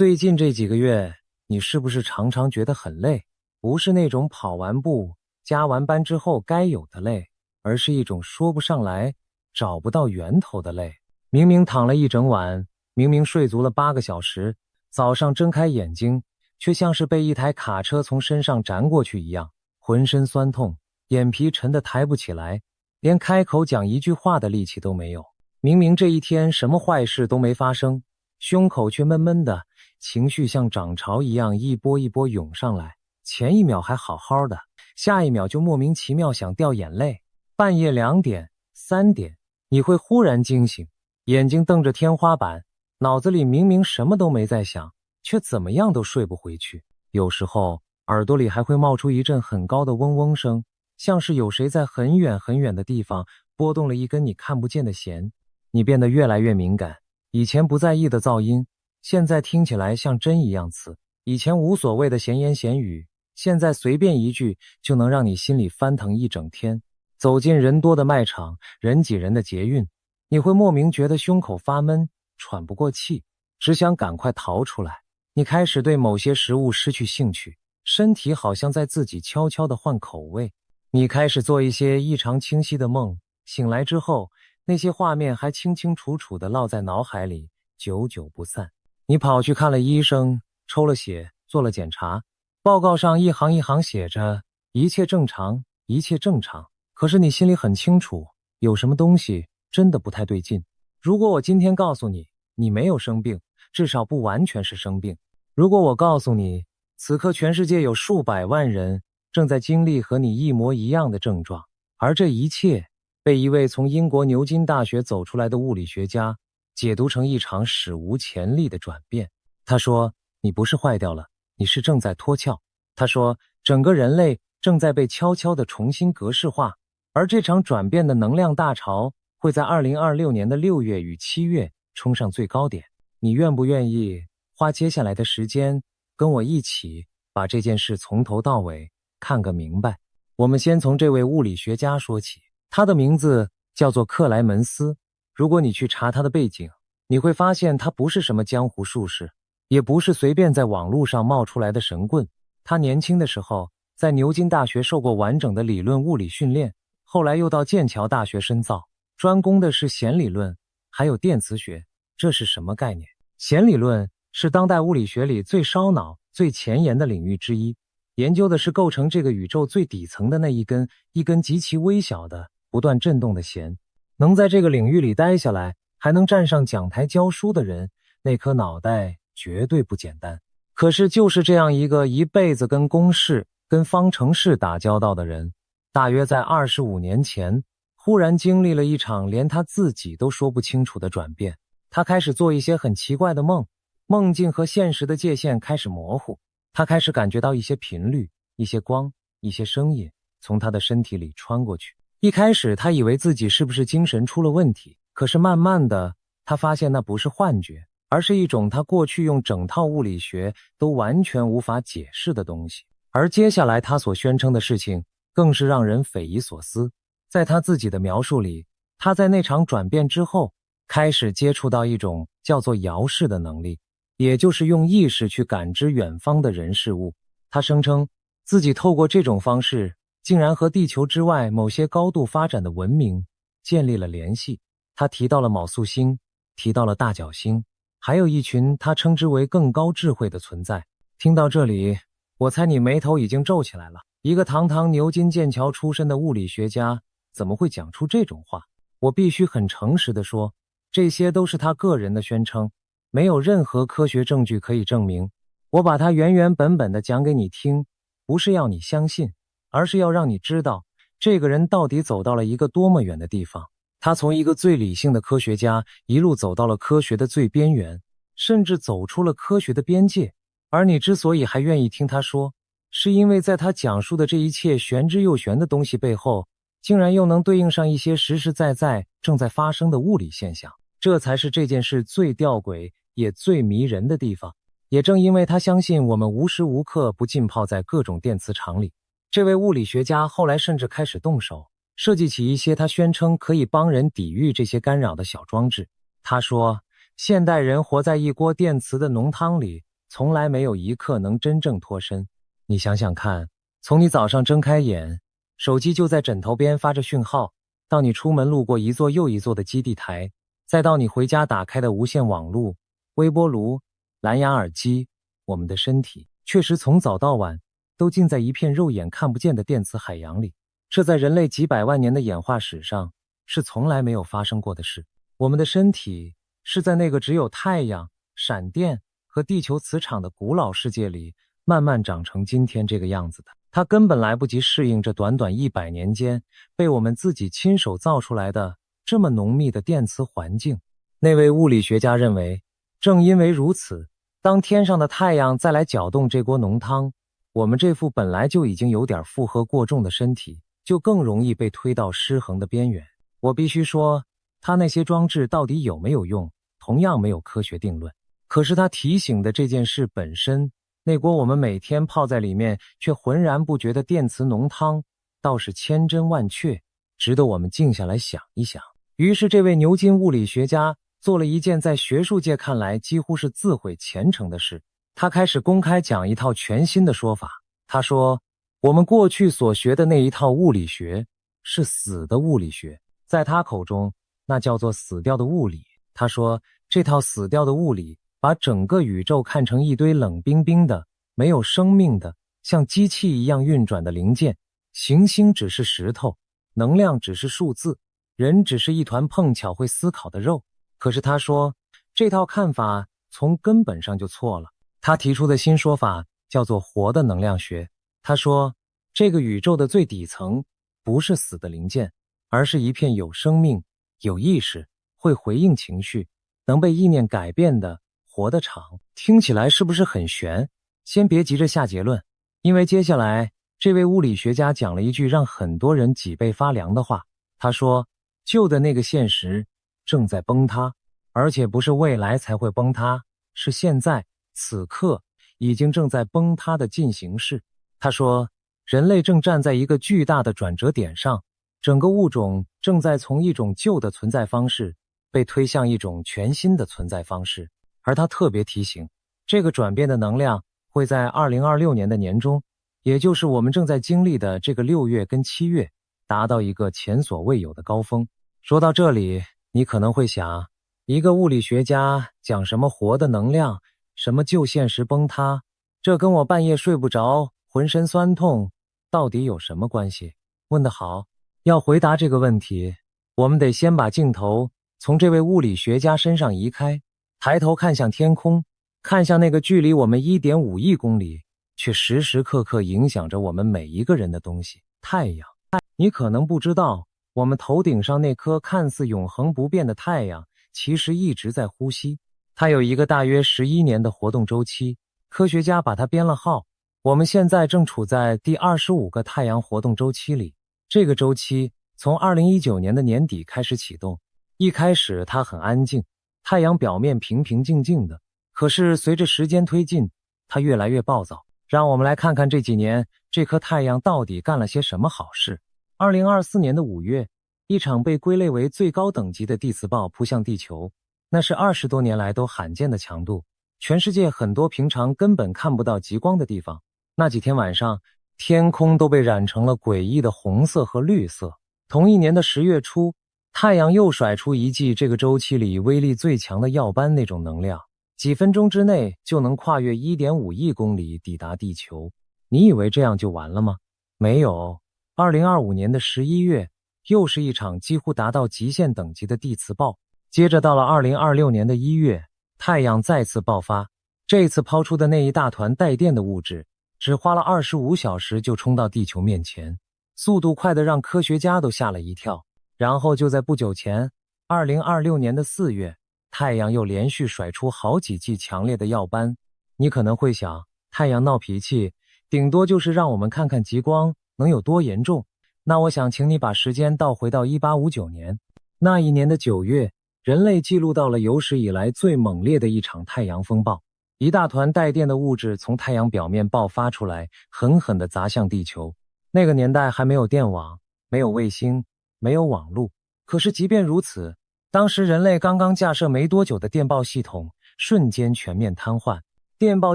最近这几个月，你是不是常常觉得很累？不是那种跑完步、加完班之后该有的累，而是一种说不上来、找不到源头的累。明明躺了一整晚，明明睡足了8个小时，早上睁开眼睛，却像是被一台卡车从身上斩过去一样，浑身酸痛，眼皮沉得抬不起来，连开口讲一句话的力气都没有。明明这一天什么坏事都没发生，胸口却闷闷的，情绪像涨潮一样一波一波涌上来，前一秒还好好的，下一秒就莫名其妙想掉眼泪。半夜2点、3点，你会忽然惊醒，眼睛瞪着天花板，脑子里明明什么都没在想，却怎么样都睡不回去。有时候耳朵里还会冒出一阵很高的嗡嗡声，像是有谁在很远很远的地方拨动了一根你看不见的弦。你变得越来越敏感，以前不在意的噪音，现在听起来像针一样刺；以前无所谓的闲言闲语，现在随便一句就能让你心里翻腾一整天。走进人多的卖场，人挤人的捷运，你会莫名觉得胸口发闷，喘不过气，只想赶快逃出来。你开始对某些食物失去兴趣，身体好像在自己悄悄地换口味。你开始做一些异常清晰的梦，醒来之后，那些画面还清清楚楚地烙在脑海里，久久不散。你跑去看了医生，抽了血，做了检查，报告上一行一行写着一切正常，一切正常。可是你心里很清楚，有什么东西真的不太对劲。如果我今天告诉你，你没有生病，至少不完全是生病。如果我告诉你，此刻全世界有数百万人正在经历和你一模一样的症状，而这一切被一位从英国牛津大学走出来的物理学家解读成一场史无前例的转变。他说，你不是坏掉了，你是正在脱壳。他说，整个人类正在被悄悄地重新格式化，而这场转变的能量大潮会在2026年的6月与7月冲上最高点。你愿不愿意花接下来的时间跟我一起把这件事从头到尾看个明白？我们先从这位物理学家说起，他的名字叫做克莱门斯。如果你去查他的背景，你会发现他不是什么江湖术士，也不是随便在网络上冒出来的神棍。他年轻的时候在牛津大学受过完整的理论物理训练，后来又到剑桥大学深造，专攻的是弦理论还有电磁学。这是什么概念？弦理论是当代物理学里最烧脑最前沿的领域之一，研究的是构成这个宇宙最底层的那一根极其微小的不断震动的弦。能在这个领域里待下来还能站上讲台教书的人，那颗脑袋绝对不简单。可是就是这样一个一辈子跟公式跟方程式打交道的人，大约在25年前忽然经历了一场连他自己都说不清楚的转变。他开始做一些很奇怪的梦，梦境和现实的界限开始模糊，他开始感觉到一些频率，一些光，一些声音从他的身体里穿过去。一开始他以为自己是不是精神出了问题，可是慢慢的他发现那不是幻觉，而是一种他过去用整套物理学都完全无法解释的东西。而接下来他所宣称的事情更是让人匪夷所思。在他自己的描述里，他在那场转变之后开始接触到一种叫做遥视的能力，也就是用意识去感知远方的人事物。他声称自己透过这种方式竟然和地球之外某些高度发展的文明建立了联系。他提到了昴宿星，提到了大角星，还有一群他称之为更高智慧的存在。听到这里，我猜你眉头已经皱起来了。一个堂堂牛津剑桥出身的物理学家怎么会讲出这种话？我必须很诚实地说，这些都是他个人的宣称，没有任何科学证据可以证明。我把它原原本本地讲给你听，不是要你相信，而是要让你知道这个人到底走到了一个多么远的地方。他从一个最理性的科学家一路走到了科学的最边缘，甚至走出了科学的边界。而你之所以还愿意听他说，是因为在他讲述的这一切玄之又玄的东西背后，竟然又能对应上一些实实在在正在发生的物理现象。这才是这件事最吊诡也最迷人的地方。也正因为他相信我们无时无刻不浸泡在各种电磁场里，这位物理学家后来甚至开始动手设计起一些他宣称可以帮人抵御这些干扰的小装置。他说，现代人活在一锅电磁的浓汤里，从来没有一刻能真正脱身。你想想看，从你早上睁开眼，手机就在枕头边发着讯号，到你出门路过一座又一座的基地台，再到你回家打开的无线网路、微波炉、蓝牙耳机，我们的身体确实从早到晚都浸在一片肉眼看不见的电磁海洋里。这在人类几百万年的演化史上是从来没有发生过的事。我们的身体是在那个只有太阳、闪电和地球磁场的古老世界里慢慢长成今天这个样子的。它根本来不及适应这短短100年间被我们自己亲手造出来的这么浓密的电磁环境。那位物理学家认为，正因为如此，当天上的太阳再来搅动这锅浓汤，我们这副本来就已经有点负荷过重的身体就更容易被推到失衡的边缘。我必须说，他那些装置到底有没有用，同样没有科学定论。可是他提醒的这件事本身，那锅我们每天泡在里面却浑然不觉的电磁浓汤，倒是千真万确，值得我们静下来想一想。于是这位牛津物理学家做了一件在学术界看来几乎是自毁前程的事，他开始公开讲一套全新的说法。他说，我们过去所学的那一套物理学是死的物理学，在他口中那叫做死掉的物理。他说，这套死掉的物理把整个宇宙看成一堆冷冰冰的、没有生命的、像机器一样运转的零件，行星只是石头，能量只是数字，人只是一团碰巧会思考的肉。可是他说，这套看法从根本上就错了。他提出的新说法叫做活的能量学。他说，这个宇宙的最底层不是死的零件，而是一片有生命、有意识、会回应情绪、能被意念改变的活的场。听起来是不是很玄？先别急着下结论，因为接下来这位物理学家讲了一句让很多人脊背发凉的话。他说，旧的那个现实正在崩塌，而且不是未来才会崩塌，是现在此刻已经正在崩塌的进行式。他说，人类正站在一个巨大的转折点上，整个物种正在从一种旧的存在方式被推向一种全新的存在方式。而他特别提醒，这个转变的能量会在2026年的年中，也就是我们正在经历的这个6月跟7月，达到一个前所未有的高峰。说到这里，你可能会想，一个物理学家讲什么活的能量，什么旧现实崩塌，这跟我半夜睡不着，浑身酸痛，到底有什么关系？问得好。要回答这个问题，我们得先把镜头从这位物理学家身上移开，抬头看向天空，看向那个距离我们1.5亿公里，却时时刻刻影响着我们每一个人的东西——太阳。你可能不知道，我们头顶上那颗看似永恒不变的太阳，其实一直在呼吸。它有一个大约11年的活动周期，科学家把它编了号。我们现在正处在第25个太阳活动周期里。这个周期从2019年的年底开始启动。一开始它很安静，太阳表面平平静静的。可是随着时间推进，它越来越暴躁。让我们来看看这几年这颗太阳到底干了些什么好事。2024年的5月，一场被归类为最高等级的地磁暴扑向地球，那是20多年来都罕见的强度。全世界很多平常根本看不到极光的地方，那几天晚上天空都被染成了诡异的红色和绿色。同一年的10月初，太阳又甩出一记这个周期里威力最强的耀斑那种能量，几分钟之内就能跨越1.5亿公里抵达地球。你以为这样就完了吗？没有。2025年的11月，又是一场几乎达到极限等级的地磁暴。接着到了2026年的1月，太阳再次爆发，这次抛出的那一大团带电的物质只花了25小时就冲到地球面前，速度快得让科学家都吓了一跳。然后就在不久前，2026年的4月，太阳又连续甩出好几记强烈的耀斑。你可能会想，太阳闹脾气，顶多就是让我们看看极光能有多严重。那我想请你把时间倒回到1859年，那一年的9月，人类记录到了有史以来最猛烈的一场太阳风暴。一大团带电的物质从太阳表面爆发出来，狠狠地砸向地球。那个年代还没有电网，没有卫星，没有网路。可是即便如此，当时人类刚刚架设没多久的电报系统瞬间全面瘫痪。电报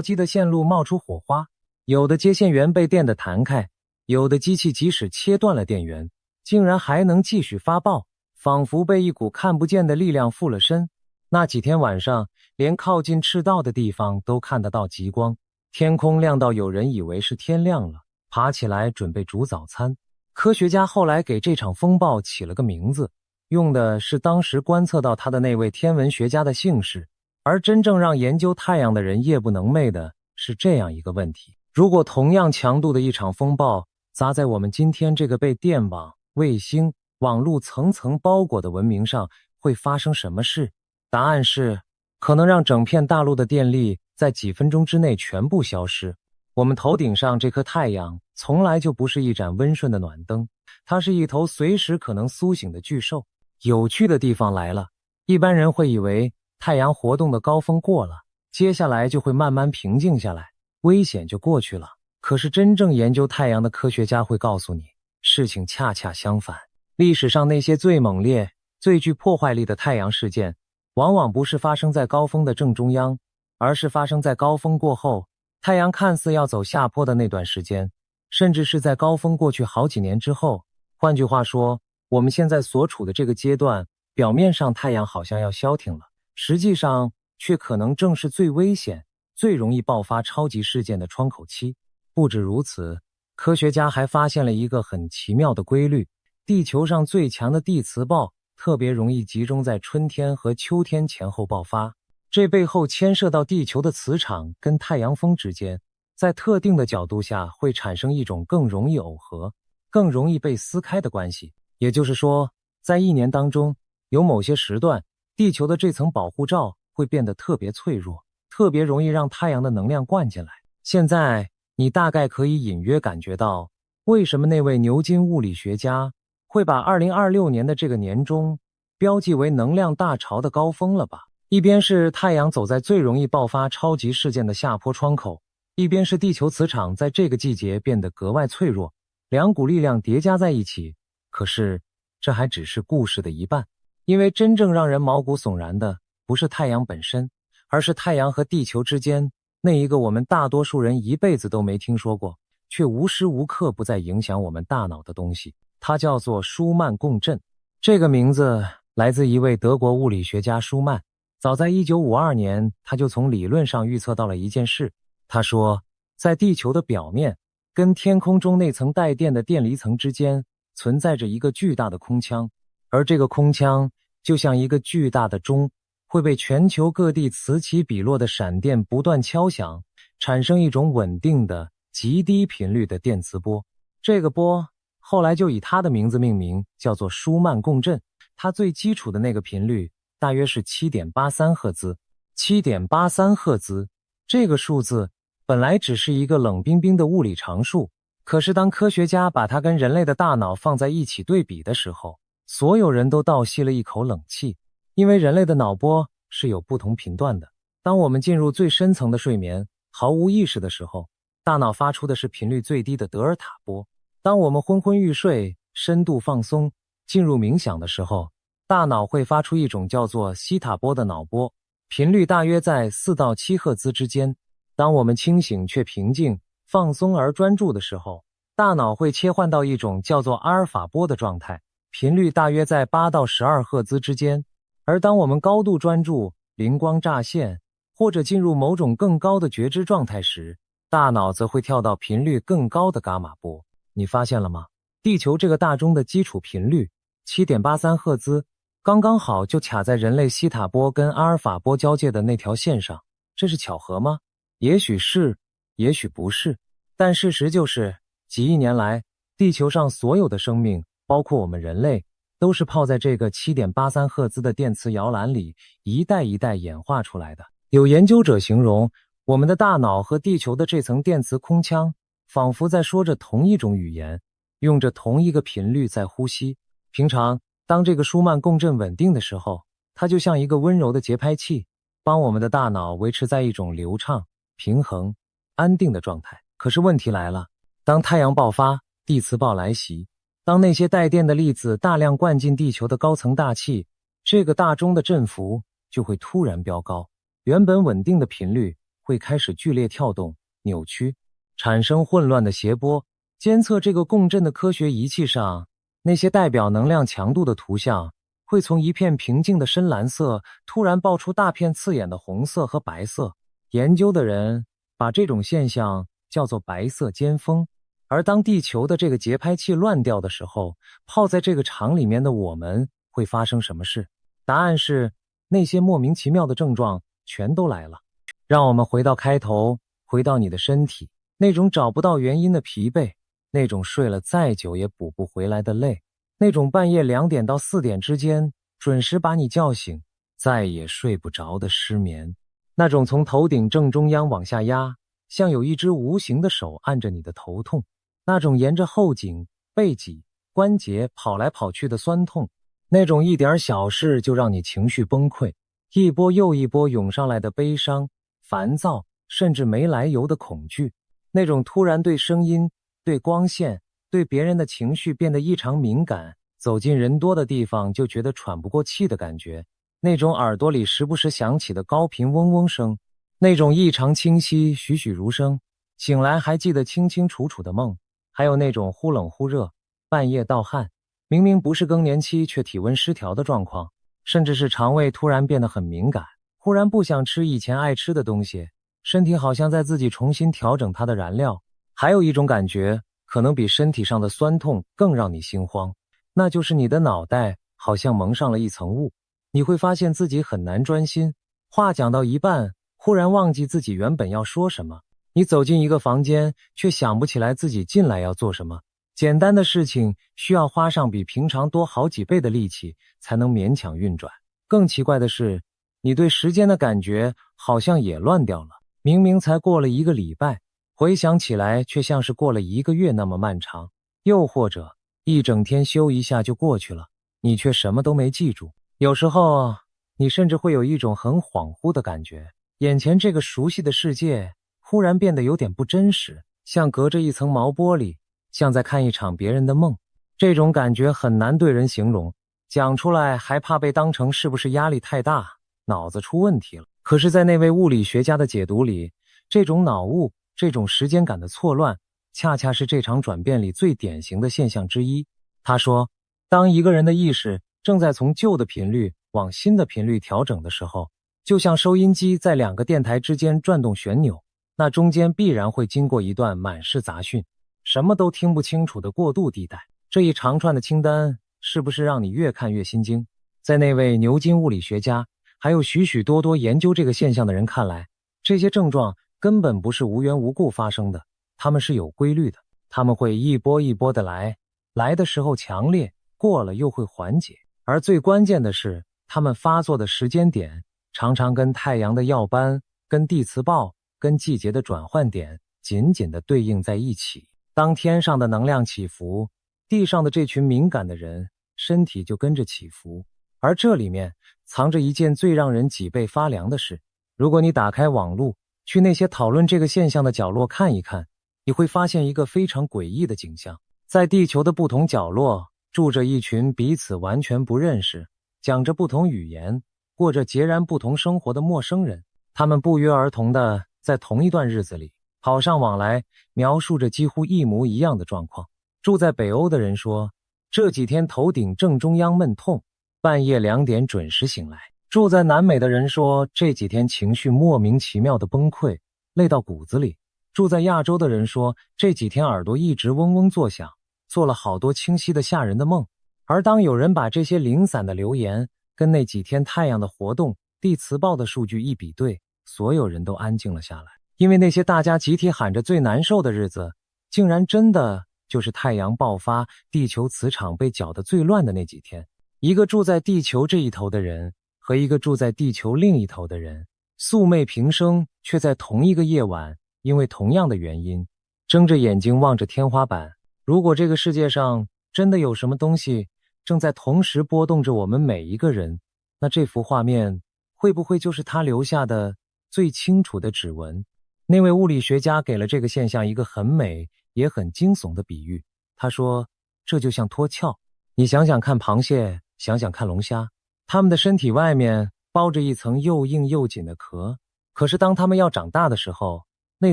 机的线路冒出火花，有的接线员被电得弹开，有的机器即使切断了电源，竟然还能继续发报，仿佛被一股看不见的力量附了身。那几天晚上，连靠近赤道的地方都看得到极光，天空亮到有人以为是天亮了，爬起来准备煮早餐。科学家后来给这场风暴起了个名字，用的是当时观测到它的那位天文学家的姓氏。而真正让研究太阳的人夜不能寐的是这样一个问题：如果同样强度的一场风暴砸在我们今天这个被电网、卫星、网络层层包裹的文明上，会发生什么事？答案是，可能让整片大陆的电力在几分钟之内全部消失。我们头顶上这颗太阳从来就不是一盏温顺的暖灯，它是一头随时可能苏醒的巨兽。有趣的地方来了，一般人会以为太阳活动的高峰过了，接下来就会慢慢平静下来，危险就过去了。可是真正研究太阳的科学家会告诉你，事情恰恰相反。历史上那些最猛烈、最具破坏力的太阳事件，往往不是发生在高峰的正中央，而是发生在高峰过后，太阳看似要走下坡的那段时间，甚至是在高峰过去好几年之后。换句话说，我们现在所处的这个阶段，表面上太阳好像要消停了，实际上却可能正是最危险、最容易爆发超级事件的窗口期。不止如此，科学家还发现了一个很奇妙的规律：地球上最强的地磁暴特别容易集中在春天和秋天前后爆发。这背后牵涉到地球的磁场跟太阳风之间，在特定的角度下会产生一种更容易耦合、更容易被撕开的关系。也就是说，在一年当中，有某些时段，地球的这层保护罩会变得特别脆弱，特别容易让太阳的能量灌进来。现在你大概可以隐约感觉到，为什么那位牛津物理学家会把2026年的这个年中标记为能量大潮的高峰了吧？一边是太阳走在最容易爆发超级事件的下坡窗口，一边是地球磁场在这个季节变得格外脆弱，两股力量叠加在一起。可是这还只是故事的一半，因为真正让人毛骨悚然的不是太阳本身，而是太阳和地球之间那一个我们大多数人一辈子都没听说过，却无时无刻不在影响我们大脑的东西。它叫做舒曼共振。这个名字来自一位德国物理学家舒曼。早在1952年，他就从理论上预测到了一件事。他说，在地球的表面跟天空中那层带电的电离层之间存在着一个巨大的空腔，而这个空腔就像一个巨大的钟，会被全球各地此起彼落的闪电不断敲响，产生一种稳定的极低频率的电磁波。这个波后来就以它的名字命名，叫做舒曼共振。它最基础的那个频率大约是 7.83 赫兹。7.83 赫兹这个数字本来只是一个冷冰冰的物理常数，可是当科学家把它跟人类的大脑放在一起对比的时候，所有人都倒吸了一口冷气。因为人类的脑波是有不同频段的，当我们进入最深层的睡眠，毫无意识的时候，大脑发出的是频率最低的德尔塔波。当我们昏昏欲睡、深度放松、进入冥想的时候，大脑会发出一种叫做西塔波的脑波，频率大约在4到7赫兹之间。当我们清醒却平静、放松而专注的时候，大脑会切换到一种叫做阿尔法波的状态，频率大约在8到12赫兹之间。而当我们高度专注、灵光乍现，或者进入某种更高的觉知状态时，大脑则会跳到频率更高的伽马波。你发现了吗？地球这个大钟的基础频率 7.83 赫兹，刚刚好就卡在人类西塔波跟阿尔法波交界的那条线上。这是巧合吗？也许是，也许不是。但事实就是，几亿年来，地球上所有的生命，包括我们人类，都是泡在这个 7.83 赫兹的电磁摇篮里，一代一代演化出来的。有研究者形容，我们的大脑和地球的这层电磁空腔，仿佛在说着同一种语言，用着同一个频率在呼吸。平常，当这个舒曼共振稳定的时候，它就像一个温柔的节拍器，帮我们的大脑维持在一种流畅、平衡、安定的状态。可是问题来了，当太阳爆发，地磁暴来袭，当那些带电的粒子大量灌进地球的高层大气，这个大钟的振幅就会突然飙高，原本稳定的频率会开始剧烈跳动、扭曲，产生混乱的谐波。监测这个共振的科学仪器上，那些代表能量强度的图像会从一片平静的深蓝色突然爆出大片刺眼的红色和白色。研究的人把这种现象叫做白色尖峰。而当地球的这个节拍器乱掉的时候，泡在这个场里面的我们会发生什么事？答案是，那些莫名其妙的症状全都来了。让我们回到开头，回到你的身体，那种找不到原因的疲惫，那种睡了再久也补不回来的累，那种半夜2点到4点之间准时把你叫醒，再也睡不着的失眠，那种从头顶正中央往下压，像有一只无形的手按着你的头痛，那种沿着后颈、背脊、关节跑来跑去的酸痛，那种一点小事就让你情绪崩溃，一波又一波涌上来的悲伤、烦躁，甚至没来由的恐惧，那种突然对声音、对光线、对别人的情绪变得异常敏感，走进人多的地方就觉得喘不过气的感觉，那种耳朵里时不时响起的高频嗡嗡声，那种异常清晰、栩栩如生，醒来还记得清清楚楚的梦，还有那种忽冷忽热、半夜盗汗，明明不是更年期却体温失调的状况，甚至是肠胃突然变得很敏感，忽然不想吃以前爱吃的东西，身体好像在自己重新调整它的燃料。还有一种感觉，可能比身体上的酸痛更让你心慌，那就是你的脑袋好像蒙上了一层雾，你会发现自己很难专心，话讲到一半，忽然忘记自己原本要说什么。你走进一个房间，却想不起来自己进来要做什么。简单的事情需要花上比平常多好几倍的力气才能勉强运转。更奇怪的是，你对时间的感觉好像也乱掉了。明明才过了1个礼拜，回想起来却像是过了1个月那么漫长。又或者，一整天休一下就过去了，你却什么都没记住。有时候，你甚至会有一种很恍惚的感觉，眼前这个熟悉的世界忽然变得有点不真实，像隔着一层毛玻璃，像在看一场别人的梦。这种感觉很难对人形容，讲出来还怕被当成是不是压力太大，脑子出问题了。可是在那位物理学家的解读里，这种脑雾，这种时间感的错乱，恰恰是这场转变里最典型的现象之一。他说，当一个人的意识正在从旧的频率往新的频率调整的时候，就像收音机在2个电台之间转动旋钮，那中间必然会经过一段满是杂讯，什么都听不清楚的过渡地带。这一长串的清单是不是让你越看越心惊？在那位牛津物理学家还有许许多多研究这个现象的人看来，这些症状根本不是无缘无故发生的，他们是有规律的，他们会一波一波的来的时候强烈，过了又会缓解。而最关键的是，他们发作的时间点常常跟太阳的耀斑、跟地磁暴、跟季节的转换点紧紧地对应在一起。当天上的能量起伏，地上的这群敏感的人身体就跟着起伏。而这里面藏着一件最让人脊背发凉的事。如果你打开网络，去那些讨论这个现象的角落看一看，你会发现一个非常诡异的景象。在地球的不同角落，住着一群彼此完全不认识、讲着不同语言、过着截然不同生活的陌生人。他们不约而同地在同一段日子里跑上网来，描述着几乎一模一样的状况。住在北欧的人说，这几天头顶正中央闷痛，半夜2点准时醒来。住在南美的人说，这几天情绪莫名其妙的崩溃，累到骨子里。住在亚洲的人说，这几天耳朵一直嗡嗡作响，做了好多清晰的吓人的梦。而当有人把这些零散的留言跟那几天太阳的活动、地磁暴的数据一比对，所有人都安静了下来。因为那些大家集体喊着最难受的日子，竟然真的就是太阳爆发、地球磁场被搅得最乱的那几天。一个住在地球这一头的人和一个住在地球另一头的人，素昧平生，却在同一个夜晚，因为同样的原因，睁着眼睛望着天花板。如果这个世界上真的有什么东西正在同时波动着我们每一个人，那这幅画面会不会就是他留下的最清楚的指纹？那位物理学家给了这个现象一个很美也很惊悚的比喻。他说，这就像脱壳。你想想看螃蟹，想想看龙虾，它们的身体外面包着一层又硬又紧的壳，可是当它们要长大的时候，那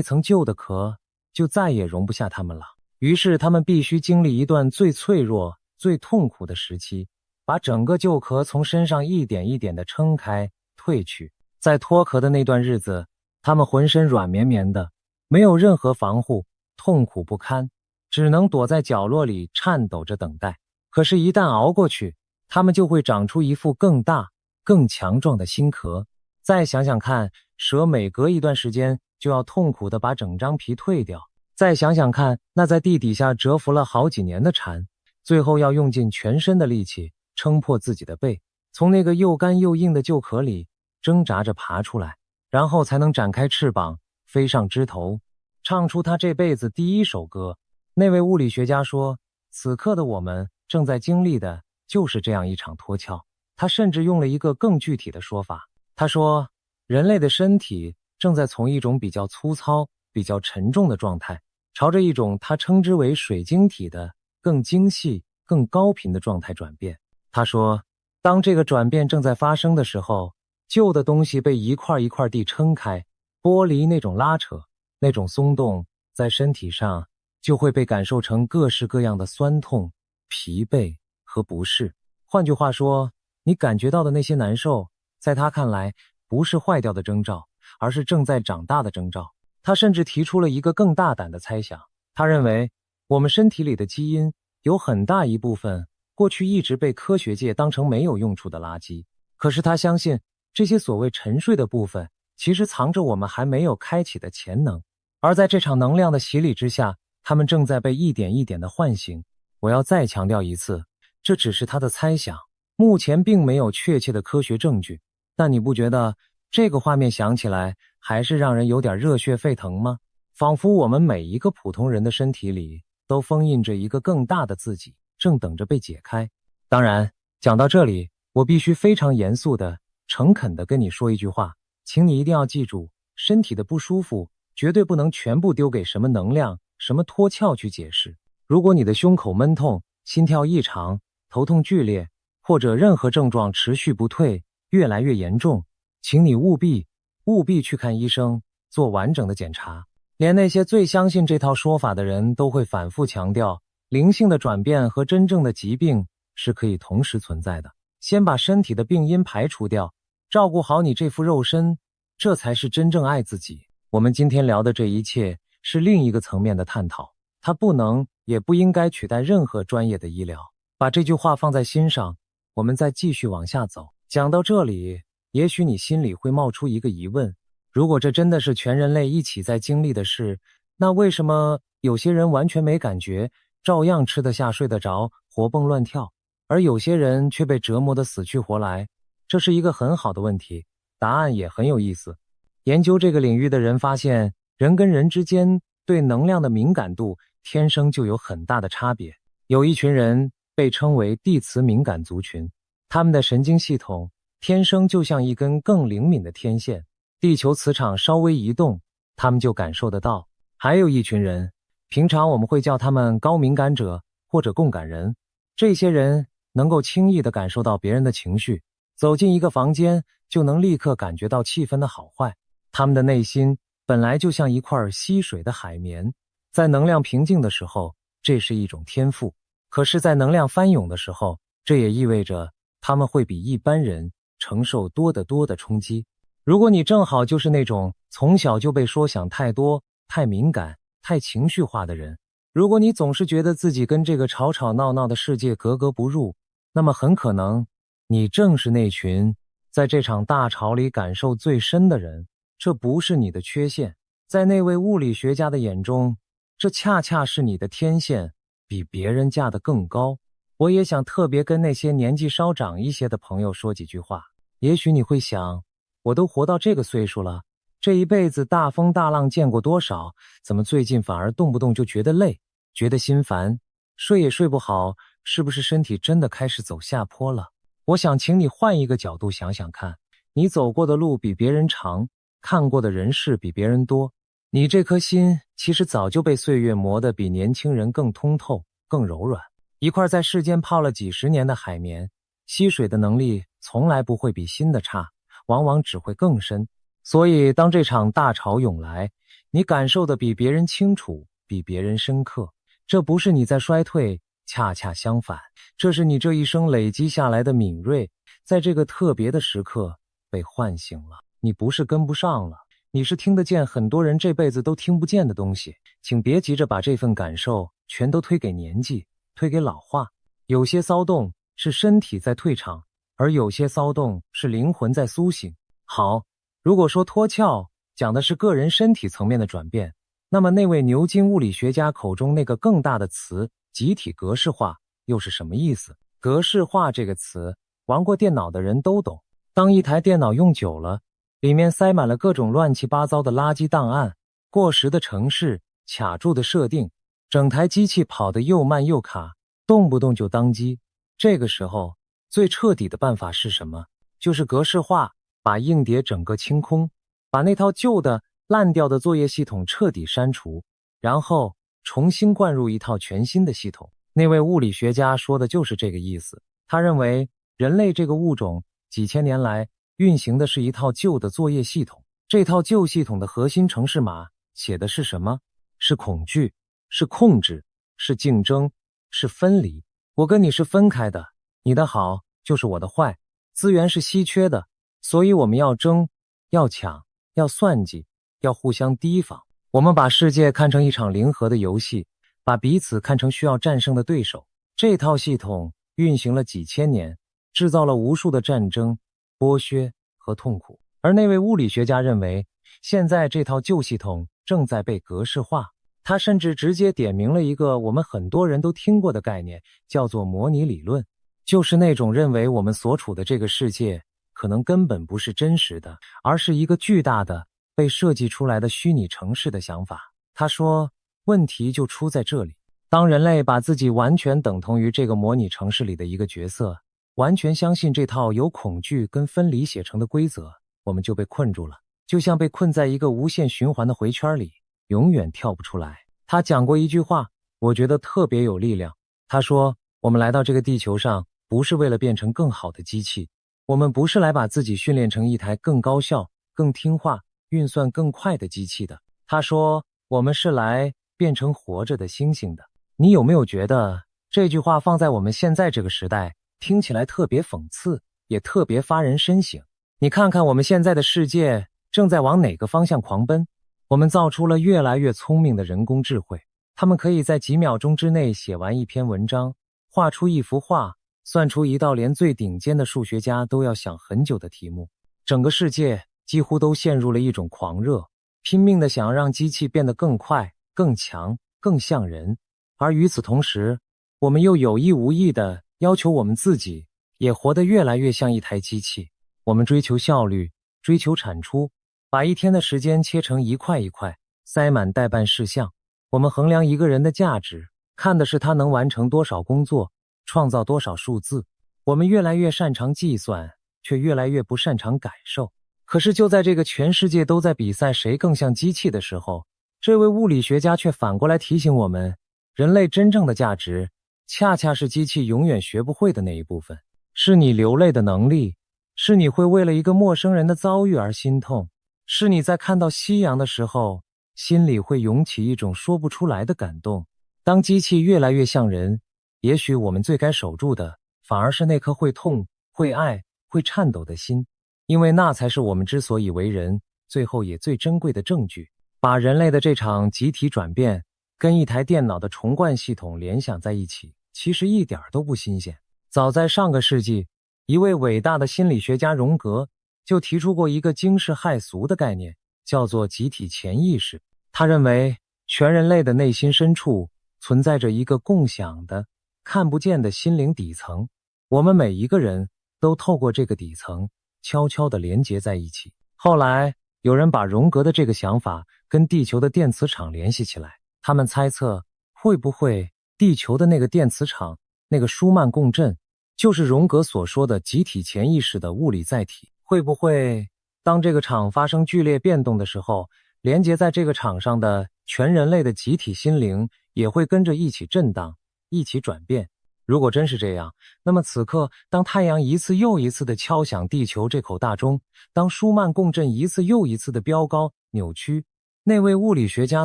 层旧的壳就再也容不下它们了。于是它们必须经历一段最脆弱、最痛苦的时期，把整个旧壳从身上一点一点地撑开、褪去。在脱壳的那段日子，它们浑身软绵绵的，没有任何防护，痛苦不堪，只能躲在角落里颤抖着等待。可是，一旦熬过去，它们就会长出一副更大、更强壮的新壳。再想想看，蛇每隔一段时间就要痛苦地把整张皮蜕掉。再想想看，那在地底下蛰伏了好几年的蝉，最后要用尽全身的力气撑破自己的背，从那个又干又硬的旧壳里挣扎着爬出来，然后才能展开翅膀飞上枝头，唱出他这辈子第一首歌。那位物理学家说，此刻的我们正在经历的就是这样一场脱壳。他甚至用了一个更具体的说法，他说，人类的身体正在从一种比较粗糙、比较沉重的状态，朝着一种他称之为水晶体的更精细、更高频的状态转变。他说，当这个转变正在发生的时候，旧的东西被一块一块地撑开，剥离那种拉扯，那种松动，在身体上就会被感受成各式各样的酸痛、疲惫和不适。换句话说，你感觉到的那些难受，在他看来不是坏掉的征兆，而是正在长大的征兆。他甚至提出了一个更大胆的猜想，他认为我们身体里的基因有很大一部分过去一直被科学界当成没有用处的垃圾，可是他相信这些所谓沉睡的部分其实藏着我们还没有开启的潜能，而在这场能量的洗礼之下，他们正在被一点一点的唤醒。我要再强调一次，这只是他的猜想，目前并没有确切的科学证据，但你不觉得这个画面想起来还是让人有点热血沸腾吗？仿佛我们每一个普通人的身体里都封印着一个更大的自己，正等着被解开。当然，讲到这里，我必须非常严肃的、诚恳的跟你说一句话，请你一定要记住，身体的不舒服绝对不能全部丢给什么能量、什么脱壳去解释。如果你的胸口闷痛、心跳异常、头痛剧烈，或者任何症状持续不退，越来越严重，请你务必去看医生，做完整的检查。连那些最相信这套说法的人都会反复强调，灵性的转变和真正的疾病是可以同时存在的。先把身体的病因排除掉，照顾好你这副肉身，这才是真正爱自己。我们今天聊的这一切是另一个层面的探讨，它不能也不应该取代任何专业的医疗。把这句话放在心上，我们再继续往下走。讲到这里，也许你心里会冒出一个疑问，如果这真的是全人类一起在经历的事，那为什么有些人完全没感觉，照样吃得下睡得着，活蹦乱跳，而有些人却被折磨得死去活来？这是一个很好的问题，答案也很有意思。研究这个领域的人发现，人跟人之间对能量的敏感度天生就有很大的差别。有一群人被称为地磁敏感族群，他们的神经系统天生就像一根更灵敏的天线，地球磁场稍微移动，他们就感受得到。还有一群人，平常我们会叫他们高敏感者或者共感人，这些人能够轻易地感受到别人的情绪，走进一个房间就能立刻感觉到气氛的好坏。他们的内心本来就像一块吸水的海绵，在能量平静的时候，这是一种天赋，可是在能量翻涌的时候，这也意味着他们会比一般人承受多得多的冲击。如果你正好就是那种从小就被说想太多、太敏感、太情绪化的人，如果你总是觉得自己跟这个吵吵闹闹的世界格格不入，那么很可能你正是那群在这场大潮里感受最深的人。这不是你的缺陷，在那位物理学家的眼中，这恰恰是你的天线，比别人架得更高。我也想特别跟那些年纪稍长一些的朋友说几句话。也许你会想，我都活到这个岁数了，这一辈子大风大浪见过多少，怎么最近反而动不动就觉得累，觉得心烦，睡也睡不好，是不是身体真的开始走下坡了？我想请你换一个角度想想看，你走过的路比别人长，看过的人事比别人多，你这颗心其实早就被岁月磨得比年轻人更通透、更柔软。一块在世间泡了几十年的海绵，吸水的能力从来不会比新的差，往往只会更深。所以当这场大潮涌来，你感受的比别人清楚，比别人深刻。这不是你在衰退，恰恰相反，这是你这一生累积下来的敏锐，在这个特别的时刻被唤醒了。你不是跟不上了，你是听得见很多人这辈子都听不见的东西。请别急着把这份感受全都推给年纪，推给老化。有些骚动是身体在退场，而有些骚动是灵魂在苏醒。好，如果说脱壳讲的是个人身体层面的转变，那么那位牛津物理学家口中那个更大的词集体格式化又是什么意思？格式化这个词，玩过电脑的人都懂。当一台电脑用久了，里面塞满了各种乱七八糟的垃圾档案、过时的程式、卡住的设定，整台机器跑得又慢又卡，动不动就当机。这个时候，最彻底的办法是什么？就是格式化，把硬碟整个清空，把那套旧的烂掉的作业系统彻底删除，然后重新灌入一套全新的系统。那位物理学家说的就是这个意思。他认为人类这个物种几千年来运行的是一套旧的作业系统，这套旧系统的核心程式码写的是什么？是恐惧，是控制，是竞争，是分离。我跟你是分开的，你的好就是我的坏，资源是稀缺的，所以我们要争，要抢，要算计，要互相提防。我们把世界看成一场零和的游戏，把彼此看成需要战胜的对手。这套系统运行了几千年，制造了无数的战争、剥削和痛苦。而那位物理学家认为，现在这套旧系统正在被格式化。他甚至直接点明了一个我们很多人都听过的概念，叫做模拟理论，就是那种认为我们所处的这个世界可能根本不是真实的，而是一个巨大的被设计出来的虚拟城市的想法。他说，问题就出在这里，当人类把自己完全等同于这个模拟城市里的一个角色，完全相信这套由恐惧跟分离写成的规则，我们就被困住了，就像被困在一个无限循环的回圈里，永远跳不出来。他讲过一句话，我觉得特别有力量。他说，我们来到这个地球上，不是为了变成更好的机器，我们不是来把自己训练成一台更高效、更听话、运算更快的机器的。他说，我们是来变成活着的猩猩的。你有没有觉得这句话放在我们现在这个时代，听起来特别讽刺，也特别发人深省？你看看我们现在的世界正在往哪个方向狂奔？我们造出了越来越聪明的人工智慧，他们可以在几秒钟之内写完一篇文章，画出一幅画，算出一道连最顶尖的数学家都要想很久的题目。整个世界几乎都陷入了一种狂热，拼命地想让机器变得更快、更强、更像人。而与此同时，我们又有意无意地要求我们自己也活得越来越像一台机器。我们追求效率，追求产出，把一天的时间切成一块一块，塞满待办事项。我们衡量一个人的价值，看的是他能完成多少工作，创造多少数字。我们越来越擅长计算，却越来越不擅长感受。可是就在这个全世界都在比赛谁更像机器的时候，这位物理学家却反过来提醒我们，人类真正的价值，恰恰是机器永远学不会的那一部分，是你流泪的能力，是你会为了一个陌生人的遭遇而心痛，是你在看到夕阳的时候，心里会涌起一种说不出来的感动。当机器越来越像人，也许我们最该守住的，反而是那颗会痛、会爱、会颤抖的心，因为那才是我们之所以为人，最后也最珍贵的证据。把人类的这场集体转变跟一台电脑的重灌系统联想在一起，其实一点都不新鲜。早在上个世纪，一位伟大的心理学家荣格就提出过一个惊世骇俗的概念，叫做集体潜意识。他认为全人类的内心深处存在着一个共享的、看不见的心灵底层，我们每一个人都透过这个底层悄悄地连结在一起。后来有人把荣格的这个想法跟地球的电磁场联系起来，他们猜测，会不会地球的那个电磁场，那个舒曼共振，就是荣格所说的集体潜意识的物理载体？会不会当这个场发生剧烈变动的时候，连接在这个场上的全人类的集体心灵也会跟着一起震荡，一起转变？如果真是这样，那么此刻当太阳一次又一次地敲响地球这口大钟，当舒曼共振一次又一次地飙高扭曲，那位物理学家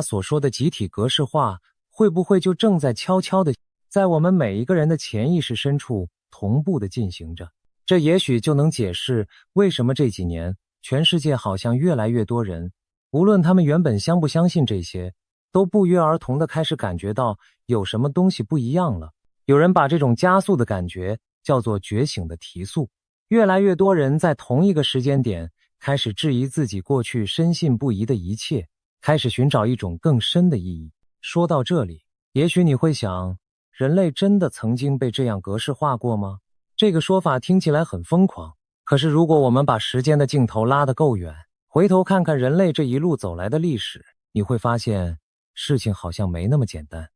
所说的集体格式化，会不会就正在悄悄地在我们每一个人的潜意识深处同步地进行着？这也许就能解释为什么这几年全世界好像越来越多人，无论他们原本相不相信这些，都不约而同地开始感觉到有什么东西不一样了。有人把这种加速的感觉叫做觉醒的提速。越来越多人在同一个时间点开始质疑自己过去深信不疑的一切，开始寻找一种更深的意义。说到这里，也许你会想，人类真的曾经被这样格式化过吗？这个说法听起来很疯狂，可是如果我们把时间的镜头拉得够远，回头看看人类这一路走来的历史，你会发现事情好像没那么简单。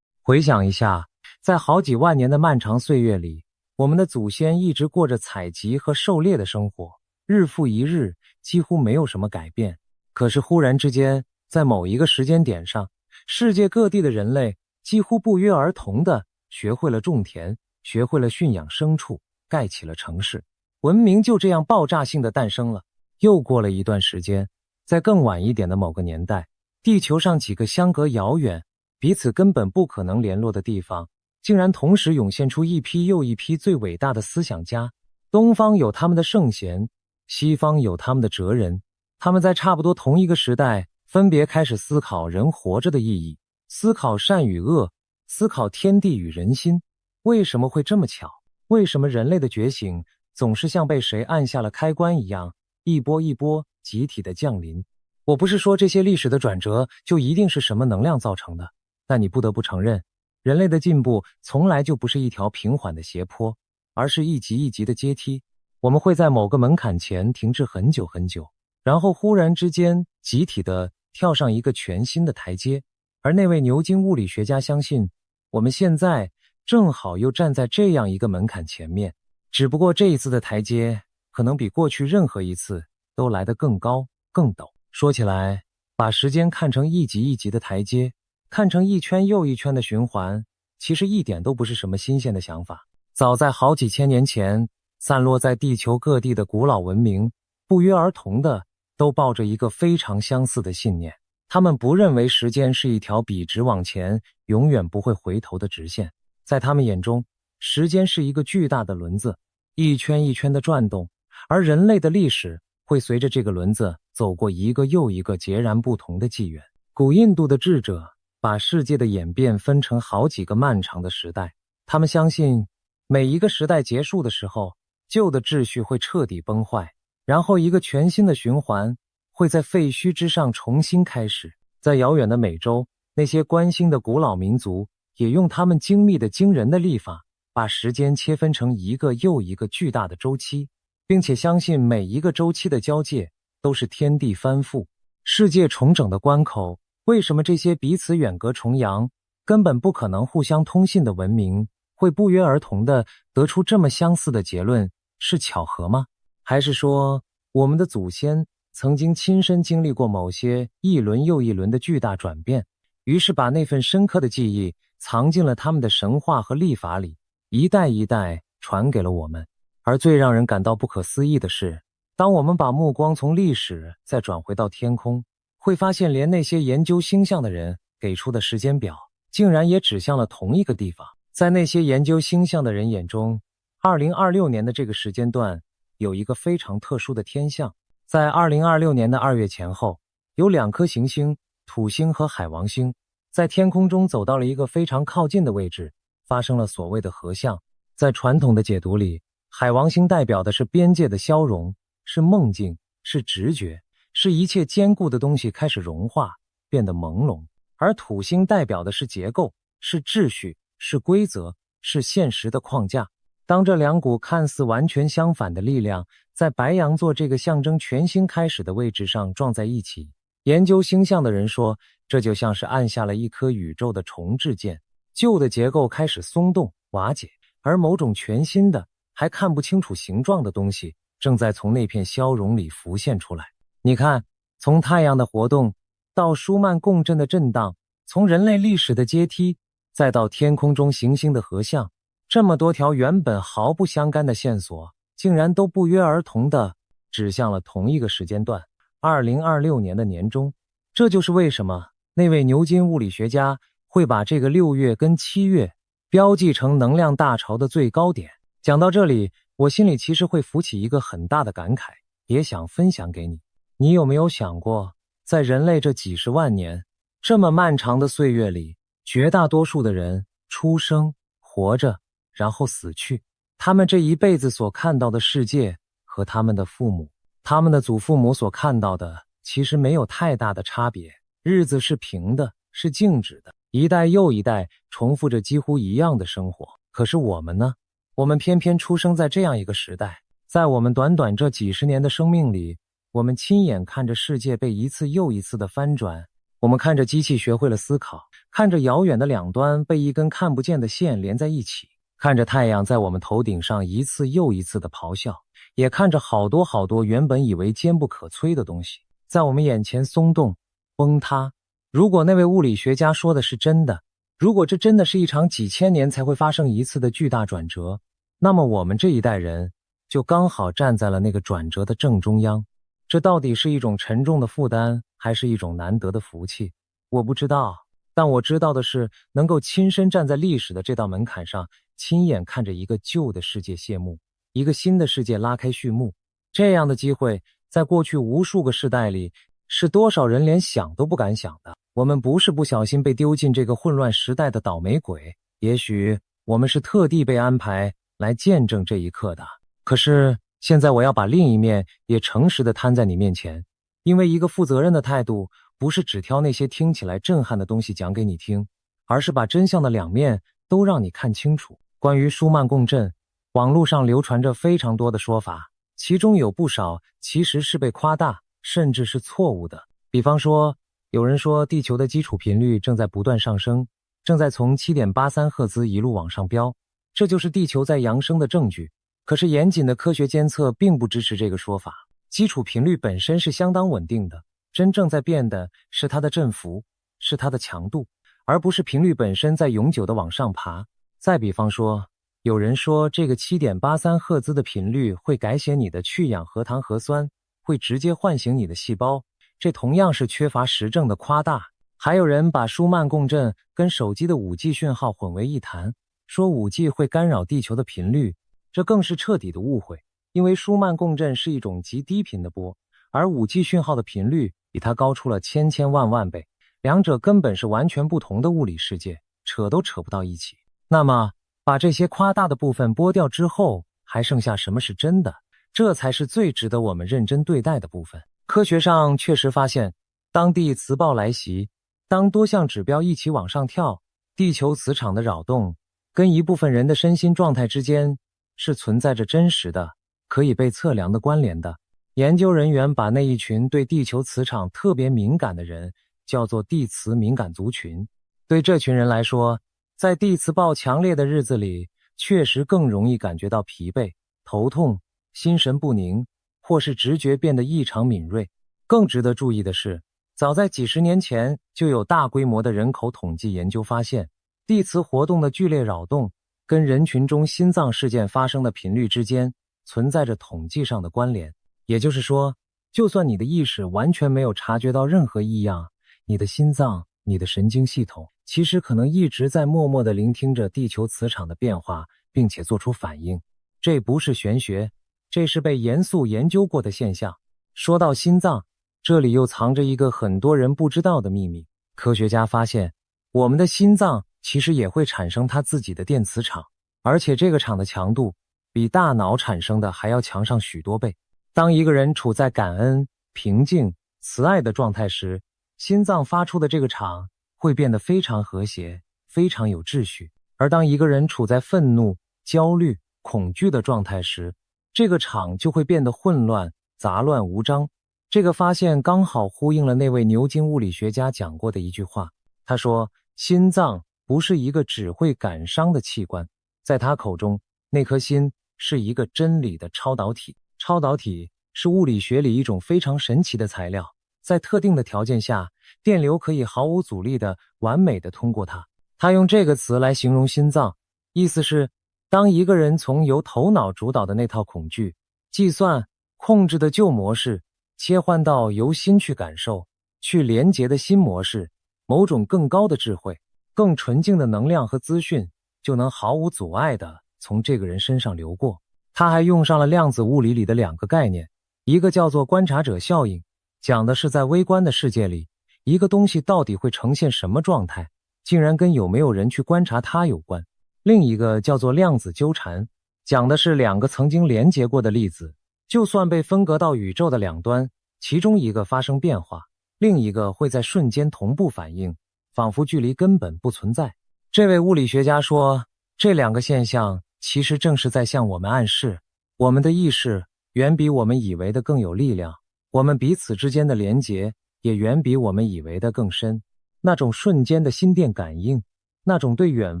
回想一下，在好几万年的漫长岁月里，我们的祖先一直过着采集和狩猎的生活，日复一日，几乎没有什么改变。可是忽然之间，在某一个时间点上，世界各地的人类几乎不约而同地学会了种田，学会了驯养牲畜，盖起了城市，文明就这样爆炸性地诞生了。又过了一段时间，在更晚一点的某个年代，地球上几个相隔遥远、彼此根本不可能联络的地方，竟然同时涌现出一批又一批最伟大的思想家。东方有他们的圣贤，西方有他们的哲人，他们在差不多同一个时代分别开始思考人活着的意义，思考善与恶，思考天地与人心。为什么会这么巧？为什么人类的觉醒总是像被谁按下了开关一样，一波一波集体的降临？我不是说这些历史的转折就一定是什么能量造成的，但你不得不承认，人类的进步从来就不是一条平缓的斜坡，而是一级一级的阶梯。我们会在某个门槛前停滞很久很久，然后忽然之间集体的跳上一个全新的台阶。而那位牛津物理学家相信，我们现在正好又站在这样一个门槛前面，只不过这一次的台阶可能比过去任何一次都来得更高更陡。说起来，把时间看成一级一级的台阶，看成一圈又一圈的循环，其实一点都不是什么新鲜的想法。早在好几千年前，散落在地球各地的古老文明，不约而同的都抱着一个非常相似的信念。他们不认为时间是一条笔直往前，永远不会回头的直线。在他们眼中，时间是一个巨大的轮子，一圈一圈的转动，而人类的历史会随着这个轮子走过一个又一个截然不同的纪元。古印度的智者把世界的演变分成好几个漫长的时代，他们相信每一个时代结束的时候，旧的秩序会彻底崩坏，然后一个全新的循环会在废墟之上重新开始。在遥远的美洲，那些关心的古老民族也用他们精密的惊人的历法，把时间切分成一个又一个巨大的周期，并且相信每一个周期的交界都是天地翻覆、世界重整的关口。为什么这些彼此远隔重洋、根本不可能互相通信的文明会不约而同地得出这么相似的结论？是巧合吗？还是说我们的祖先曾经亲身经历过某些一轮又一轮的巨大转变，于是把那份深刻的记忆藏进了他们的神话和历法里，一代一代传给了我们。而最让人感到不可思议的是，当我们把目光从历史再转回到天空，会发现连那些研究星象的人给出的时间表竟然也指向了同一个地方。在那些研究星象的人眼中，2026年的这个时间段有一个非常特殊的天象。在2026年的2月前后，有2颗行星，土星和海王星，在天空中走到了一个非常靠近的位置，发生了所谓的合相。在传统的解读里，海王星代表的是边界的消融，是梦境，是直觉，是一切坚固的东西开始融化，变得朦胧。而土星代表的是结构，是秩序，是规则，是现实的框架。当这2股看似完全相反的力量在白羊座这个象征全新开始的位置上撞在一起，研究星象的人说，这就像是按下了一颗宇宙的重置键，旧的结构开始松动瓦解，而某种全新的还看不清楚形状的东西正在从那片消融里浮现出来。你看，从太阳的活动到舒曼共振的震荡，从人类历史的阶梯再到天空中行星的合相，这么多条原本毫不相干的线索，竟然都不约而同地指向了同一个时间段，2026年的年中。这就是为什么那位牛津物理学家会把这个6月跟7月标记成能量大潮的最高点。讲到这里，我心里其实会浮起一个很大的感慨，也想分享给你。你有没有想过，在人类这几十万年这么漫长的岁月里，绝大多数的人出生、活着，然后死去，他们这一辈子所看到的世界和他们的父母、他们的祖父母所看到的其实没有太大的差别，日子是平的，是静止的，一代又一代重复着几乎一样的生活。可是我们呢？我们偏偏出生在这样一个时代，在我们短短这几十年的生命里，我们亲眼看着世界被一次又一次的翻转，我们看着机器学会了思考，看着遥远的两端被一根看不见的线连在一起，看着太阳在我们头顶上一次又一次的咆哮，也看着好多好多原本以为坚不可摧的东西在我们眼前松动、崩塌。如果那位物理学家说的是真的，如果这真的是一场几千年才会发生一次的巨大转折，那么我们这一代人就刚好站在了那个转折的正中央。这到底是一种沉重的负担，还是一种难得的福气？我不知道，但我知道的是，能够亲身站在历史的这道门槛上，亲眼看着一个旧的世界谢幕，一个新的世界拉开序幕，这样的机会，在过去无数个世代里，是多少人连想都不敢想的。我们不是不小心被丢进这个混乱时代的倒霉鬼，也许我们是特地被安排来见证这一刻的。可是现在我要把另一面也诚实地摊在你面前，因为一个负责任的态度不是只挑那些听起来震撼的东西讲给你听，而是把真相的两面都让你看清楚。关于舒曼共振，网络上流传着非常多的说法，其中有不少其实是被夸大，甚至是错误的。比方说，有人说地球的基础频率正在不断上升，正在从 7.83 赫兹一路往上飙，这就是地球在扬升的证据。可是严谨的科学监测并不支持这个说法，基础频率本身是相当稳定的，真正在变的是它的振幅，是它的强度，而不是频率本身在永久的往上爬。再比方说，有人说这个 7.83 赫兹的频率会改写你的去氧核糖核酸，会直接唤醒你的细胞，这同样是缺乏实证的夸大。还有人把舒曼共振跟手机的 5G 讯号混为一谈，说 5G 会干扰地球的频率，这更是彻底的误会。因为舒曼共振是一种极低频的波，而 5G 讯号的频率比它高出了千千万万倍，两者根本是完全不同的物理世界，扯都扯不到一起。那么把这些夸大的部分剥掉之后，还剩下什么是真的？这才是最值得我们认真对待的部分。科学上确实发现，当地磁暴来袭，当多项指标一起往上跳，地球磁场的扰动跟一部分人的身心状态之间是存在着真实的、可以被测量的关联的。研究人员把那一群对地球磁场特别敏感的人叫做地磁敏感族群。对这群人来说，在地磁暴强烈的日子里，确实更容易感觉到疲惫、头痛、心神不宁，或是直觉变得异常敏锐。更值得注意的是，早在几十年前就有大规模的人口统计研究发现，地磁活动的剧烈扰动跟人群中心脏事件发生的频率之间存在着统计上的关联。也就是说，就算你的意识完全没有察觉到任何异样，你的心脏、你的神经系统其实可能一直在默默地聆听着地球磁场的变化，并且做出反应。这不是玄学，这是被严肃研究过的现象。说到心脏，这里又藏着一个很多人不知道的秘密。科学家发现，我们的心脏其实也会产生它自己的电磁场，而且这个场的强度比大脑产生的还要强上许多倍。当一个人处在感恩、平静、慈爱的状态时，心脏发出的这个场会变得非常和谐，非常有秩序。而当一个人处在愤怒、焦虑、恐惧的状态时，这个场就会变得混乱、杂乱无章。这个发现刚好呼应了那位牛津物理学家讲过的一句话。他说，心脏不是一个只会感伤的器官，在他口中，那颗心是一个真理的超导体。超导体是物理学里一种非常神奇的材料，在特定的条件下，电流可以毫无阻力的完美的通过它。他用这个词来形容心脏，意思是当一个人从由头脑主导的那套恐惧、计算、控制的旧模式，切换到由心去感受、去连结的新模式，某种更高的智慧、更纯净的能量和资讯，就能毫无阻碍地从这个人身上流过。他还用上了量子物理里的2个概念，一个叫做观察者效应，讲的是在微观的世界里，一个东西到底会呈现什么状态，竟然跟有没有人去观察它有关。另一个叫做量子纠缠，讲的是2个曾经连结过的粒子，就算被分隔到宇宙的两端，其中一个发生变化，另一个会在瞬间同步反应，仿佛距离根本不存在。这位物理学家说，这2个现象其实正是在向我们暗示，我们的意识远比我们以为的更有力量，我们彼此之间的连结也远比我们以为的更深。那种瞬间的心电感应，那种对远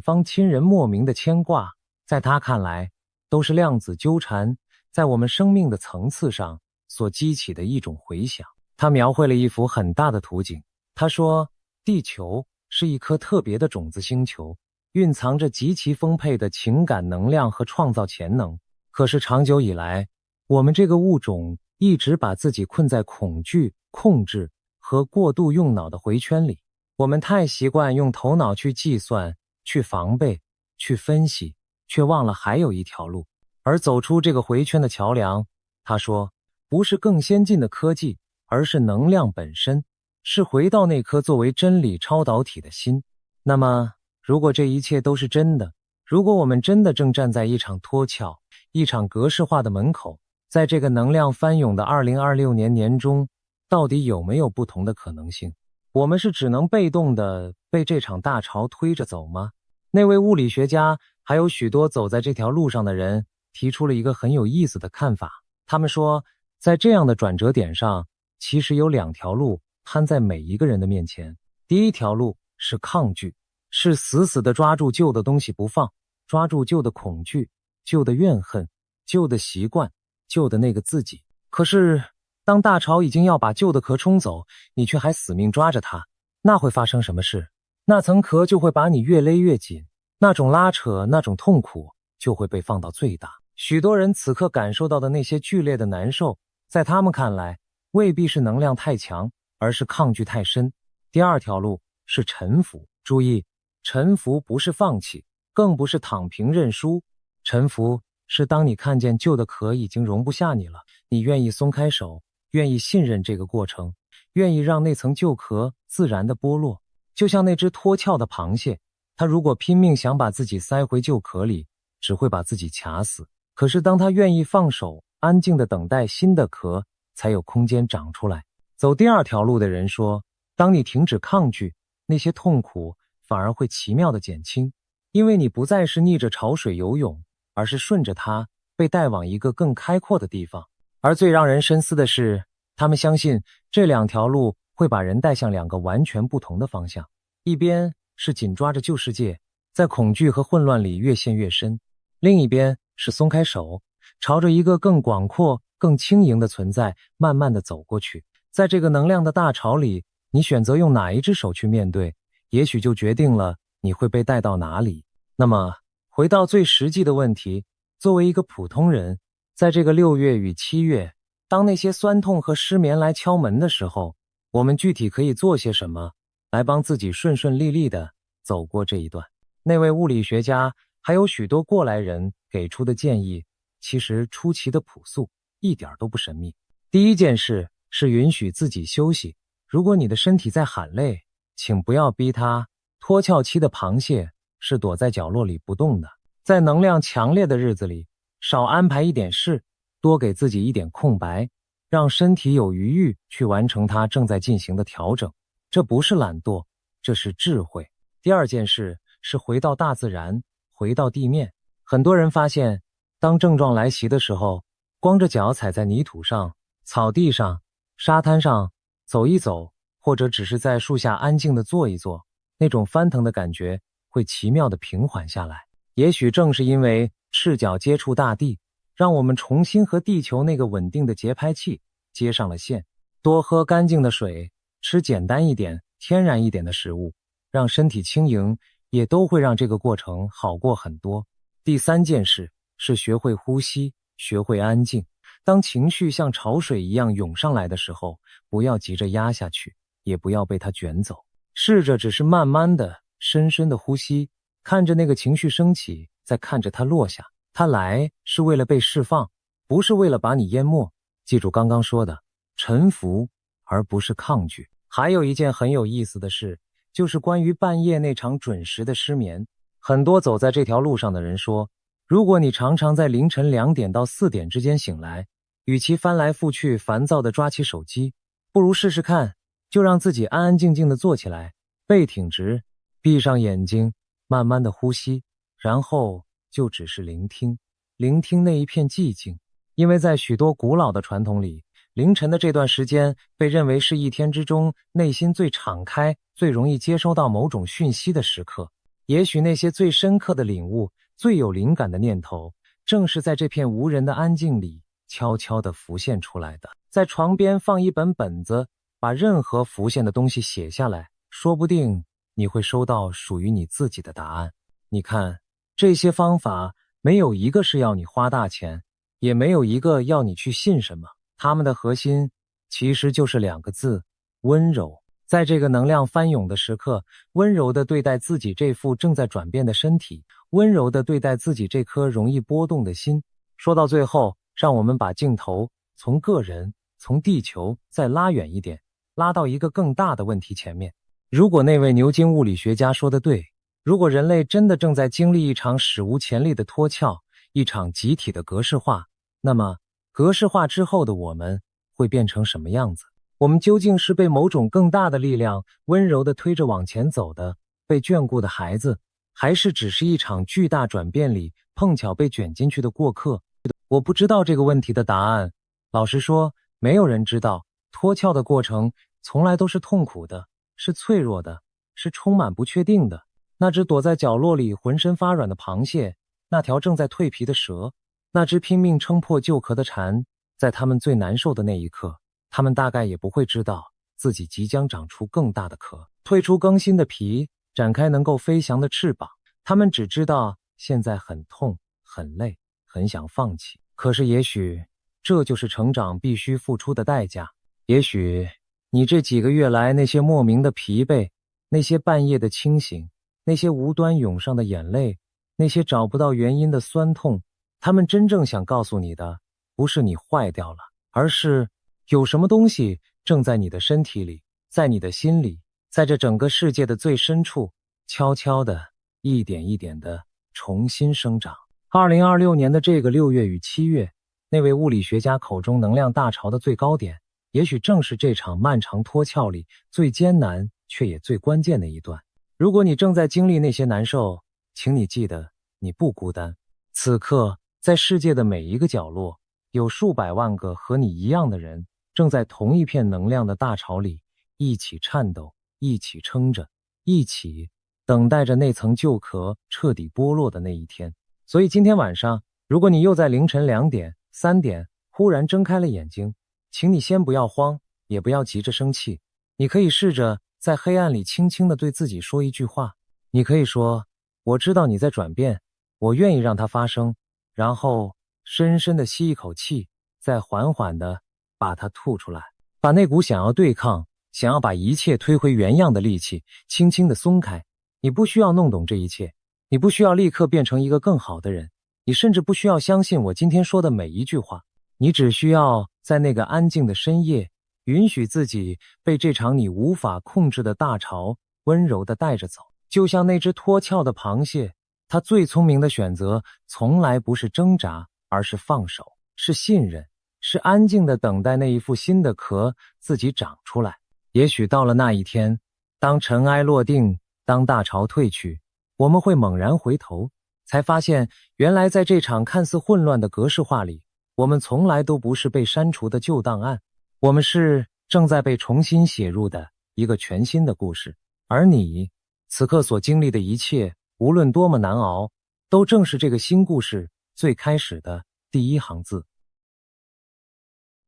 方亲人莫名的牵挂，在他看来都是量子纠缠在我们生命的层次上所激起的一种回响。他描绘了一幅很大的图景，他说，地球是一颗特别的种子星球，蕴藏着极其丰沛的情感能量和创造潜能。可是长久以来，我们这个物种一直把自己困在恐惧、控制和过度用脑的回圈里。我们太习惯用头脑去计算、去防备、去分析，却忘了还有一条路。而走出这个回圈的桥梁，他说，不是更先进的科技，而是能量本身，是回到那颗作为真理超导体的心。那么，如果这一切都是真的，如果我们真的正站在一场脱壳、一场格式化的门口，在这个能量翻涌的2026年年中，到底有没有不同的可能性？我们是只能被动地被这场大潮推着走吗？那位物理学家还有许多走在这条路上的人提出了一个很有意思的看法。他们说，在这样的转折点上，其实有2条路摊在每一个人的面前。第一条路是抗拒，是死死地抓住旧的东西不放，抓住旧的恐惧、旧的怨恨、旧的习惯、旧的那个自己。可是当大潮已经要把旧的壳冲走，你却还死命抓着它，那会发生什么事？那层壳就会把你越勒越紧，那种拉扯，那种痛苦就会被放到最大。许多人此刻感受到的那些剧烈的难受，在他们看来未必是能量太强，而是抗拒太深。第2条路是臣服。注意，臣服不是放弃，更不是躺平认输。臣服是当你看见旧的壳已经容不下你了，你愿意松开手，愿意信任这个过程，愿意让那层旧壳自然的剥落。就像那只脱壳的螃蟹，它如果拼命想把自己塞回旧壳里，只会把自己卡死。可是当它愿意放手，安静地等待新的壳，才有空间长出来。走第2条路的人说，当你停止抗拒，那些痛苦反而会奇妙地减轻，因为你不再是逆着潮水游泳，而是顺着它被带往一个更开阔的地方。而最让人深思的是，他们相信这2条路会把人带向2个完全不同的方向。一边是紧抓着旧世界，在恐惧和混乱里越陷越深，另一边是松开手，朝着一个更广阔、更轻盈的存在慢慢地走过去。在这个能量的大潮里，你选择用哪一只手去面对，也许就决定了你会被带到哪里。那么，回到最实际的问题，作为一个普通人，在这个6月与7月，当那些酸痛和失眠来敲门的时候，我们具体可以做些什么，来帮自己顺顺利利地走过这一段？那位物理学家还有许多过来人给出的建议，其实出奇的朴素，一点都不神秘。第一件事是允许自己休息。如果你的身体在喊累，请不要逼它。脱壳期的螃蟹是躲在角落里不动的。在能量强烈的日子里，少安排一点事，多给自己一点空白，让身体有余裕去完成它正在进行的调整。这不是懒惰，这是智慧。第2件事是回到大自然，回到地面。很多人发现，当症状来袭的时候，光着脚踩在泥土上、草地上、沙滩上走一走，或者只是在树下安静地坐一坐，那种翻腾的感觉会奇妙地平缓下来。也许正是因为赤脚接触大地，让我们重新和地球那个稳定的节拍器接上了线。多喝干净的水，吃简单一点、天然一点的食物，让身体轻盈，也都会让这个过程好过很多。第3件事是学会呼吸，学会安静。当情绪像潮水一样涌上来的时候，不要急着压下去，也不要被它卷走，试着只是慢慢的、深深的呼吸，看着那个情绪升起，再看着它落下。它来是为了被释放，不是为了把你淹没。记住刚刚说的，臣服而不是抗拒。还有一件很有意思的事，就是关于半夜那场准时的失眠。很多走在这条路上的人说，如果你常常在凌晨2点到4点之间醒来，与其翻来覆去烦躁地抓起手机，不如试试看，就让自己安安静静地坐起来，背挺直，闭上眼睛，慢慢地呼吸，然后就只是聆听，聆听那一片寂静。因为在许多古老的传统里，凌晨的这段时间被认为是一天之中内心最敞开、最容易接收到某种讯息的时刻。也许那些最深刻的领悟、最有灵感的念头，正是在这片无人的安静里悄悄地浮现出来的。在床边放一本本子，把任何浮现的东西写下来，说不定你会收到属于你自己的答案。你看，这些方法没有一个是要你花大钱，也没有一个要你去信什么，它们的核心其实就是2个字：温柔。在这个能量翻涌的时刻，温柔地对待自己这副正在转变的身体，温柔地对待自己这颗容易波动的心。说到最后，让我们把镜头从个人、从地球再拉远一点，拉到一个更大的问题前面。如果那位牛津物理学家说的对，如果人类真的正在经历一场史无前例的脱壳，一场集体的格式化，那么格式化之后的我们会变成什么样子？我们究竟是被某种更大的力量温柔地推着往前走的被眷顾的孩子，还是只是一场巨大转变里碰巧被卷进去的过客？我不知道这个问题的答案。老实说，没有人知道。脱壳的过程从来都是痛苦的，是脆弱的，是充满不确定的。那只躲在角落里浑身发软的螃蟹，那条正在蜕皮的蛇，那只拼命撑破旧壳的蝉，在它们最难受的那一刻，他们大概也不会知道自己即将长出更大的壳，蜕出更新的皮，展开能够飞翔的翅膀。他们只知道现在很痛、很累、很想放弃。可是也许这就是成长必须付出的代价。也许你这几个月来那些莫名的疲惫，那些半夜的清醒，那些无端涌上的眼泪，那些找不到原因的酸痛，他们真正想告诉你的，不是你坏掉了，而是有什么东西正在你的身体里，在你的心里，在这整个世界的最深处，悄悄的、一点一点的重新生长。2026年的这个6月与7月，那位物理学家口中能量大潮的最高点，也许正是这场漫长脱壳里最艰难却也最关键的一段。如果你正在经历那些难受，请你记得你不孤单。此刻，在世界的每一个角落，有数百万个和你一样的人，正在同一片能量的大潮里一起颤抖，一起撑着，一起等待着那层旧壳彻底剥落的那一天。所以今天晚上，如果你又在凌晨2点、3点忽然睁开了眼睛，请你先不要慌，也不要急着生气。你可以试着在黑暗里轻轻地对自己说一句话。你可以说，我知道你在转变，我愿意让它发生，然后深深地吸一口气，再缓缓地把它吐出来。把那股想要对抗、想要把一切推回原样的力气轻轻地松开。你不需要弄懂这一切，你不需要立刻变成一个更好的人，你甚至不需要相信我今天说的每一句话。你只需要在那个安静的深夜，允许自己被这场你无法控制的大潮温柔地带着走。就像那只脱壳的螃蟹，它最聪明的选择从来不是挣扎，而是放手，是信任，是安静地等待那一副新的壳自己长出来。也许到了那一天，当尘埃落定，当大潮退去，我们会猛然回头，才发现原来在这场看似混乱的格式化里，我们从来都不是被删除的旧档案，我们是正在被重新写入的一个全新的故事。而你此刻所经历的一切，无论多么难熬，都正是这个新故事最开始的第一行字。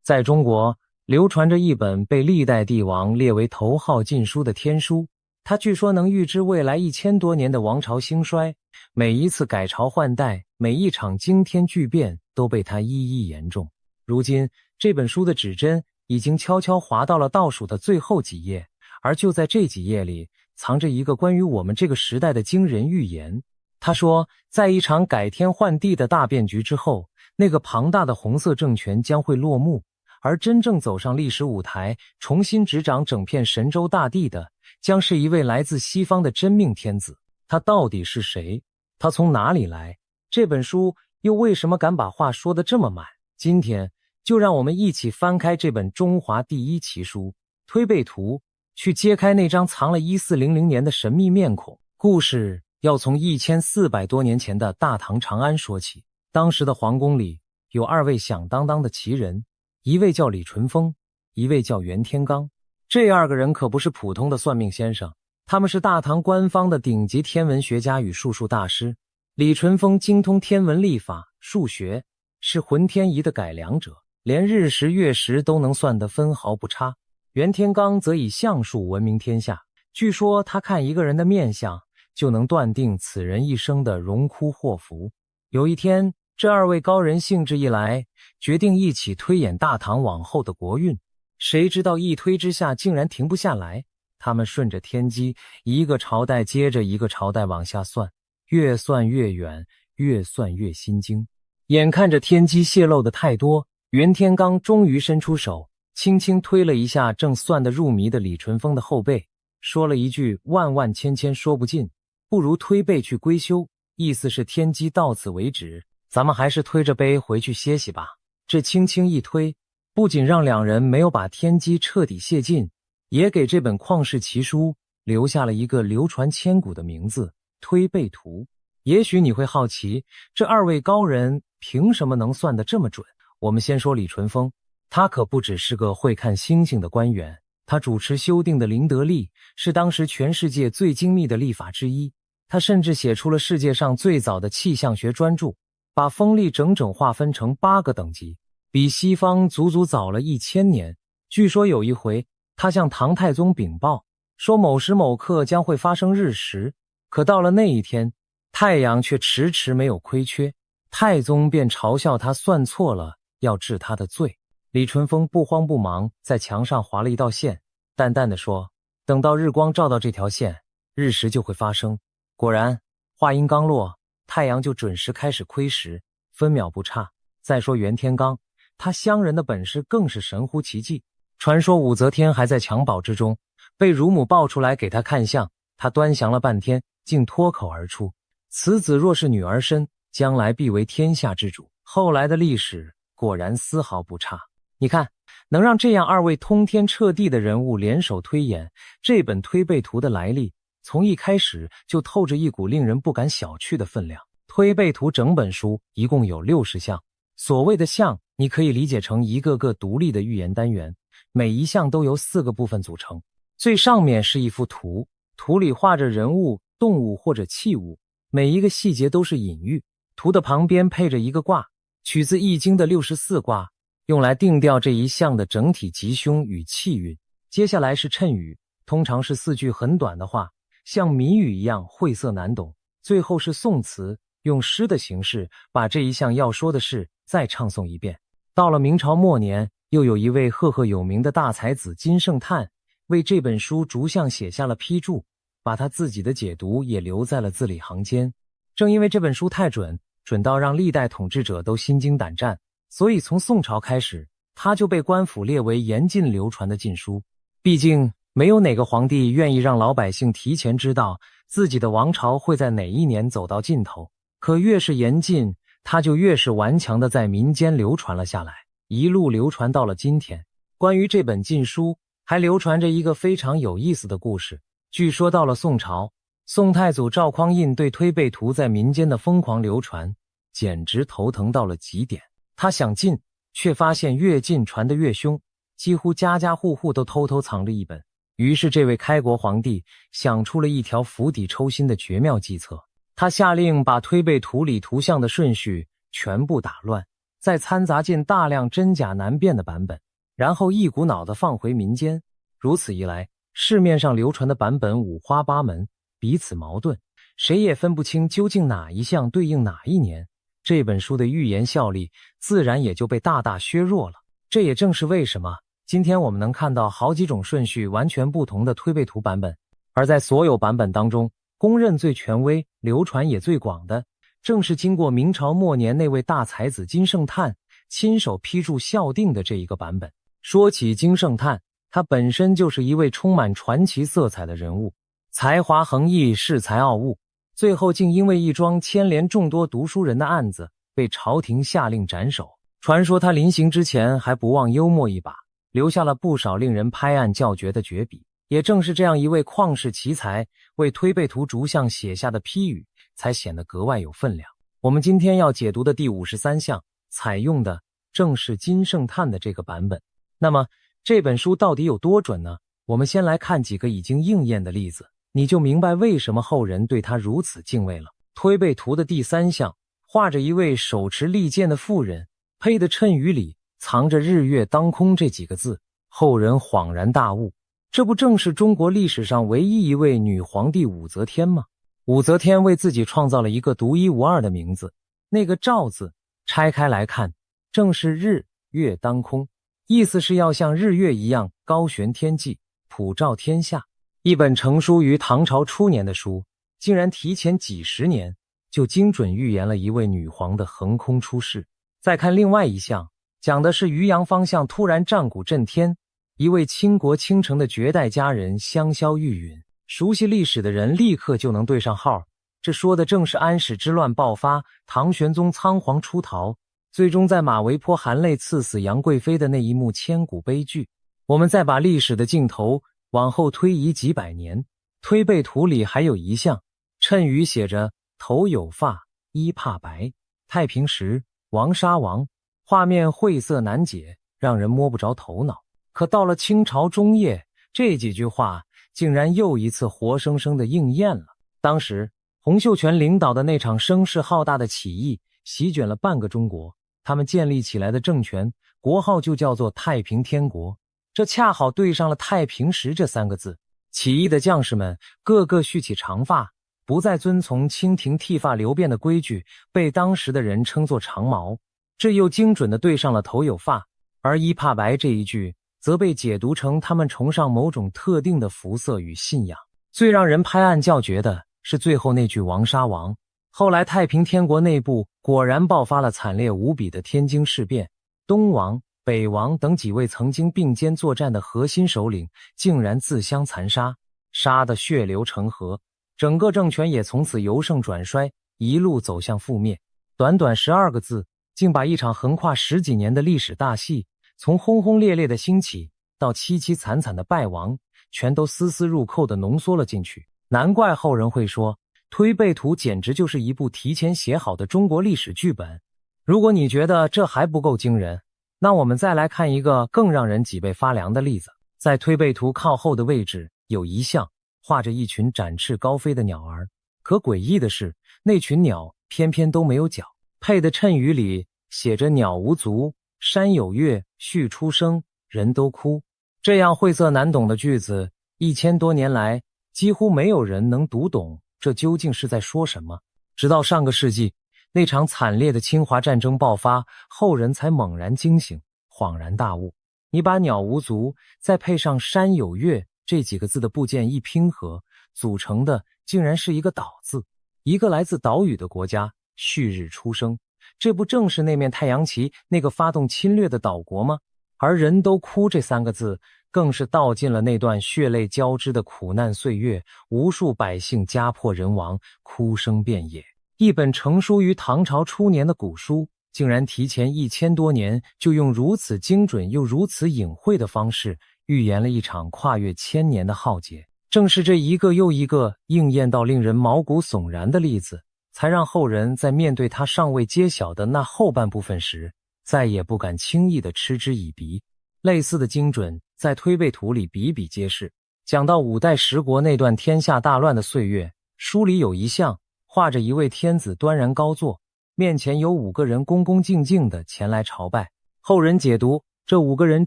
在中国，流传着一本被历代帝王列为头号禁书的天书，他据说能预知未来1000多年的王朝兴衰，每一次改朝换代，每一场惊天巨变都被他一一言中。如今这本书的指针已经悄悄滑到了倒数的最后几页，而就在这几页里藏着一个关于我们这个时代的惊人预言。他说，在一场改天换地的大变局之后，那个庞大的红色政权将会落幕，而真正走上历史舞台，重新执掌整片神州大地的，将是一位来自西方的真命天子。他到底是谁？他从哪里来？这本书又为什么敢把话说得这么满？今天就让我们一起翻开这本中华第一奇书《推背图》，去揭开那张藏了1400年的神秘面孔。故事要从1400多年前的大唐长安说起。当时的皇宫里有2位响当当的奇人，一位叫李淳风，一位叫袁天罡。这2个人可不是普通的算命先生，他们是大唐官方的顶级天文学家与术数大师。李淳风精通天文历法、数学，是浑天仪的改良者，连日食月食都能算得分毫不差。袁天罡则以相术闻名天下，据说他看一个人的面相，就能断定此人一生的荣枯祸福。有一天，这2位高人兴致一来，决定一起推演大唐往后的国运。谁知道一推之下竟然停不下来，他们顺着天机，一个朝代接着一个朝代往下算，越算越远，越算越心惊。眼看着天机泄露的太多，袁天罡终于伸出手，轻轻推了一下正算得入迷的李淳风的后背，说了一句万万千千说不尽，不如推背去归休，意思是天机到此为止，咱们还是推着背回去歇息吧。这轻轻一推，不仅让2人没有把天机彻底泄尽，也给这本旷世奇书留下了一个流传千古的名字——推背图。也许你会好奇，这2位高人凭什么能算得这么准？我们先说李淳风，他可不只是个会看星星的官员，他主持修订的灵德历是当时全世界最精密的历法之一。他甚至写出了世界上最早的气象学专著，把风力整整划分成8个等级，比西方足足早了1000年。据说有一回，他向唐太宗禀报，说某时某刻将会发生日食，可到了那一天，太阳却迟迟没有亏缺，太宗便嘲笑他算错了，要治他的罪。李淳风不慌不忙在墙上划了一道线，淡淡地说，等到日光照到这条线，日食就会发生。果然，话音刚落，太阳就准时开始亏时，分秒不差。再说袁天罡，他乡人的本事更是神乎其技。传说武则天还在襁褓之中，被乳母抱出来给他看相，他端详了半天，竟脱口而出，此子若是女儿身，将来必为天下之主。后来的历史果然丝毫不差。你看，能让这样2位通天彻地的人物联手推演这本推背图的来历，从一开始就透着一股令人不敢小觑的分量。推背图整本书一共有60项，所谓的项，你可以理解成一个个独立的预言单元，每一项都由4个部分组成。最上面是一幅图，图里画着人物、动物或者器物，每一个细节都是隐喻。图的旁边配着一个卦，取自易经的64卦，用来定调这一项的整体吉凶与气运。接下来是谶语，通常是4句很短的话，像谜语一样晦涩难懂。最后是宋词，用诗的形式把这一项要说的事再唱诵一遍。到了明朝末年，又有一位赫赫有名的大才子金圣叹，为这本书逐项写下了批注，把他自己的解读也留在了字里行间。正因为这本书太准，准到让历代统治者都心惊胆战，所以从宋朝开始，它就被官府列为严禁流传的禁书。毕竟没有哪个皇帝愿意让老百姓提前知道自己的王朝会在哪一年走到尽头，可越是严禁，它就越是顽强地在民间流传了下来，一路流传到了今天。关于这本禁书，还流传着一个非常有意思的故事。据说到了宋朝，宋太祖赵匡胤对推背图在民间的疯狂流传，简直头疼到了极点。他想禁，却发现越禁传得越凶，几乎家家户户都偷偷藏着一本。于是这位开国皇帝想出了一条釜底抽薪的绝妙计策，他下令把推背图里图像的顺序全部打乱，再掺杂进大量真假难辨的版本，然后一股脑地放回民间。如此一来，市面上流传的版本五花八门，彼此矛盾，谁也分不清究竟哪一项对应哪一年，这本书的预言效力自然也就被大大削弱了。这也正是为什么今天我们能看到好几种顺序完全不同的推背图版本，而在所有版本当中，公认最权威、流传也最广的，正是经过明朝末年那位大才子金圣叹亲手批注校订的这一个版本。说起金圣叹，他本身就是一位充满传奇色彩的人物，才华横溢，恃才傲物，最后竟因为一桩牵连众多读书人的案子被朝廷下令斩首。传说他临行之前还不忘幽默一把，留下了不少令人拍案叫绝的绝笔。也正是这样一位旷世奇才为推背图逐项写下的批语，才显得格外有分量。我们今天要解读的第53项采用的正是金圣叹的这个版本。那么这本书到底有多准呢？我们先来看几个已经应验的例子，你就明白为什么后人对他如此敬畏了。推背图的第3项画着一位手持利剑的妇人，配的谶语里藏着日月当空这几个字，后人恍然大悟，这不正是中国历史上唯一一位女皇帝武则天吗？武则天为自己创造了一个独一无二的名字，那个赵字拆开来看，正是日月当空，意思是要像日月一样高悬天际，普照天下。一本成书于唐朝初年的书，竟然提前几十年就精准预言了一位女皇的横空出世。再看另外一项，讲的是渔阳方向突然战鼓震天，一位倾国倾城的绝代佳人香消玉殒。熟悉历史的人立刻就能对上号，这说的正是安史之乱爆发，唐玄宗仓皇出逃，最终在马嵬坡含泪赐死杨贵妃的那一幕千古悲剧。我们再把历史的镜头往后推移几百年，推背图里还有一项谶语写着头有发，衣怕白，太平时，王杀王，画面晦涩难解，让人摸不着头脑。可到了清朝中叶，这几句话竟然又一次活生生的应验了。当时洪秀全领导的那场声势浩大的起义席卷了半个中国，他们建立起来的政权国号就叫做太平天国，这恰好对上了太平时这3个字。起义的将士们个个蓄起长发，不再遵从清廷剃发留辫的规矩，被当时的人称作长毛，这又精准地对上了头有发。而衣怕白这一句则被解读成他们崇尚某种特定的肤色与信仰。最让人拍案叫绝的是最后那句王杀王。后来太平天国内部果然爆发了惨烈无比的天津事变，东王、北王等几位曾经并肩作战的核心首领竟然自相残杀，杀得血流成河，整个政权也从此由盛转衰，一路走向覆灭。短短12个字，竟把一场横跨10几年的历史大戏，从轰轰烈烈的兴起到凄凄惨惨的败亡，全都丝丝入扣地浓缩了进去。难怪后人会说，推背图简直就是一部提前写好的中国历史剧本。如果你觉得这还不够惊人，那我们再来看一个更让人脊背发凉的例子。在推背图靠后的位置有一项画着一群展翅高飞的鸟儿，可诡异的是，那群鸟偏偏都没有脚。配的谶语里写着鸟无足，山有月，畜出生，人都哭。这样晦涩难懂的句子，1000多年来几乎没有人能读懂这究竟是在说什么。直到上个世纪，那场惨烈的侵华战争爆发，后人才猛然惊醒，恍然大悟。你把鸟无足再配上山有月这几个字的部件一拼合，组成的竟然是一个岛字，一个来自岛屿的国家，旭日初升。这不正是那面太阳旗那个发动侵略的岛国吗？而人都哭这3个字更是道尽了那段血泪交织的苦难岁月，无数百姓家破人亡，哭声遍野。一本成书于唐朝初年的古书，竟然提前1000多年就用如此精准又如此隐晦的方式预言了一场跨越1000年的浩劫。正是这一个又一个应验到令人毛骨悚然的例子，才让后人在面对他尚未揭晓的那后半部分时，再也不敢轻易地嗤之以鼻。类似的精准在推背图里比比皆是。讲到5代十国那段天下大乱的岁月，书里有一项画着一位天子端然高坐，面前有5个人恭恭敬敬地前来朝拜。后人解读，这5个人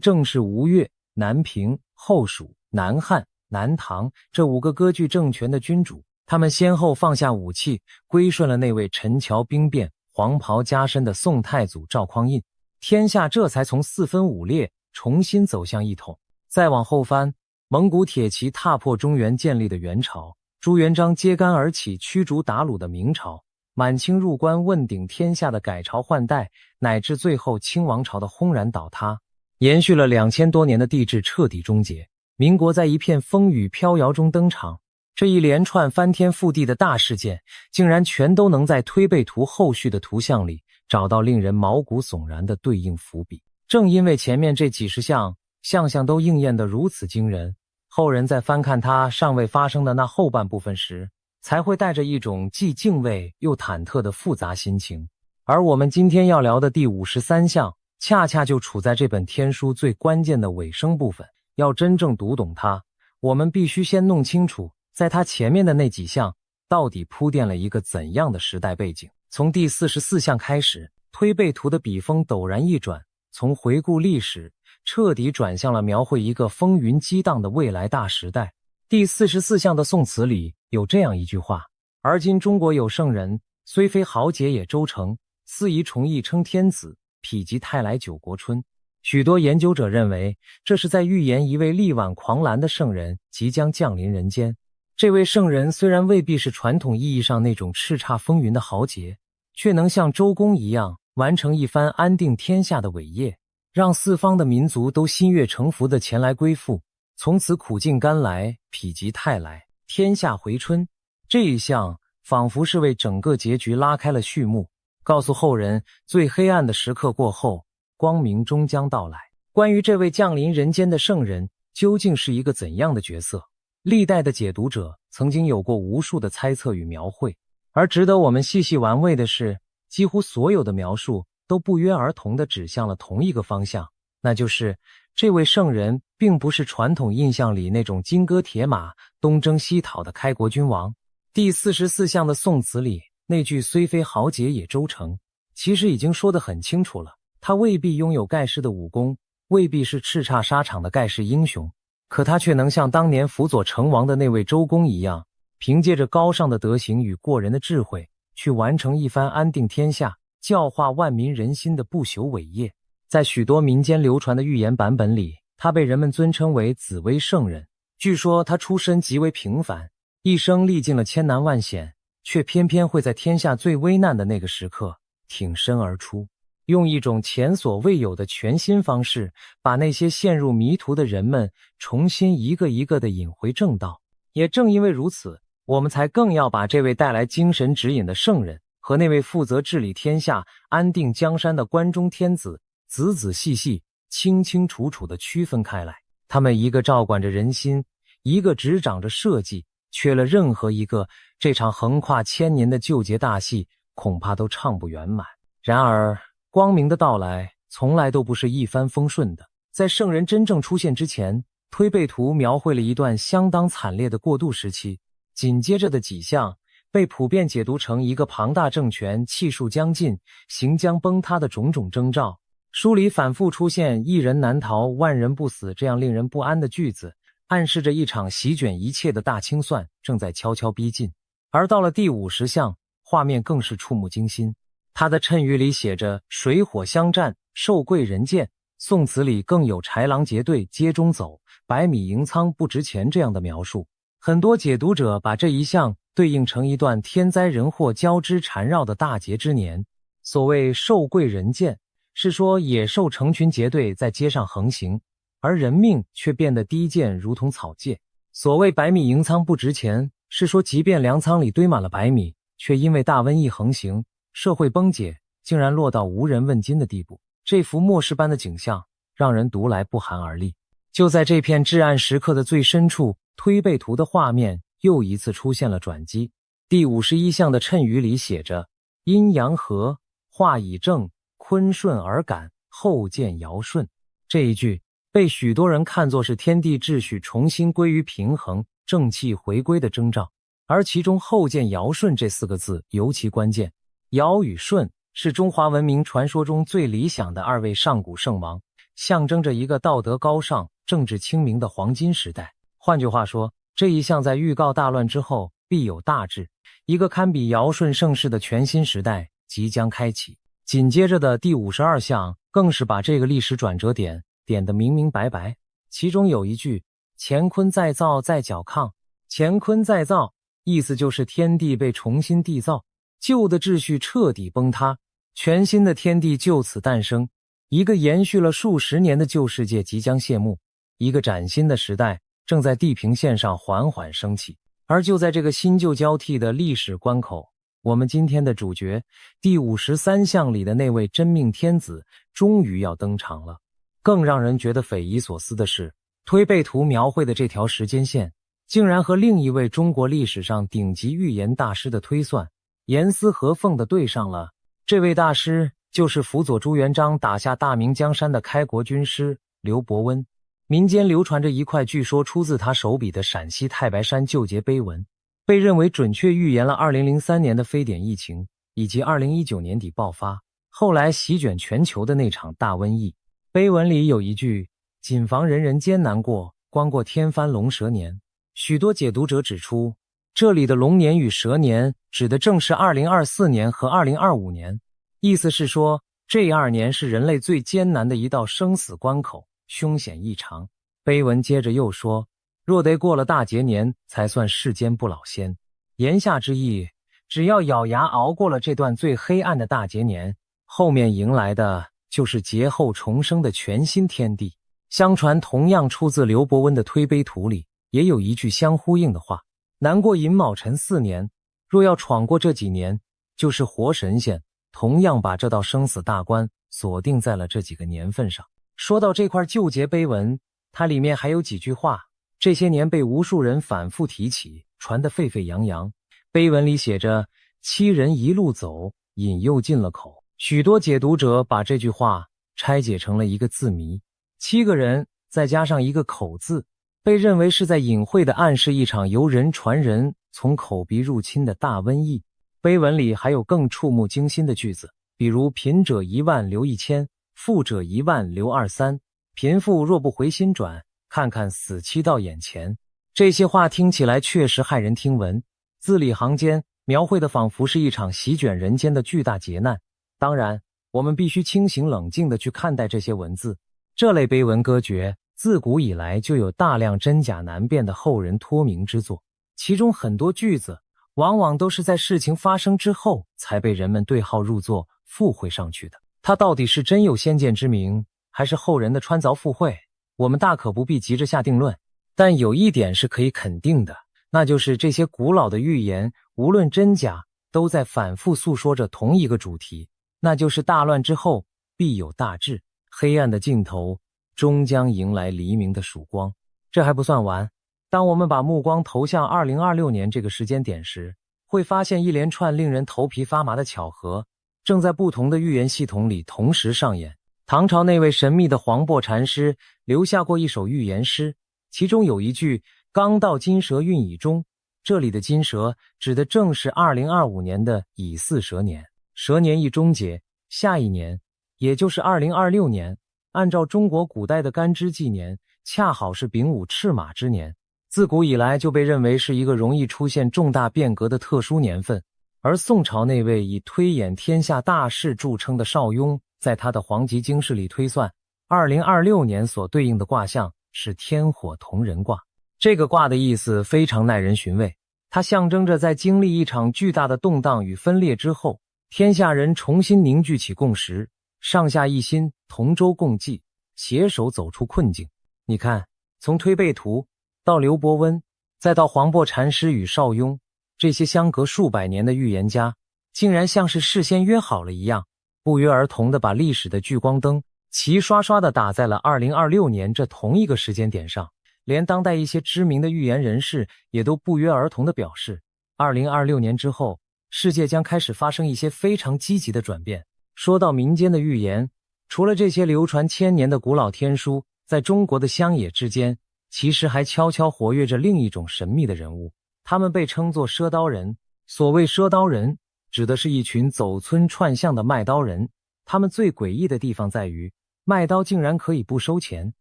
正是吴越、南平、后蜀、南汉、南唐这5个割据政权的君主，他们先后放下武器，归顺了那位陈桥兵变、黄袍加身的宋太祖赵匡胤，天下这才从四分五裂重新走向一统。再往后翻，蒙古铁骑踏破中原建立的元朝，朱元璋揭竿而起驱逐鞑虏的明朝，满清入关问鼎天下的改朝换代，乃至最后清王朝的轰然倒塌，延续了2000多年的帝制彻底终结，民国在一片风雨飘摇中登场。这一连串翻天覆地的大事件，竟然全都能在推背图后续的图像里找到令人毛骨悚然的对应伏笔。正因为前面这几十项项都应验得如此惊人，后人在翻看它尚未发生的那后半部分时，才会带着一种既敬畏又忐忑的复杂心情。而我们今天要聊的第53项，恰恰就处在这本天书最关键的尾声部分。要真正读懂它，我们必须先弄清楚在它前面的那几项到底铺垫了一个怎样的时代背景。从第44项开始，推背图的笔锋陡然一转，从回顾历史彻底转向了描绘一个风云激荡的未来大时代。第44项的宋词里有这样一句话：而今中国有圣人，虽非豪杰也周成，司仪崇义称天子，否极泰来九国春。许多研究者认为，这是在预言一位力挽狂澜的圣人即将降临人间。这位圣人虽然未必是传统意义上那种叱咤风云的豪杰，却能像周公一样完成一番安定天下的伟业，让四方的民族都心悦诚服地前来归附，从此苦尽甘来，否极泰来，天下回春。这一项仿佛是为整个结局拉开了序幕，告诉后人最黑暗的时刻过后，光明终将到来。关于这位降临人间的圣人究竟是一个怎样的角色，历代的解读者曾经有过无数的猜测与描绘，而值得我们细细玩味的是，几乎所有的描述都不约而同地指向了同一个方向，那就是这位圣人并不是传统印象里那种金戈铁马、东征西讨的开国君王。第44项的宋词里那句虽非豪杰也周成，其实已经说得很清楚了，他未必拥有盖世的武功，未必是叱咤沙场的盖世英雄，可他却能像当年辅佐成王的那位周公一样，凭借着高尚的德行与过人的智慧，去完成一番安定天下、教化万民人心的不朽伟业。在许多民间流传的寓言版本里，他被人们尊称为紫薇圣人。据说他出身极为平凡，一生历尽了千难万险，却偏偏会在天下最危难的那个时刻挺身而出，用一种前所未有的全新方式，把那些陷入迷途的人们重新一个一个地引回正道。也正因为如此，我们才更要把这位带来精神指引的圣人和那位负责治理天下、安定江山的关中天子仔仔细细、清清楚楚地区分开来。他们一个照管着人心，一个执掌着社稷，缺了任何一个，这场横跨千年的救劫大戏恐怕都唱不圆满。然而光明的到来从来都不是一帆风顺的。在圣人真正出现之前，推背图描绘了一段相当惨烈的过渡时期，紧接着的几项被普遍解读成一个庞大政权气数将尽、行将崩塌的种种征兆。书里反复出现一人难逃万人不死这样令人不安的句子，暗示着一场席卷一切的大清算正在悄悄逼近。而到了第50项，画面更是触目惊心。他的谶语里写着水火相战，受贵人见，宋词里更有豺狼结队街中走，百米银仓不值钱这样的描述。很多解读者把这一项对应成一段天灾人祸交织缠绕的大劫之年。所谓受贵人见，是说野兽成群结队在街上横行，而人命却变得低贱如同草芥。所谓百米银仓不值钱，是说即便粮仓里堆满了白米，却因为大瘟疫横行，社会崩解，竟然落到无人问津的地步。这幅末世般的景象让人读来不寒而栗。就在这片至暗时刻的最深处，推背图的画面又一次出现了转机。第51项的谶语里写着阴阳和，化以正，坤顺而感，后见尧舜。这一句被许多人看作是天地秩序重新归于平衡、正气回归的征兆，而其中后见尧舜这4个字尤其关键。尧与舜是中华文明传说中最理想的2位上古圣王，象征着一个道德高尚、政治清明的黄金时代。换句话说，这一项在预告大乱之后必有大治，一个堪比尧舜盛世的全新时代即将开启。紧接着的第52项更是把这个历史转折点点得明明白白，其中有一句乾坤再造再角亢，乾坤再造意思就是天地被重新缔造，旧的秩序彻底崩塌，全新的天地就此诞生，一个延续了数十年的旧世界即将谢幕，一个崭新的时代正在地平线上缓缓升起。而就在这个新旧交替的历史关口，我们今天的主角第53项里的那位真命天子终于要登场了。更让人觉得匪夷所思的是，推背图描绘的这条时间线竟然和另一位中国历史上顶级预言大师的推算严丝合缝地对上了。这位大师就是辅佐朱元璋打下大明江山的开国军师刘伯温。民间流传着一块据说出自他手笔的陕西太白山旧节碑文，被认为准确预言了2003年的非典疫情以及2019年底爆发，后来席卷全球的那场大瘟疫。碑文里有一句谨防人人艰难过，光过天翻龙蛇年。许多解读者指出，这里的龙年与蛇年指的正是2024年和2025年，意思是说这2年是人类最艰难的一道生死关口，凶险异常。碑文接着又说，若得过了大劫年才算世间不老仙。言下之意，只要咬牙熬过了这段最黑暗的大劫年，后面迎来的就是劫后重生的全新天地。相传同样出自刘伯温的推碑图里也有一句相呼应的话，难过寅卯辰4年，若要闯过这几年，就是活神仙，同样把这道生死大关锁定在了这几个年份上。说到这块旧节碑文，它里面还有几句话，这些年被无数人反复提起，传得沸沸扬扬。碑文里写着7人一路走，引诱进了口。许多解读者把这句话拆解成了一个字谜，7个人再加上一个口字，被认为是在隐晦地暗示一场由人传人从口鼻入侵的大瘟疫。碑文里还有更触目惊心的句子，比如贫者1万留1000，富者1万留23，贫富若不回心转，看看死期到眼前。这些话听起来确实骇人听闻，字里行间描绘的仿佛是一场席卷人间的巨大劫难。当然，我们必须清醒冷静地去看待这些文字。这类碑文歌诀自古以来就有大量真假难辨的后人托名之作，其中很多句子往往都是在事情发生之后才被人们对号入座附会上去的。它到底是真有先见之明，还是后人的穿凿附会，我们大可不必急着下定论。但有一点是可以肯定的，那就是这些古老的预言无论真假都在反复诉说着同一个主题，那就是大乱之后必有大治，黑暗的尽头终将迎来黎明的曙光。这还不算完，当我们把目光投向2026年这个时间点时，会发现一连串令人头皮发麻的巧合正在不同的预言系统里同时上演。唐朝那位神秘的黄檗禅师留下过一首预言诗，其中有一句刚到金蛇运已终，这里的金蛇指的正是2025年的乙巳蛇年。蛇年一终结，下一年也就是2026年，按照中国古代的干支纪年，恰好是丙午赤马之年，自古以来就被认为是一个容易出现重大变革的特殊年份。而宋朝那位以推演天下大事著称的邵雍，在他的黄极经世里推算2026年所对应的卦象是天火同人卦。这个卦的意思非常耐人寻味，它象征着在经历一场巨大的动荡与分裂之后，天下人重新凝聚起共识，上下一心，同舟共济，携手走出困境。你看，从推背图到刘伯温，再到黄檗禅师与邵雍，这些相隔数百年的预言家竟然像是事先约好了一样，不约而同地把历史的聚光灯齐刷刷地打在了2026年这同一个时间点上。连当代一些知名的预言人士也都不约而同地表示，2026年之后，世界将开始发生一些非常积极的转变。说到民间的预言，除了这些流传千年的古老天书，在中国的乡野之间，其实还悄悄活跃着另一种神秘的人物，他们被称作赊刀人。所谓赊刀人，指的是一群走村串巷的卖刀人。他们最诡异的地方在于，卖刀竟然可以不收钱。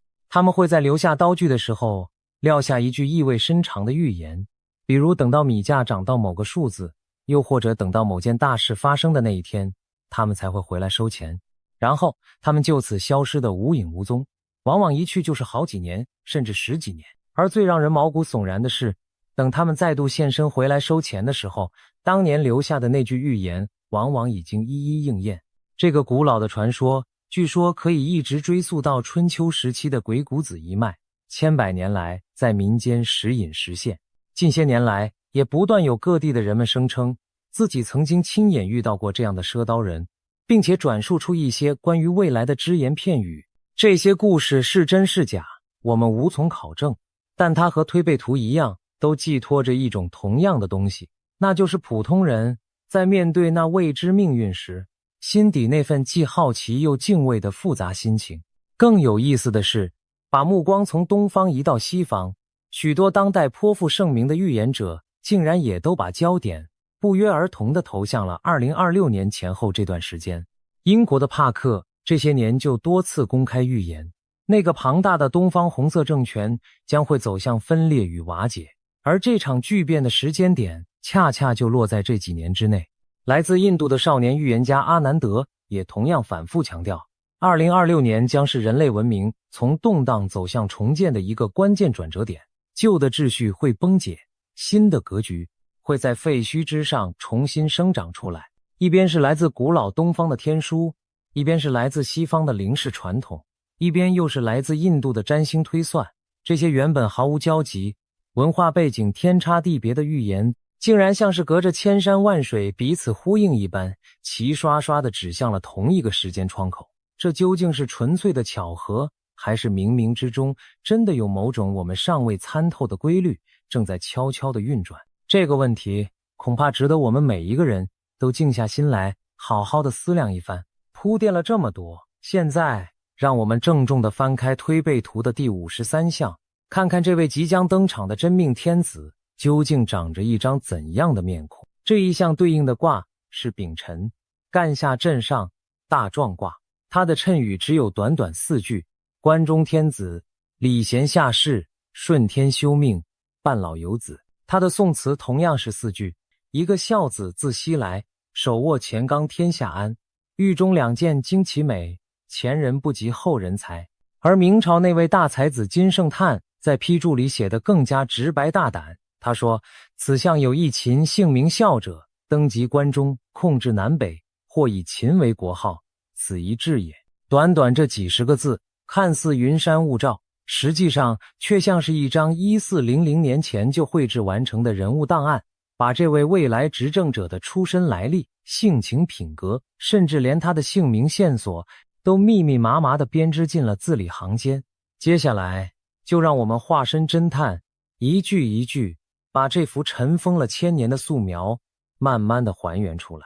他们会在留下刀具的时候撂下一句意味深长的预言，比如等到米价涨到某个数字，又或者等到某件大事发生的那一天，他们才会回来收钱，然后他们就此消失得无影无踪，往往一去就是好几年，甚至10几年。而最让人毛骨悚然的是，等他们再度现身回来收钱的时候，当年留下的那句预言往往已经一一应验。这个古老的传说据说可以一直追溯到春秋时期的鬼谷子一脉，千百年来在民间时隐时现。近些年来也不断有各地的人们声称自己曾经亲眼遇到过这样的赊刀人，并且转述出一些关于未来的只言片语。这些故事是真是假，我们无从考证，但它和推背图一样，都寄托着一种同样的东西，那就是普通人在面对那未知命运时，心底那份既好奇又敬畏的复杂心情。更有意思的是，把目光从东方移到西方，许多当代颇负盛名的预言者竟然也都把焦点不约而同地投向了2026年前后这段时间。英国的帕克这些年就多次公开预言，那个庞大的东方红色政权将会走向分裂与瓦解，而这场巨变的时间点恰恰就落在这几年之内。来自印度的少年预言家阿南德也同样反复强调，2026年将是人类文明从动荡走向重建的一个关键转折点，旧的秩序会崩解，新的格局会在废墟之上重新生长出来。一边是来自古老东方的天书，一边是来自西方的灵视传统，一边又是来自印度的占星推算。这些原本毫无交集、文化背景天差地别的预言，竟然像是隔着千山万水彼此呼应一般，齐刷刷地指向了同一个时间窗口。这究竟是纯粹的巧合，还是冥冥之中真的有某种我们尚未参透的规律正在悄悄地运转？这个问题恐怕值得我们每一个人都静下心来好好的思量一番。铺垫了这么多，现在让我们郑重地翻开推背图的第53象，看看这位即将登场的真命天子究竟长着一张怎样的面孔。这一象对应的卦是丙辰，干下震上大壮卦，它的谶语只有短短4句：关中天子，礼贤下士，顺天修命，半老有子。它的宋词同样是4句：一个孝子自西来，手握乾纲天下安，狱中2件惊其美，前人不及后人才。而明朝那位大才子金圣叹在批注里写得更加直白大胆，他说：此象有一秦姓名孝者，登极关中，控制南北，或以秦为国号，此一志也。短短这几十个字，看似云山雾罩，实际上却像是一张1400年前就绘制完成的人物档案，把这位未来执政者的出身来历、性情品格，甚至连他的姓名线索都密密麻麻地编织进了字里行间。接下来就让我们化身侦探，一句一句把这幅尘封了1000年的素描慢慢地还原出来。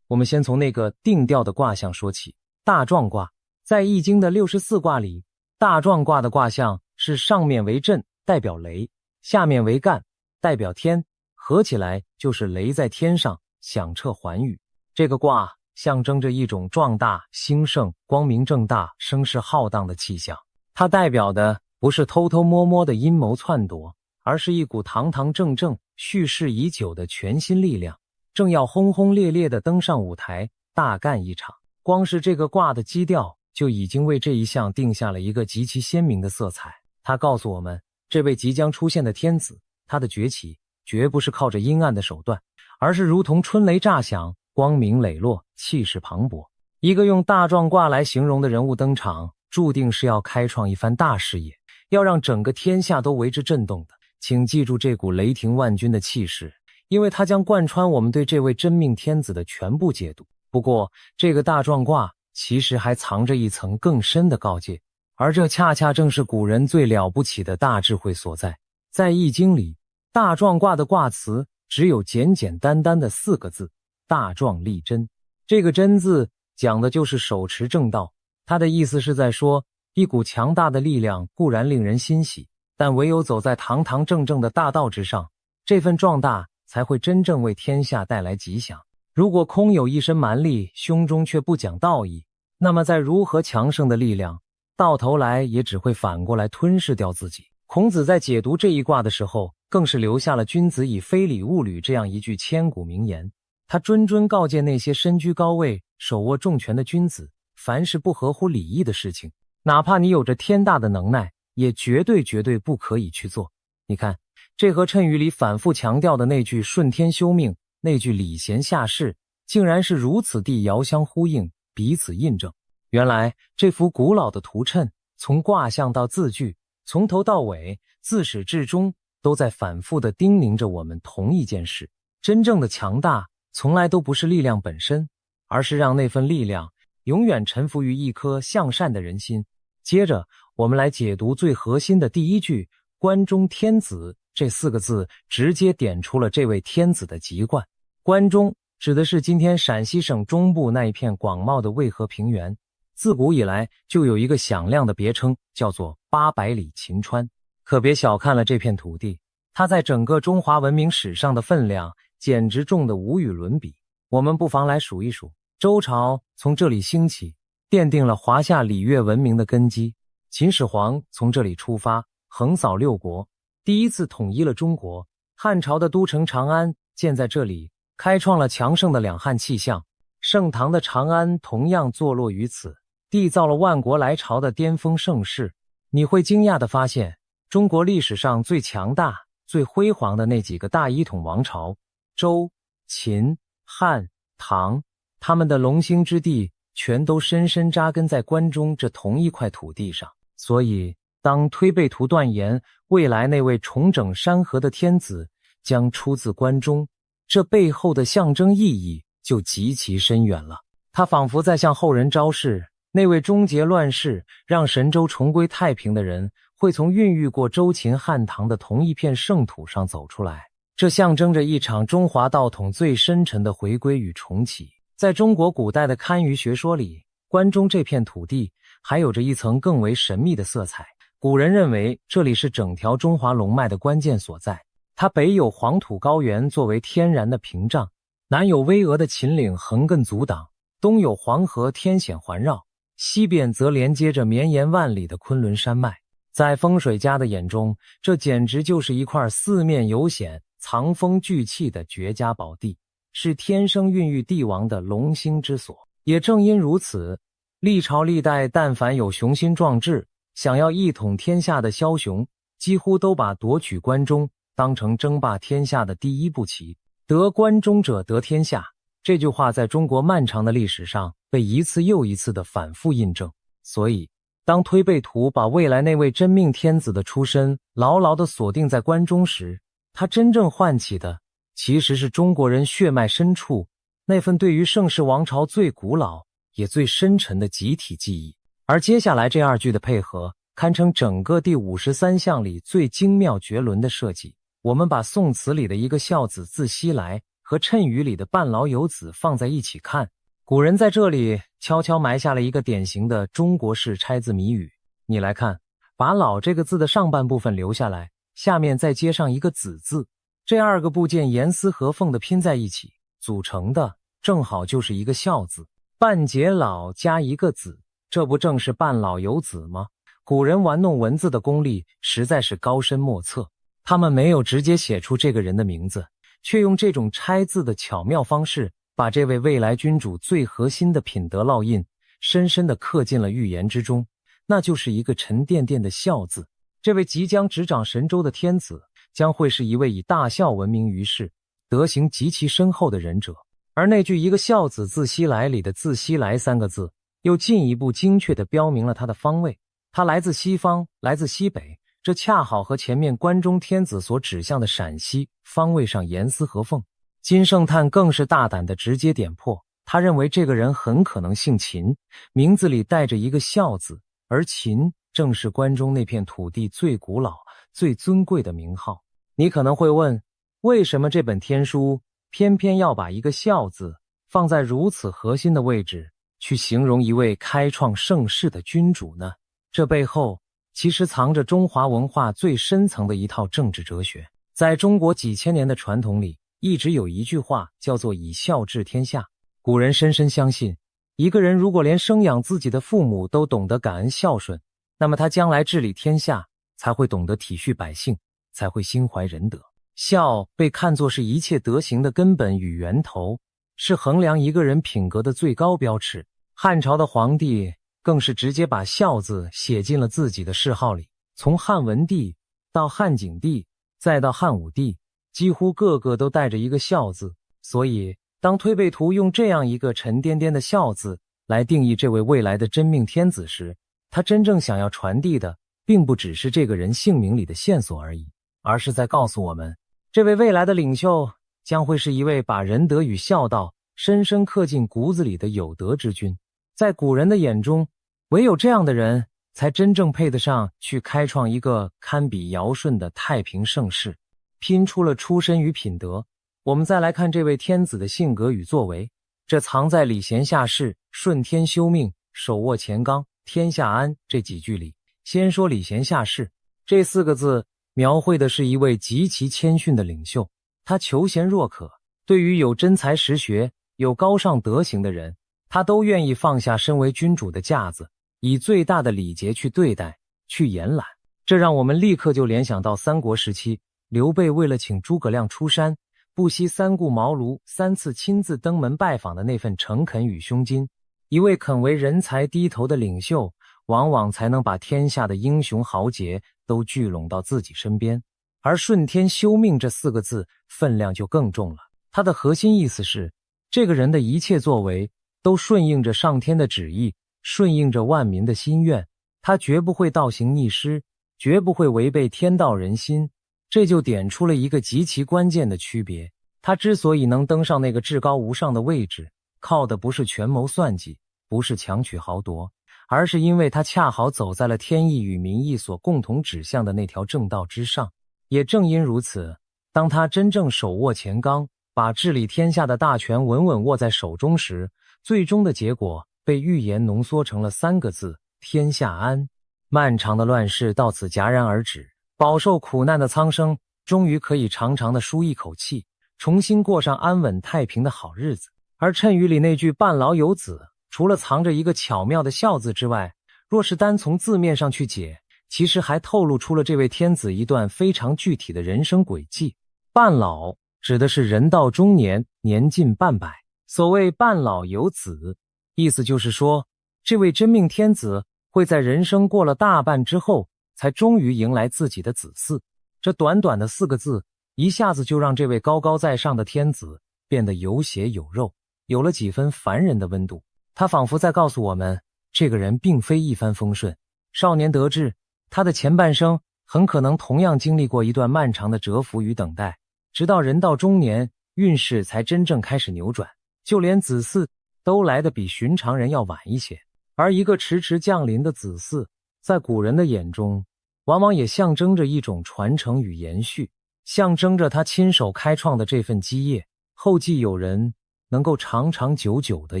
我们先从那个定调的卦象说起。大壮卦在易经的64卦里，大壮卦的卦象是上面为震，代表雷，下面为干，代表天，合起来就是雷在天上，响彻寰宇。这个卦象征着一种壮大、兴盛、光明正大、声势浩荡的气象。它代表的不是偷偷摸摸的阴谋篡夺，而是一股堂堂正正、蓄势已久的全新力量，正要轰轰烈烈地登上舞台，大干一场。光是这个卦的基调就已经为这一项定下了一个极其鲜明的色彩。它告诉我们，这位即将出现的天子，他的崛起绝不是靠着阴暗的手段，而是如同春雷炸响，光明磊落，气势磅礴。一个用大壮卦来形容的人物登场，注定是要开创一番大事业，要让整个天下都为之震动的。请记住这股雷霆万钧的气势，因为它将贯穿我们对这位真命天子的全部解读。不过，这个大壮卦其实还藏着一层更深的告诫，而这恰恰正是古人最了不起的大智慧所在。在易经里，大壮卦的卦辞只有简简单单的4个字：大壮立真。这个真字讲的就是手持正道，它的意思是在说，一股强大的力量固然令人欣喜，但唯有走在堂堂正正的大道之上，这份壮大才会真正为天下带来吉祥。如果空有一身蛮力，胸中却不讲道义，那么再如何强盛的力量，到头来也只会反过来吞噬掉自己。孔子在解读这一卦的时候，更是留下了君子以非礼勿履这样一句千古名言。他谆谆告诫那些身居高位、手握重权的君子，凡是不合乎礼义的事情，哪怕你有着天大的能耐，也绝对不可以去做。你看，这和谶语里反复强调的那句顺天修命，那句礼贤下士，竟然是如此地遥相呼应，彼此印证。原来这幅古老的图谶，从卦象到字句，从头到尾，自始至终，都在反复地叮咛着我们同一件事：真正的强大，从来都不是力量本身，而是让那份力量永远臣服于一颗向善的人心。接着，我们来解读最核心的第一句“关中天子”这4个字，直接点出了这位天子的籍贯。关中指的是今天陕西省中部那一片广袤的渭河平原，自古以来就有一个响亮的别称，叫做800里秦川。可别小看了这片土地，它在整个中华文明史上的分量简直重得无与伦比。我们不妨来数一数，周朝从这里兴起，奠定了华夏礼乐文明的根基；秦始皇从这里出发，横扫6国，第一次统一了中国；汉朝的都城长安建在这里，开创了强盛的两汉气象；盛唐的长安同样坐落于此，缔造了万国来朝的巅峰盛世。你会惊讶地发现，中国历史上最强大、最辉煌的那几个大一统王朝——周、秦、汉、唐，他们的龙兴之地全都深深扎根在关中这同一块土地上。所以，当推背图断言未来那位重整山河的天子将出自关中，这背后的象征意义就极其深远了。他仿佛在向后人昭示，那位终结乱世，让神州重归太平的人，会从孕育过周秦汉唐的同一片圣土上走出来。这象征着一场中华道统最深沉的回归与重启。在中国古代的堪舆学说里，关中这片土地还有着一层更为神秘的色彩。古人认为这里是整条中华龙脉的关键所在，它北有黄土高原作为天然的屏障，南有巍峨的秦岭横亘阻挡，东有黄河天险环绕，西边则连接着绵延万里的昆仑山脉。在风水家的眼中，这简直就是一块四面有险、藏风聚气的绝佳宝地，是天生孕育帝王的龙兴之所。也正因如此，历朝历代但凡有雄心壮志，想要一统天下的枭雄，几乎都把夺取关中当成争霸天下的第一步棋。得关中者得天下，这句话在中国漫长的历史上被一次又一次的反复印证。所以，当推背图把未来那位真命天子的出身牢牢地锁定在关中时，他真正唤起的其实是中国人血脉深处那份对于盛世王朝最古老也最深沉的集体记忆。而接下来这2句的配合，堪称整个第53象里最精妙绝伦的设计。我们把宋词里的一个孝子自西来和谶语里的半老有子放在一起看，古人在这里悄悄埋下了一个典型的中国式拆字谜语。你来看，把老这个字的上半部分留下来，下面再接上一个子字，这2个部件严丝合缝地拼在一起，组成的正好就是一个孝字。半截老加一个子，这不正是半老有子吗？古人玩弄文字的功力实在是高深莫测，他们没有直接写出这个人的名字，却用这种拆字的巧妙方式，把这位未来君主最核心的品德烙印深深地刻进了预言之中，那就是一个沉甸甸的孝字。这位即将执掌神州的天子，将会是一位以大孝闻名于世、德行极其深厚的仁者。而那句一个孝子自西来里的自西来3个字，又进一步精确地标明了他的方位。他来自西方，来自西北，这恰好和前面关中天子所指向的陕西方位上严丝合缝。金圣叹更是大胆地直接点破，他认为这个人很可能姓秦，名字里带着一个孝字，而秦正是关中那片土地最古老、最尊贵的名号。你可能会问，为什么这本天书偏偏要把一个孝字放在如此核心的位置，去形容一位开创盛世的君主呢？这背后其实藏着中华文化最深层的一套政治哲学。在中国几千年的传统里，一直有一句话叫做以孝治天下。古人深深相信，一个人如果连生养自己的父母都懂得感恩孝顺，那么他将来治理天下才会懂得体恤百姓，才会心怀仁德。孝被看作是一切德行的根本与源头，是衡量一个人品格的最高标尺。汉朝的皇帝更是直接把孝字写进了自己的谥号里，从汉文帝到汉景帝再到汉武帝，几乎个个都带着一个孝字。所以当推背图用这样一个沉甸甸的孝字来定义这位未来的真命天子时，他真正想要传递的并不只是这个人姓名里的线索而已，而是在告诉我们，这位未来的领袖将会是一位把仁德与孝道深深刻进骨子里的有德之君。在古人的眼中，唯有这样的人才真正配得上去开创一个堪比尧舜的太平盛世，拼出了出身与品德。我们再来看这位天子的性格与作为，这藏在礼贤下士、顺天修命、手握乾纲、天下安这几句里。先说礼贤下士，这4个字描绘的是一位极其谦逊的领袖，他求贤若渴，对于有真才实学、有高尚德行的人，他都愿意放下身为君主的架子，以最大的礼节去对待、去延揽。这让我们立刻就联想到三国时期，刘备为了请诸葛亮出山，不惜三顾茅庐3次亲自登门拜访的那份诚恳与胸襟。一位肯为人才低头的领袖，往往才能把天下的英雄豪杰都聚拢到自己身边。而顺天修命这4个字分量就更重了，它的核心意思是，这个人的一切作为都顺应着上天的旨意，顺应着万民的心愿，他绝不会倒行逆施，绝不会违背天道人心。这就点出了一个极其关键的区别，他之所以能登上那个至高无上的位置，靠的不是权谋算计，不是强取豪夺，而是因为他恰好走在了天意与民意所共同指向的那条正道之上。也正因如此，当他真正手握乾纲，把治理天下的大权稳稳握在手中时，最终的结果被预言浓缩成了3个字：天下安。漫长的乱世到此戛然而止，饱受苦难的苍生终于可以长长的舒一口气，重新过上安稳太平的好日子。而谶语里那句半老有子，除了藏着一个巧妙的孝字之外，若是单从字面上去解，其实还透露出了这位天子一段非常具体的人生轨迹。半老指的是人到中年，年近半百。所谓半老有子，意思就是说，这位真命天子会在人生过了大半之后，才终于迎来自己的子嗣。这短短的4个字，一下子就让这位高高在上的天子变得有血有肉，有了几分凡人的温度。他仿佛在告诉我们，这个人并非一帆风顺，少年得志，他的前半生很可能同样经历过一段漫长的蛰伏与等待，直到人到中年，运势才真正开始扭转，就连子嗣都来得比寻常人要晚一些。而一个迟迟降临的子嗣，在古人的眼中，往往也象征着一种传承与延续，象征着他亲手开创的这份基业，后继有人，能够长长久久地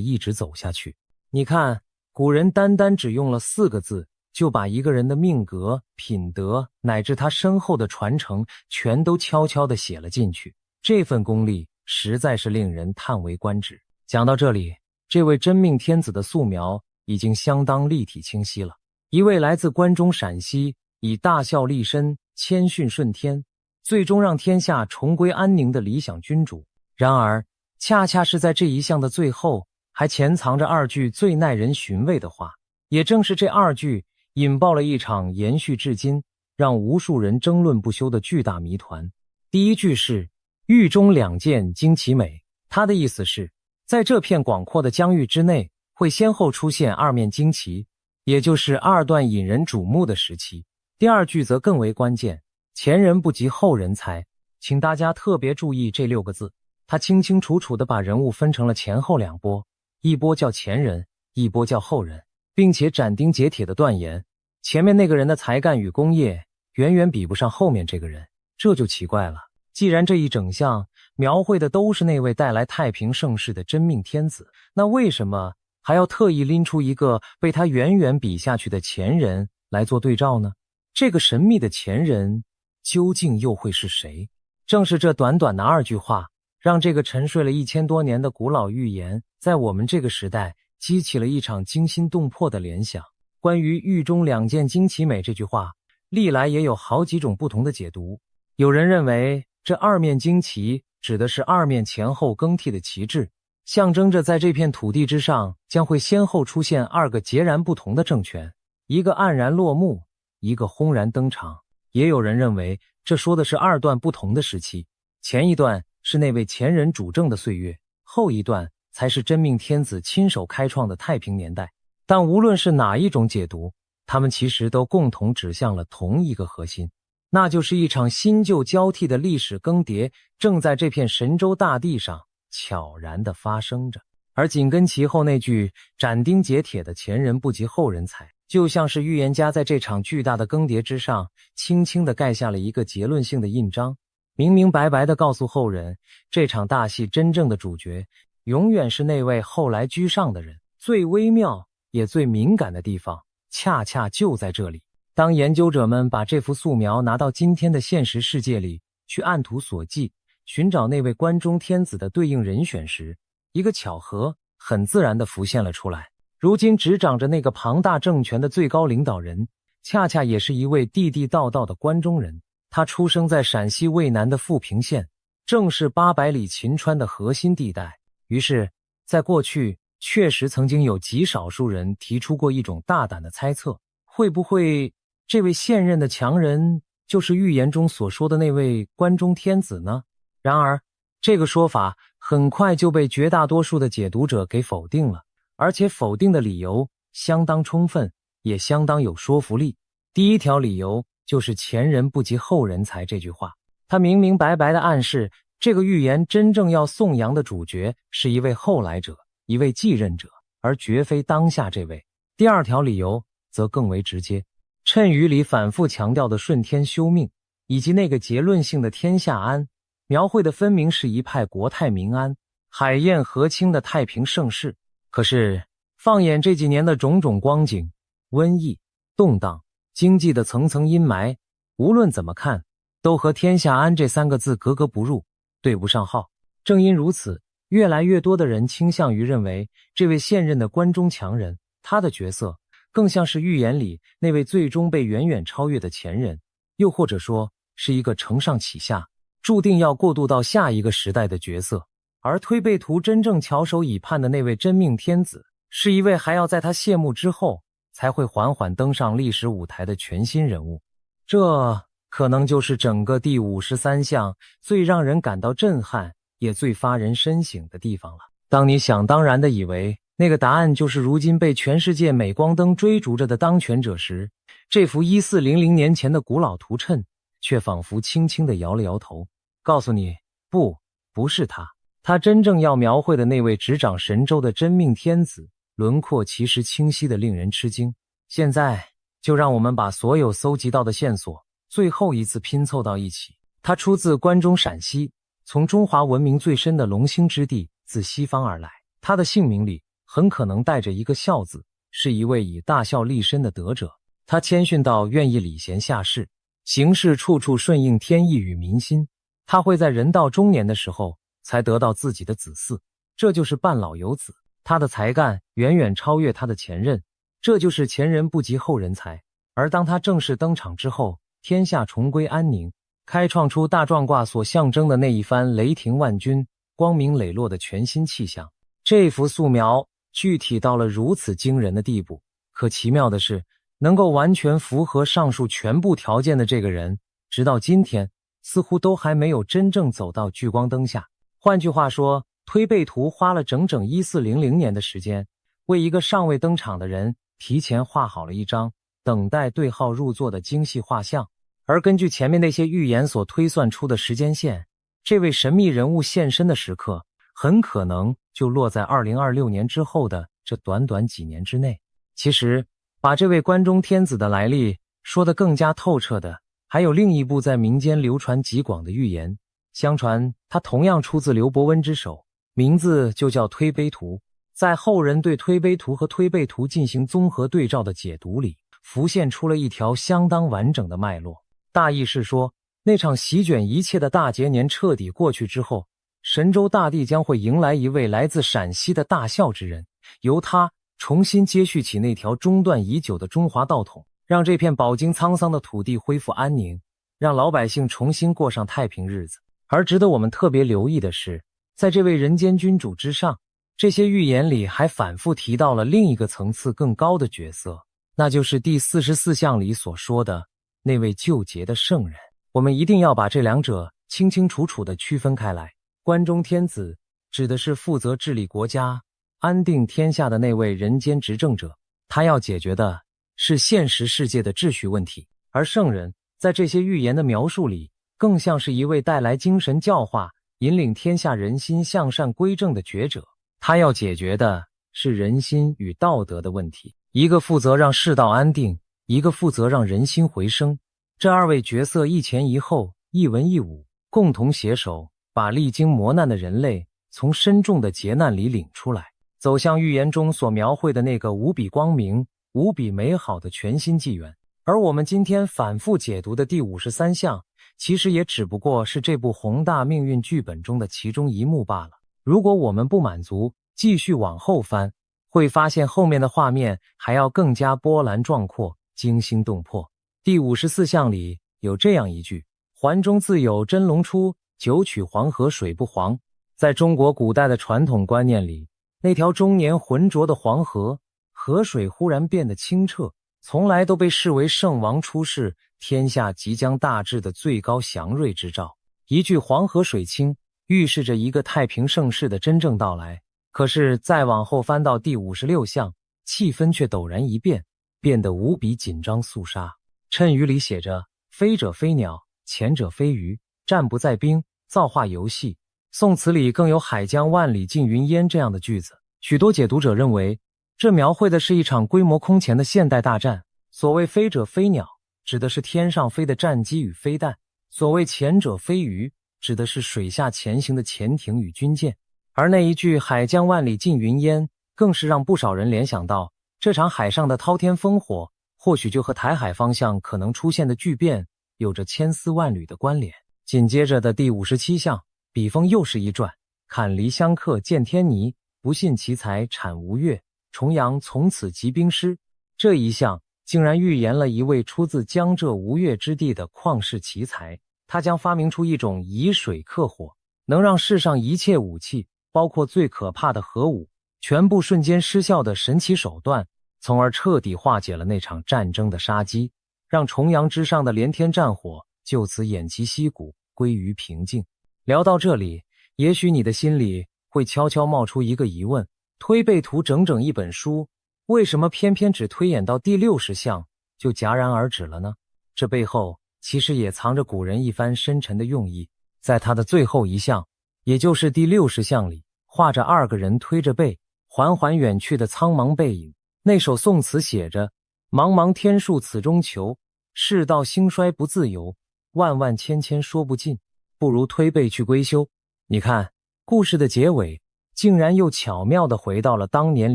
一直走下去。你看，古人单单只用了4个字，就把一个人的命格、品德乃至他身后的传承全都悄悄地写了进去，这份功力实在是令人叹为观止。讲到这里，这位真命天子的素描已经相当立体清晰了。一位来自关中陕西，以大孝立身、谦逊顺天，最终让天下重归安宁的理想君主。然而，恰恰是在这一项的最后，还潜藏着2句最耐人寻味的话。也正是这2句引爆了一场延续至今，让无数人争论不休的巨大谜团。第一句是域中2件惊奇美，它的意思是，在这片广阔的疆域之内，会先后出现2面旌旗，也就是2段引人瞩目的时期。第2句则更为关键，前人不及后人才。请大家特别注意这6个字，他清清楚楚地把人物分成了前后2波，一波叫前人，一波叫后人，并且斩钉截铁地断言，前面那个人的才干与功业远远比不上后面这个人。这就奇怪了，既然这一整项描绘的都是那位带来太平盛世的真命天子，那为什么还要特意拎出一个被他远远比下去的前人来做对照呢？这个神秘的前人究竟又会是谁？正是这短短的2句话，让这个沉睡了1000多年的古老寓言，在我们这个时代激起了一场惊心动魄的联想。关于域中2件惊奇美这句话，历来也有好几种不同的解读。有人认为这二面旌旗指的是二面前后更替的旗帜，象征着在这片土地之上将会先后出现二个截然不同的政权，一个黯然落幕，一个轰然登场。也有人认为这说的是二段不同的时期，前一段是那位前人主政的岁月，后一段才是真命天子亲手开创的太平年代。但无论是哪一种解读，他们其实都共同指向了同一个核心，那就是一场新旧交替的历史更迭正在这片神州大地上悄然地发生着。而紧跟其后那句斩钉截铁的前人不及后人才，就像是预言家在这场巨大的更迭之上轻轻地盖下了一个结论性的印章，明明白白地告诉后人，这场大戏真正的主角永远是那位后来居上的人。最微妙也最敏感的地方恰恰就在这里。当研究者们把这幅素描拿到今天的现实世界里去按图索骥，寻找那位关中天子的对应人选时，一个巧合很自然地浮现了出来。如今执掌着那个庞大政权的最高领导人，恰恰也是一位地地道道的关中人。他出生在陕西渭南的富平县，正是800里秦川的核心地带。于是在过去确实曾经有极少数人提出过一种大胆的猜测，会不会这位现任的强人就是预言中所说的那位关中天子呢？然而这个说法很快就被绝大多数的解读者给否定了，而且否定的理由相当充分，也相当有说服力。第一条理由就是前人不及后人才这句话，它明明白白地暗示这个预言真正要颂扬的主角是一位后来者，一位继任者，而绝非当下这位。第二条理由则更为直接，谶语里反复强调的顺天修命，以及那个结论性的天下安，描绘的分明是一派国泰民安、海晏河清的太平盛世。可是放眼这几年的种种光景，瘟疫、动荡、经济的层层阴霾，无论怎么看都和天下安这3个字格格不入，对不上号。正因如此，越来越多的人倾向于认为这位现任的关中强人，他的角色更像是预言里那位最终被远远超越的前人，又或者说是一个承上启下，注定要过渡到下一个时代的角色。而推背图真正翘首以盼的那位真命天子，是一位还要在他谢幕之后才会缓缓登上历史舞台的全新人物。这可能就是整个第53项最让人感到震撼也最发人深省的地方了。当你想当然地以为那个答案就是如今被全世界镁光灯追逐着的当权者时，这幅1400年前的古老图谶却仿佛轻轻地摇了摇头，告诉你，不是他。他真正要描绘的那位执掌神州的真命天子，轮廓其实清晰得令人吃惊。现在就让我们把所有搜集到的线索最后一次拼凑到一起。他出自关中陕西，从中华文明最深的龙兴之地自西方而来。他的姓名里很可能带着一个孝字，是一位以大孝立身的德者。他谦逊到愿意礼贤下士，行事处处顺应天意与民心。他会在人到中年的时候才得到自己的子嗣，这就是半老有子。他的才干远远超越他的前任，这就是前人不及后人才。而当他正式登场之后，天下重归安宁，开创出大壮卦所象征的那一番雷霆万钧、光明磊落的全新气象。这幅素描具体到了如此惊人的地步，可奇妙的是，能够完全符合上述全部条件的这个人，直到今天似乎都还没有真正走到聚光灯下。换句话说，推背图花了整整1400年的时间，为一个尚未登场的人提前画好了一张等待对号入座的精细画像。而根据前面那些预言所推算出的时间线，这位神秘人物现身的时刻很可能就落在2026年之后的这短短几年之内。其实把这位关中天子的来历说得更加透彻的，还有另一部在民间流传极广的预言。相传它同样出自刘伯温之手，名字就叫推背图。在后人对推背图和推背图进行综合对照的解读里，浮现出了一条相当完整的脉络。大意是说，那场席卷一切的大劫年彻底过去之后，神州大地将会迎来一位来自陕西的大孝之人，由他重新接续起那条中断已久的中华道统，让这片饱经沧桑的土地恢复安宁，让老百姓重新过上太平日子。而值得我们特别留意的是，在这位人间君主之上，这些预言里还反复提到了另一个层次更高的角色，那就是第44象里所说的那位救劫的圣人。我们一定要把这两者清清楚楚地区分开来。关中天子指的是负责治理国家、安定天下的那位人间执政者，他要解决的是现实世界的秩序问题。而圣人在这些预言的描述里，更像是一位带来精神教化、引领天下人心向善归正的觉者。他要解决的是人心与道德的问题，一个负责让世道安定，一个负责让人心回升。这二位角色一前一后，一文一武，共同携手，把历经磨难的人类从深重的劫难里领出来，走向预言中所描绘的那个无比光明、无比美好的全新纪元。而我们今天反复解读的第53象，其实也只不过是这部宏大命运剧本中的其中一幕罢了。如果我们不满足，继续往后翻，会发现后面的画面还要更加波澜壮阔、惊心动魄。第54象里有这样一句：环中自有真龙出，九曲黄河水不黄。在中国古代的传统观念里，那条终年浑浊的黄河，河水忽然变得清澈，从来都被视为圣王出世、天下即将大治的最高祥瑞之兆。一句黄河水清，预示着一个太平盛世的真正到来。可是再往后翻到第56象，气氛却陡然一变，变得无比紧张肃杀。谶语里写着：飞者飞鸟，潜者飞鱼，战不在兵，造化游戏。宋词里更有海疆万里尽云烟这样的句子。许多解读者认为，这描绘的是一场规模空前的现代大战。所谓飞者飞鸟，指的是天上飞的战机与飞弹；所谓潜者飞鱼，指的是水下前行的潜艇与军舰。而那一句海疆万里尽云烟，更是让不少人联想到，这场海上的滔天烽火，或许就和台海方向可能出现的巨变有着千丝万缕的关联。紧接着的第57象，笔锋又是一转：坎离相克见天倪，不信其才产吴越，重阳从此集兵师。这一项竟然预言了一位出自江浙吴越之地的旷世奇才，他将发明出一种以水克火，能让世上一切武器，包括最可怕的核武，全部瞬间失效的神奇手段，从而彻底化解了那场战争的杀机，让重阳之上的连天战火就此偃旗息鼓，归于平静。聊到这里，也许你的心里会悄悄冒出一个疑问：推背图整整一本书，为什么偏偏只推演到第60项就戛然而止了呢？这背后其实也藏着古人一番深沉的用意。在他的最后一项，也就是第60项里，画着2个人推着背缓缓远去的苍茫背影。那首宋词写着：茫茫天数此中求，世道兴衰不自由，万万千千说不尽，不如推背去归休。你看，故事的结尾竟然又巧妙地回到了当年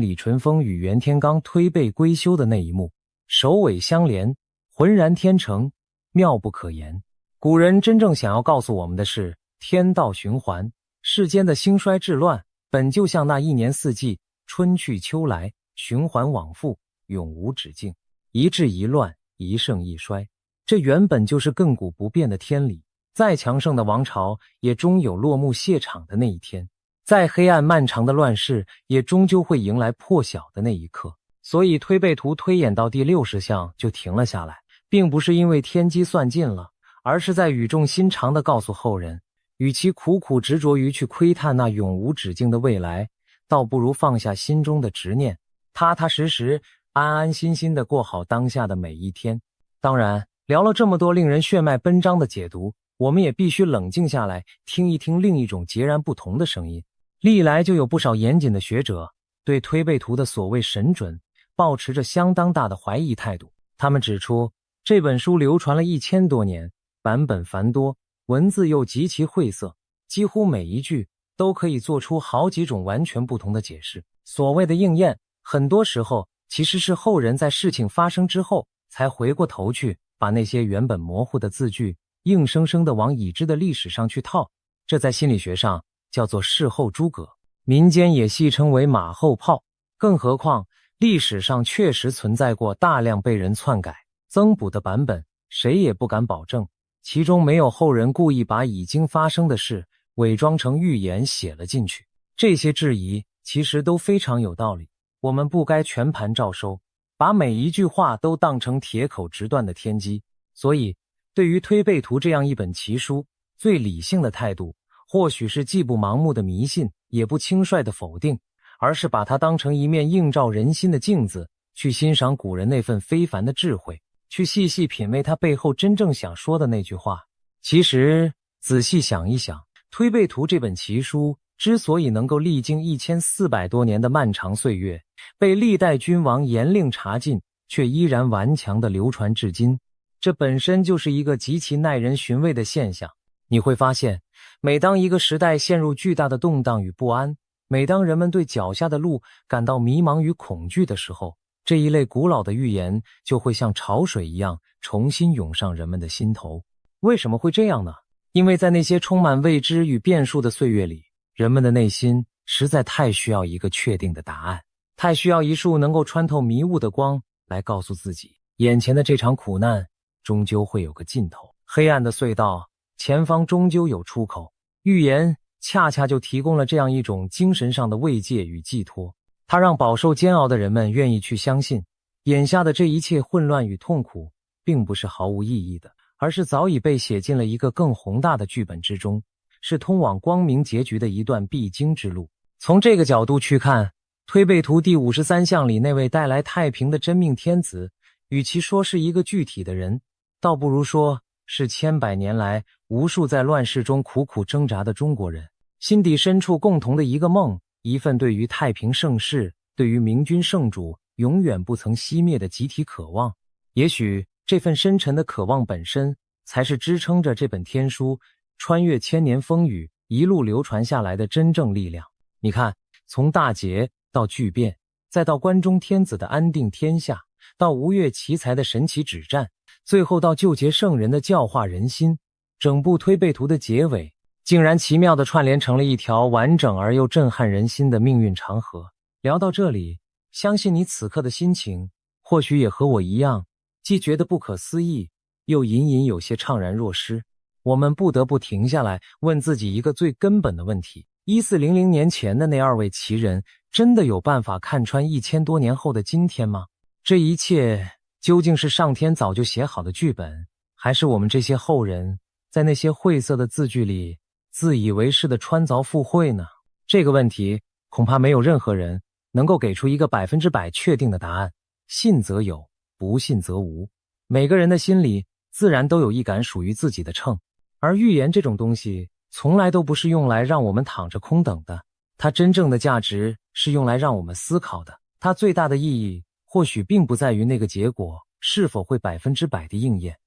李淳风与袁天罡推背归休的那一幕，首尾相连，浑然天成，妙不可言。古人真正想要告诉我们的是，天道循环，世间的兴衰治乱本就像那一年四季，春去秋来，循环往复，永无止境，一治一乱，一盛一衰。这原本就是亘古不变的天理，再强盛的王朝也终有落幕谢场的那一天，再黑暗漫长的乱世也终究会迎来破晓的那一刻。所以推背图推演到第60项就停了下来，并不是因为天机算尽了，而是在语重心长地告诉后人，与其苦苦执着于去窥探那永无止境的未来，倒不如放下心中的执念，踏踏实实、安安心心地过好当下的每一天。当然，聊了这么多令人血脉奔张的解读，我们也必须冷静下来，听一听另一种截然不同的声音。历来就有不少严谨的学者对推背图的所谓神准抱持着相当大的怀疑态度。他们指出，这本书流传了1000多年，版本繁多，文字又极其晦涩，几乎每一句都可以做出好几种完全不同的解释。所谓的应验，很多时候其实是后人在事情发生之后才回过头去把那些原本模糊的字句硬生生地往已知的历史上去套，这在心理学上叫做事后诸葛，民间也戏称为马后炮。更何况历史上确实存在过大量被人篡改、增补的版本谁也不敢保证，其中没有后人故意把已经发生的事伪装成预言写了进去。这些质疑其实都非常有道理，我们不该全盘照收，把每一句话都当成铁口直断的天机。所以对于推背图这样一本奇书，最理性的态度或许是既不盲目的迷信，也不轻率的否定，而是把它当成一面映照人心的镜子，去欣赏古人那份非凡的智慧，去细细品味他背后真正想说的那句话。其实仔细想一想，推背图这本奇书之所以能够历经1400多年的漫长岁月，被历代君王严令查禁，却依然顽强地流传至今，这本身就是一个极其耐人寻味的现象。你会发现，每当一个时代陷入巨大的动荡与不安，每当人们对脚下的路感到迷茫与恐惧的时候，这一类古老的预言就会像潮水一样重新涌上人们的心头。为什么会这样呢？因为在那些充满未知与变数的岁月里，人们的内心实在太需要一个确定的答案，太需要一束能够穿透迷雾的光来告诉自己，眼前的这场苦难终究会有个尽头，黑暗的隧道前方终究有出口。预言恰恰就提供了这样一种精神上的慰藉与寄托，它让饱受煎熬的人们愿意去相信，眼下的这一切混乱与痛苦并不是毫无意义的，而是早已被写进了一个更宏大的剧本之中，是通往光明结局的一段必经之路。从这个角度去看，推背图第53象里那位带来太平的真命天子，与其说是一个具体的人，倒不如说是千百年来无数在乱世中苦苦挣扎的中国人心底深处共同的一个梦，一份对于太平盛世，对于明君圣主永远不曾熄灭的集体渴望。也许这份深沉的渴望本身，才是支撑着这本天书穿越千年风雨一路流传下来的真正力量。你看，从大劫到巨变，再到关中天子的安定天下，到吴越奇才的神奇止战，最后到救劫圣人的教化人心，整部推背图的结尾竟然奇妙地串联成了一条完整而又震撼人心的命运长河。聊到这里，相信你此刻的心情或许也和我一样，既觉得不可思议，又隐隐有些怅然若失。我们不得不停下来问自己一个最根本的问题：1400年前的那2位奇人真的有办法看穿1000多年后的今天吗？这一切究竟是上天早就写好的剧本，还是我们这些后人在那些晦涩的字句里自以为是的穿凿附会呢？这个问题恐怕没有任何人能够给出一个100%确定的答案，信则有，不信则无。每个人的心里自然都有一杆属于自己的秤，而预言这种东西从来都不是用来让我们躺着空等的，它真正的价值是用来让我们思考的。它最大的意义或许并不在于那个结果是否会100%的应验。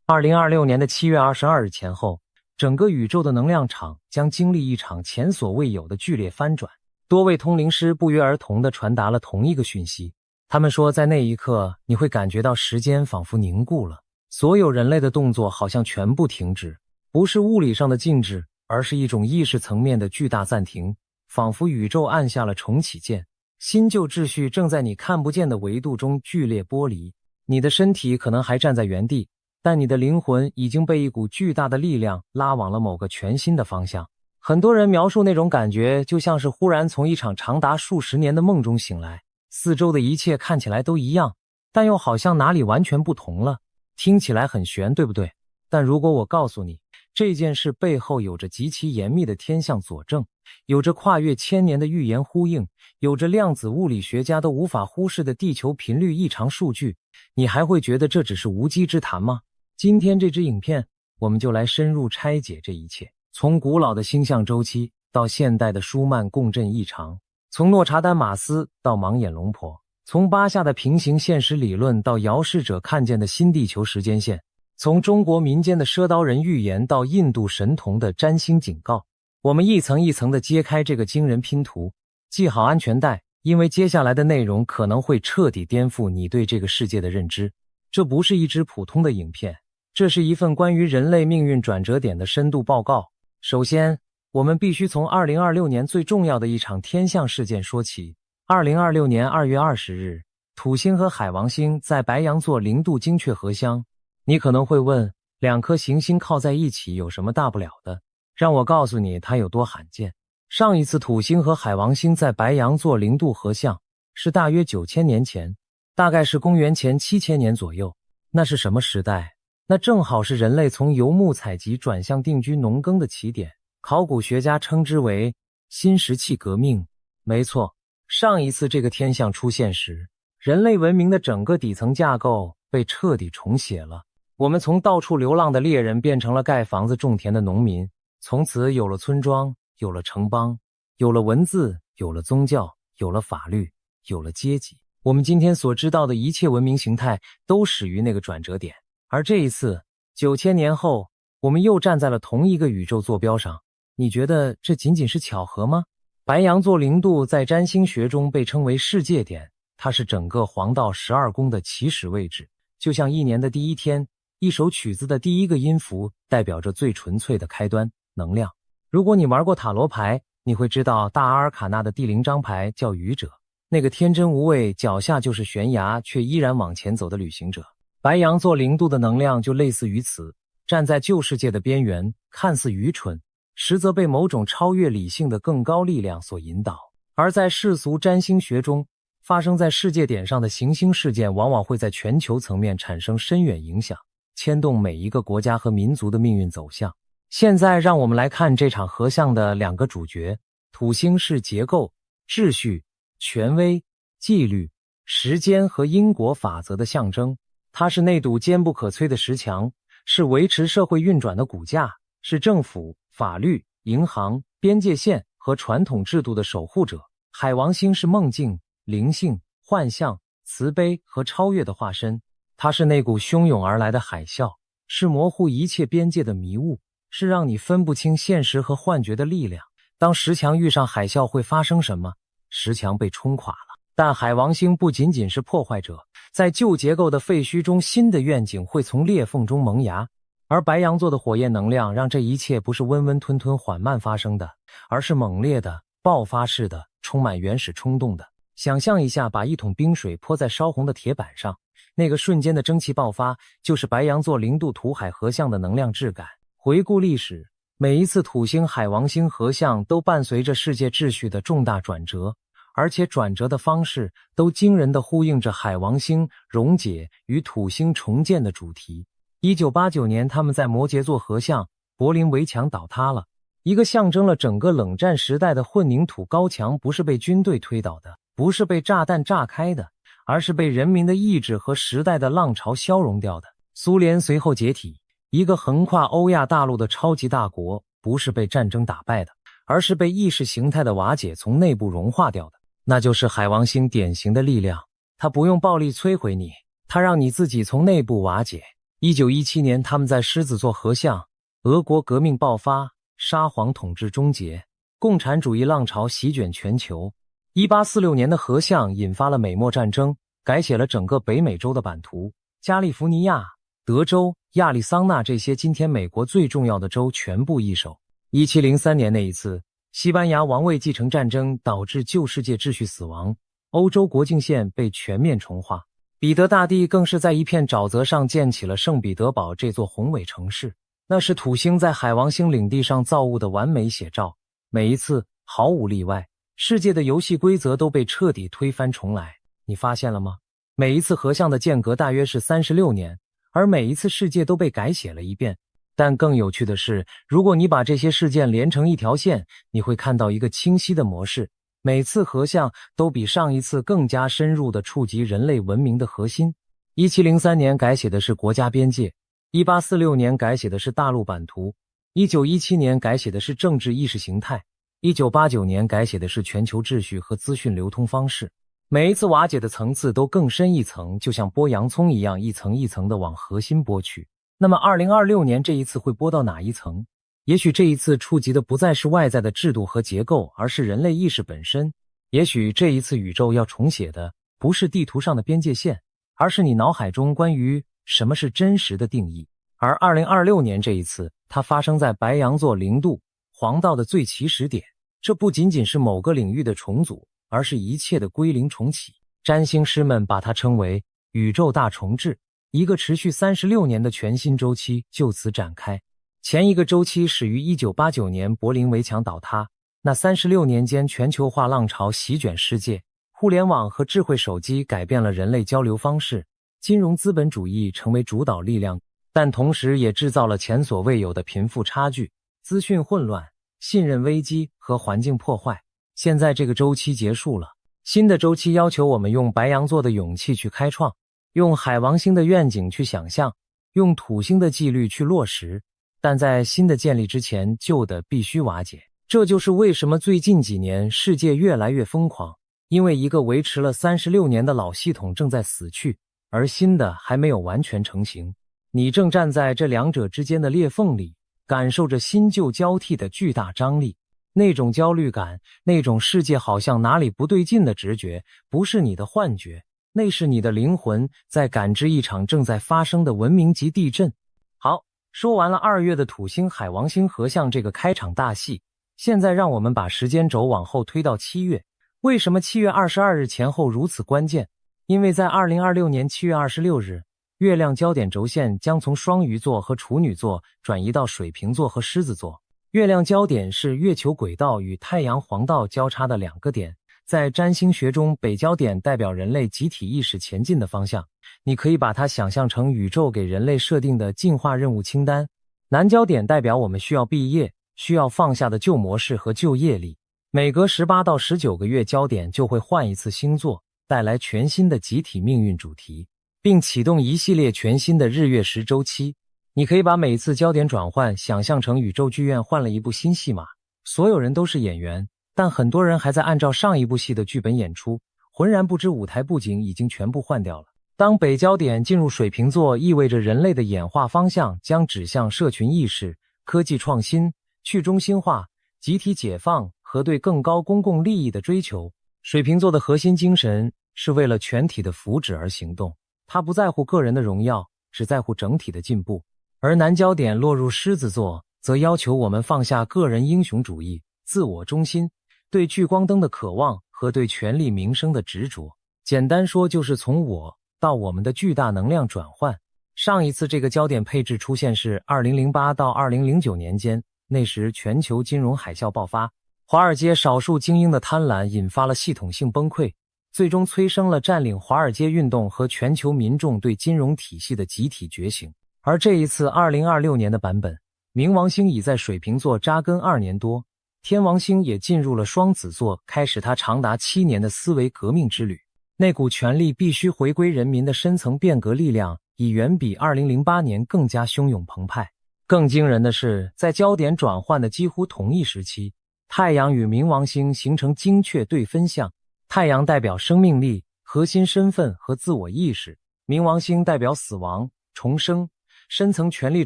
2026年的7月22日前后，整个宇宙的能量场将经历一场前所未有的剧烈翻转。多位通灵师不约而同地传达了同一个讯息，他们说在那一刻你会感觉到时间仿佛凝固了，所有人类的动作好像全部停止，不是物理上的静止，而是一种意识层面的巨大暂停，仿佛宇宙按下了重启键，新旧秩序正在你看不见的维度中剧烈剥离。你的身体可能还站在原地，但你的灵魂已经被一股巨大的力量拉往了某个全新的方向。很多人描述那种感觉就像是忽然从一场长达数十年的梦中醒来，四周的一切看起来都一样，但又好像哪里完全不同了。听起来很玄，对不对？但如果我告诉你，这件事背后有着极其严密的天象佐证，有着跨越千年的预言呼应，有着量子物理学家都无法忽视的地球频率异常数据，你还会觉得这只是无稽之谈吗？今天这支影片，我们就来深入拆解这一切，从古老的星象周期到现代的舒曼共振异常，从诺查丹马斯到盲眼龙婆，从巴夏的平行现实理论到遥视者看见的新地球时间线，从中国民间的赊刀人预言到印度神童的占星警告，我们一层一层地揭开这个惊人拼图。系好安全带，因为接下来的内容可能会彻底颠覆你对这个世界的认知。这不是一支普通的影片，这是一份关于人类命运转折点的深度报告。首先，我们必须从2026年最重要的一场天象事件说起。2026年2月20日，土星和海王星在白羊座0度精确合相。你可能会问，两颗行星靠在一起有什么大不了的？让我告诉你它有多罕见。上一次土星和海王星在白羊座0度合相是大约9000年前，大概是公元前7000年左右。那是什么时代？那正好是人类从游牧采集转向定居农耕的起点，考古学家称之为新石器革命。没错，上一次这个天象出现时，人类文明的整个底层架构被彻底重写了。我们从到处流浪的猎人变成了盖房子种田的农民，从此有了村庄，有了城邦，有了文字，有了宗教，有了法律，有了阶级。我们今天所知道的一切文明形态都始于那个转折点。而这一次9000年后，我们又站在了同一个宇宙坐标上。你觉得这仅仅是巧合吗？白羊座0度在占星学中被称为世界点，它是整个黄道12宫的起始位置，就像一年的第一天，一首曲子的第一个音符代表着最纯粹的开端能量。如果你玩过塔罗牌，你会知道大阿尔卡纳的第0张牌叫愚者，那个天真无畏，脚下就是悬崖却依然往前走的旅行者。白羊座0度的能量就类似于此，站在旧世界的边缘，看似愚蠢，实则被某种超越理性的更高力量所引导。而在世俗占星学中，发生在世界点上的行星事件往往会在全球层面产生深远影响，牵动每一个国家和民族的命运走向。现在让我们来看这场合相的两个主角。土星是结构、秩序、权威、纪律、时间和因果法则的象征，它是那堵坚不可摧的石墙，是维持社会运转的骨架，是政府、法律、银行、边界线和传统制度的守护者。海王星是梦境、灵性、幻象、慈悲和超越的化身，它是那股汹涌而来的海啸，是模糊一切边界的迷雾，是让你分不清现实和幻觉的力量。当石墙遇上海啸会发生什么？石墙被冲垮了。但海王星不仅仅是破坏者，在旧结构的废墟中，新的愿景会从裂缝中萌芽。而白羊座的火焰能量让这一切不是温温吞吞缓慢发生的，而是猛烈的、爆发式的、充满原始冲动的。想象一下，把一桶冰水泼在烧红的铁板上，那个瞬间的蒸汽爆发，就是白羊座0度土海合相的能量质感。回顾历史，每一次土星海王星合相都伴随着世界秩序的重大转折，而且转折的方式都惊人地呼应着海王星溶解与土星重建的主题。1989年他们在摩羯座合相，柏林围墙倒塌了，一个象征了整个冷战时代的混凝土高墙不是被军队推倒的，不是被炸弹炸开的，而是被人民的意志和时代的浪潮消融掉的。苏联随后解体，一个横跨欧亚大陆的超级大国不是被战争打败的，而是被意识形态的瓦解从内部融化掉的。那就是海王星典型的力量，它不用暴力摧毁你，它让你自己从内部瓦解。1917年他们在狮子座合相，俄国革命爆发，沙皇统治终结，共产主义浪潮席卷全球。1846年的合相引发了美墨战争，改写了整个北美洲的版图，加利福尼亚、德州、亚利桑那这些今天美国最重要的州全部易手。1703年那一次西班牙王位继承战争导致旧世界秩序死亡，欧洲国境线被全面重划。彼得大帝更是在一片沼泽上建起了圣彼得堡这座宏伟城市，那是土星在海王星领地上造物的完美写照。每一次毫无例外，世界的游戏规则都被彻底推翻重来。你发现了吗？每一次合相的间隔大约是36年，而每一次世界都被改写了一遍。但更有趣的是，如果你把这些事件连成一条线，你会看到一个清晰的模式。每次合相都比上一次更加深入地触及人类文明的核心。1703年改写的是国家边界，1846年改写的是大陆版图，1917年改写的是政治意识形态，1989年改写的是全球秩序和资讯流通方式。每一次瓦解的层次都更深一层，就像剥洋葱一样，一层一层地往核心剥去。那么2026年这一次会剥到哪一层？也许这一次触及的不再是外在的制度和结构，而是人类意识本身。也许这一次宇宙要重写的不是地图上的边界线，而是你脑海中关于什么是真实的定义。而2026年这一次，它发生在白羊座0度黄道的最起始点。这不仅仅是某个领域的重组，而是一切的归零重启。占星师们把它称为宇宙大重置，一个持续36年的全新周期就此展开。前一个周期始于1989年柏林围墙倒塌，那36年间全球化浪潮席卷世界，互联网和智慧手机改变了人类交流方式，金融资本主义成为主导力量，但同时也制造了前所未有的贫富差距、资讯混乱、信任危机和环境破坏。现在这个周期结束了，新的周期要求我们用白羊座的勇气去开创，用海王星的愿景去想象，用土星的纪律去落实。但在新的建立之前，旧的必须瓦解。这就是为什么最近几年世界越来越疯狂，因为一个维持了36年的老系统正在死去，而新的还没有完全成型。你正站在这两者之间的裂缝里，感受着新旧交替的巨大张力。那种焦虑感，那种世界好像哪里不对劲的直觉，不是你的幻觉，那是你的灵魂在感知一场正在发生的文明级地震。好，说完了2月的土星海王星合相这个开场大戏，现在让我们把时间轴往后推到7月。为什么7月22日前后如此关键？因为在2026年7月26日，月亮焦点轴线将从双鱼座和处女座转移到水瓶座和狮子座。月亮焦点是月球轨道与太阳黄道交叉的2个点，在占星学中，北焦点代表人类集体意识前进的方向，你可以把它想象成宇宙给人类设定的进化任务清单。南焦点代表我们需要毕业，需要放下的旧模式和旧业力。每隔18到19个月，焦点就会换一次星座，带来全新的集体命运主题，并启动一系列全新的日月食周期。你可以把每次焦点转换想象成宇宙剧院换了一部新戏码，所有人都是演员，但很多人还在按照上一部戏的剧本演出，浑然不知舞台布景已经全部换掉了。当北焦点进入水瓶座，意味着人类的演化方向将指向社群意识、科技创新、去中心化、集体解放和对更高公共利益的追求。水瓶座的核心精神是为了全体的福祉而行动，他不在乎个人的荣耀，只在乎整体的进步。而南焦点落入狮子座，则要求我们放下个人英雄主义、自我中心，对聚光灯的渴望和对权力名声的执着。简单说，就是从我到我们的巨大能量转换。上一次这个焦点配置出现是2008到2009年间，那时全球金融海啸爆发，华尔街少数精英的贪婪引发了系统性崩溃，最终催生了占领华尔街运动和全球民众对金融体系的集体觉醒。而这一次2026年的版本，冥王星已在水瓶座扎根2年多，天王星也进入了双子座，开始它长达7年的思维革命之旅。那股权力必须回归人民的深层变革力量，已远比2008年更加汹涌澎湃。更惊人的是，在焦点转换的几乎同一时期，太阳与冥王星形成精确对分相。太阳代表生命力、核心身份和自我意识，冥王星代表死亡、重生、深层权力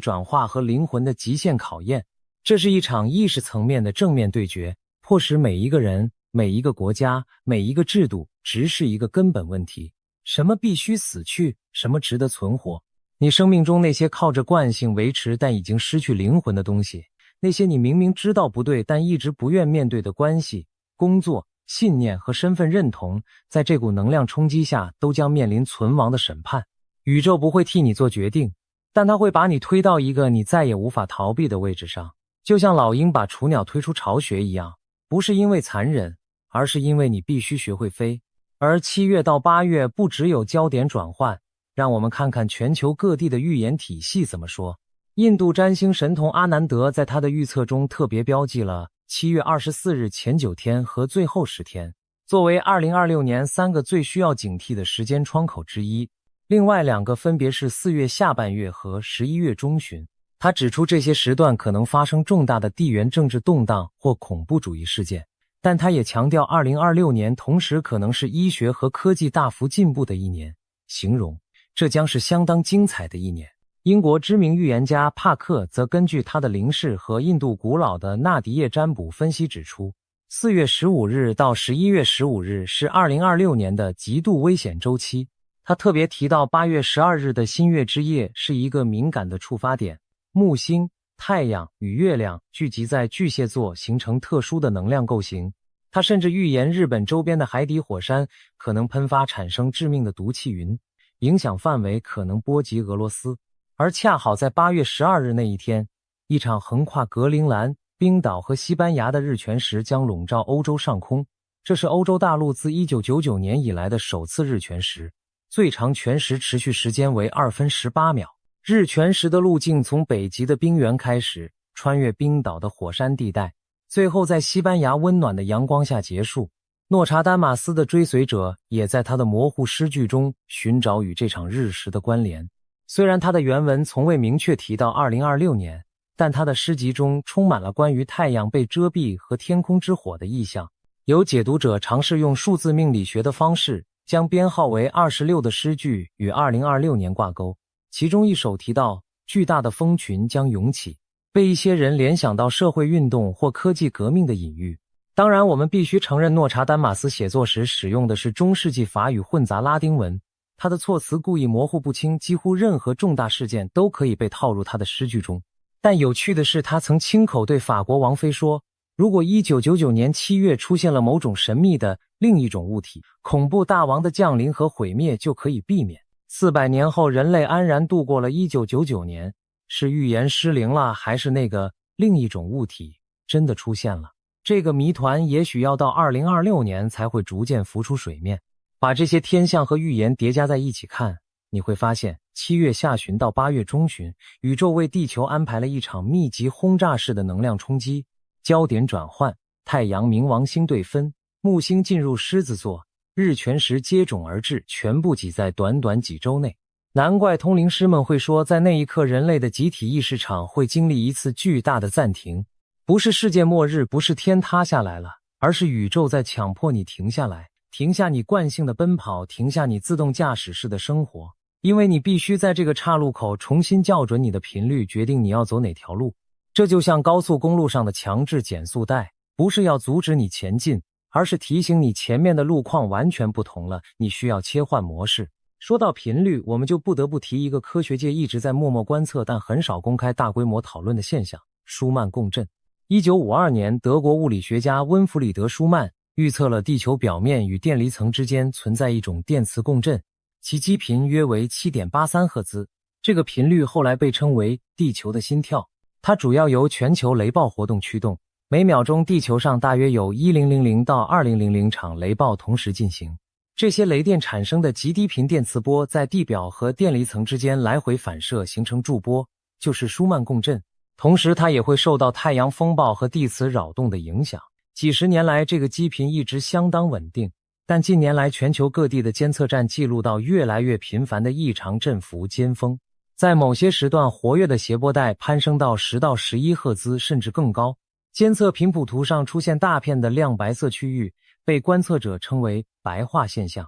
转化和灵魂的极限考验。这是一场意识层面的正面对决，迫使每一个人、每一个国家、每一个制度直视一个根本问题：什么必须死去，什么值得存活。你生命中那些靠着惯性维持但已经失去灵魂的东西，那些你明明知道不对但一直不愿面对的关系、工作、信念和身份认同，在这股能量冲击下都将面临存亡的审判。宇宙不会替你做决定，但它会把你推到一个你再也无法逃避的位置上，就像老鹰把雏鸟推出巢穴一样，不是因为残忍，而是因为你必须学会飞。而7月到8月不只有焦点转换，让我们看看全球各地的预言体系怎么说。印度占星神童阿南德在他的预测中特别标记了7月24日前9天和最后10天，作为2026年3个最需要警惕的时间窗口之一。另外2个分别是4月下半月和11月中旬。他指出这些时段可能发生重大的地缘政治动荡或恐怖主义事件，但他也强调2026年同时可能是医学和科技大幅进步的一年，形容这将是相当精彩的一年。英国知名预言家帕克则根据他的灵视和印度古老的纳迪叶占卜分析指出，4月15日到11月15日是2026年的极度危险周期。他特别提到8月12日的新月之夜是一个敏感的触发点，木星、太阳与月亮聚集在巨蟹座，形成特殊的能量构型。他甚至预言日本周边的海底火山可能喷发产生致命的毒气云，影响范围可能波及俄罗斯。而恰好在8月12日那一天，一场横跨格陵兰、冰岛和西班牙的日全食将笼罩欧洲上空，这是欧洲大陆自1999年以来的首次日全食，最长全食持续时间为2分18秒。日全食的路径从北极的冰原开始，穿越冰岛的火山地带，最后在西班牙温暖的阳光下结束。诺查丹马斯的追随者也在他的模糊诗句中寻找与这场日食的关联。虽然他的原文从未明确提到2026年，但他的诗集中充满了关于太阳被遮蔽和天空之火的意象。有解读者尝试用数字命理学的方式，将编号为26的诗句与2026年挂钩。其中一首提到巨大的蜂群将涌起，被一些人联想到社会运动或科技革命的隐喻。当然，我们必须承认诺查丹马斯写作时使用的是中世纪法语混杂拉丁文，他的措辞故意模糊不清，几乎任何重大事件都可以被套入他的诗句中。但有趣的是，他曾亲口对法国王妃说，如果1999年7月出现了某种神秘的另一种物体，恐怖大王的降临和毁灭就可以避免。400年后，人类安然度过了1999年，是预言失灵了，还是那个另一种物体真的出现了？这个谜团也许要到2026年才会逐渐浮出水面。把这些天象和预言叠加在一起看，你会发现7月下旬到8月中旬，宇宙为地球安排了一场密集轰炸式的能量冲击，焦点转换，太阳冥王星对分，木星进入狮子座，日全食接踵而至，全部挤在短短几周内。难怪通灵师们会说，在那一刻人类的集体意识场会经历一次巨大的暂停。不是世界末日，不是天塌下来了，而是宇宙在强迫你停下来，停下你惯性的奔跑，停下你自动驾驶式的生活，因为你必须在这个岔路口重新校准你的频率，决定你要走哪条路。这就像高速公路上的强制减速带，不是要阻止你前进，而是提醒你前面的路况完全不同了，你需要切换模式。说到频率，我们就不得不提一个科学界一直在默默观测但很少公开大规模讨论的现象——舒曼共振。1952年，德国物理学家温弗里德·舒曼预测了地球表面与电离层之间存在一种电磁共振，其基频约为 7.83 赫兹。这个频率后来被称为地球的心跳，它主要由全球雷暴活动驱动。每秒钟地球上大约有1000到2000场雷暴同时进行，这些雷电产生的极低频电磁波在地表和电离层之间来回反射，形成驻波，就是舒曼共振。同时它也会受到太阳风暴和地磁扰动的影响。几十年来这个基频一直相当稳定，但近年来全球各地的监测站记录到越来越频繁的异常振幅尖峰，在某些时段活跃的谐波带攀升到10到11赫兹甚至更高。监测频谱图上出现大片的亮白色区域，被观测者称为白化现象。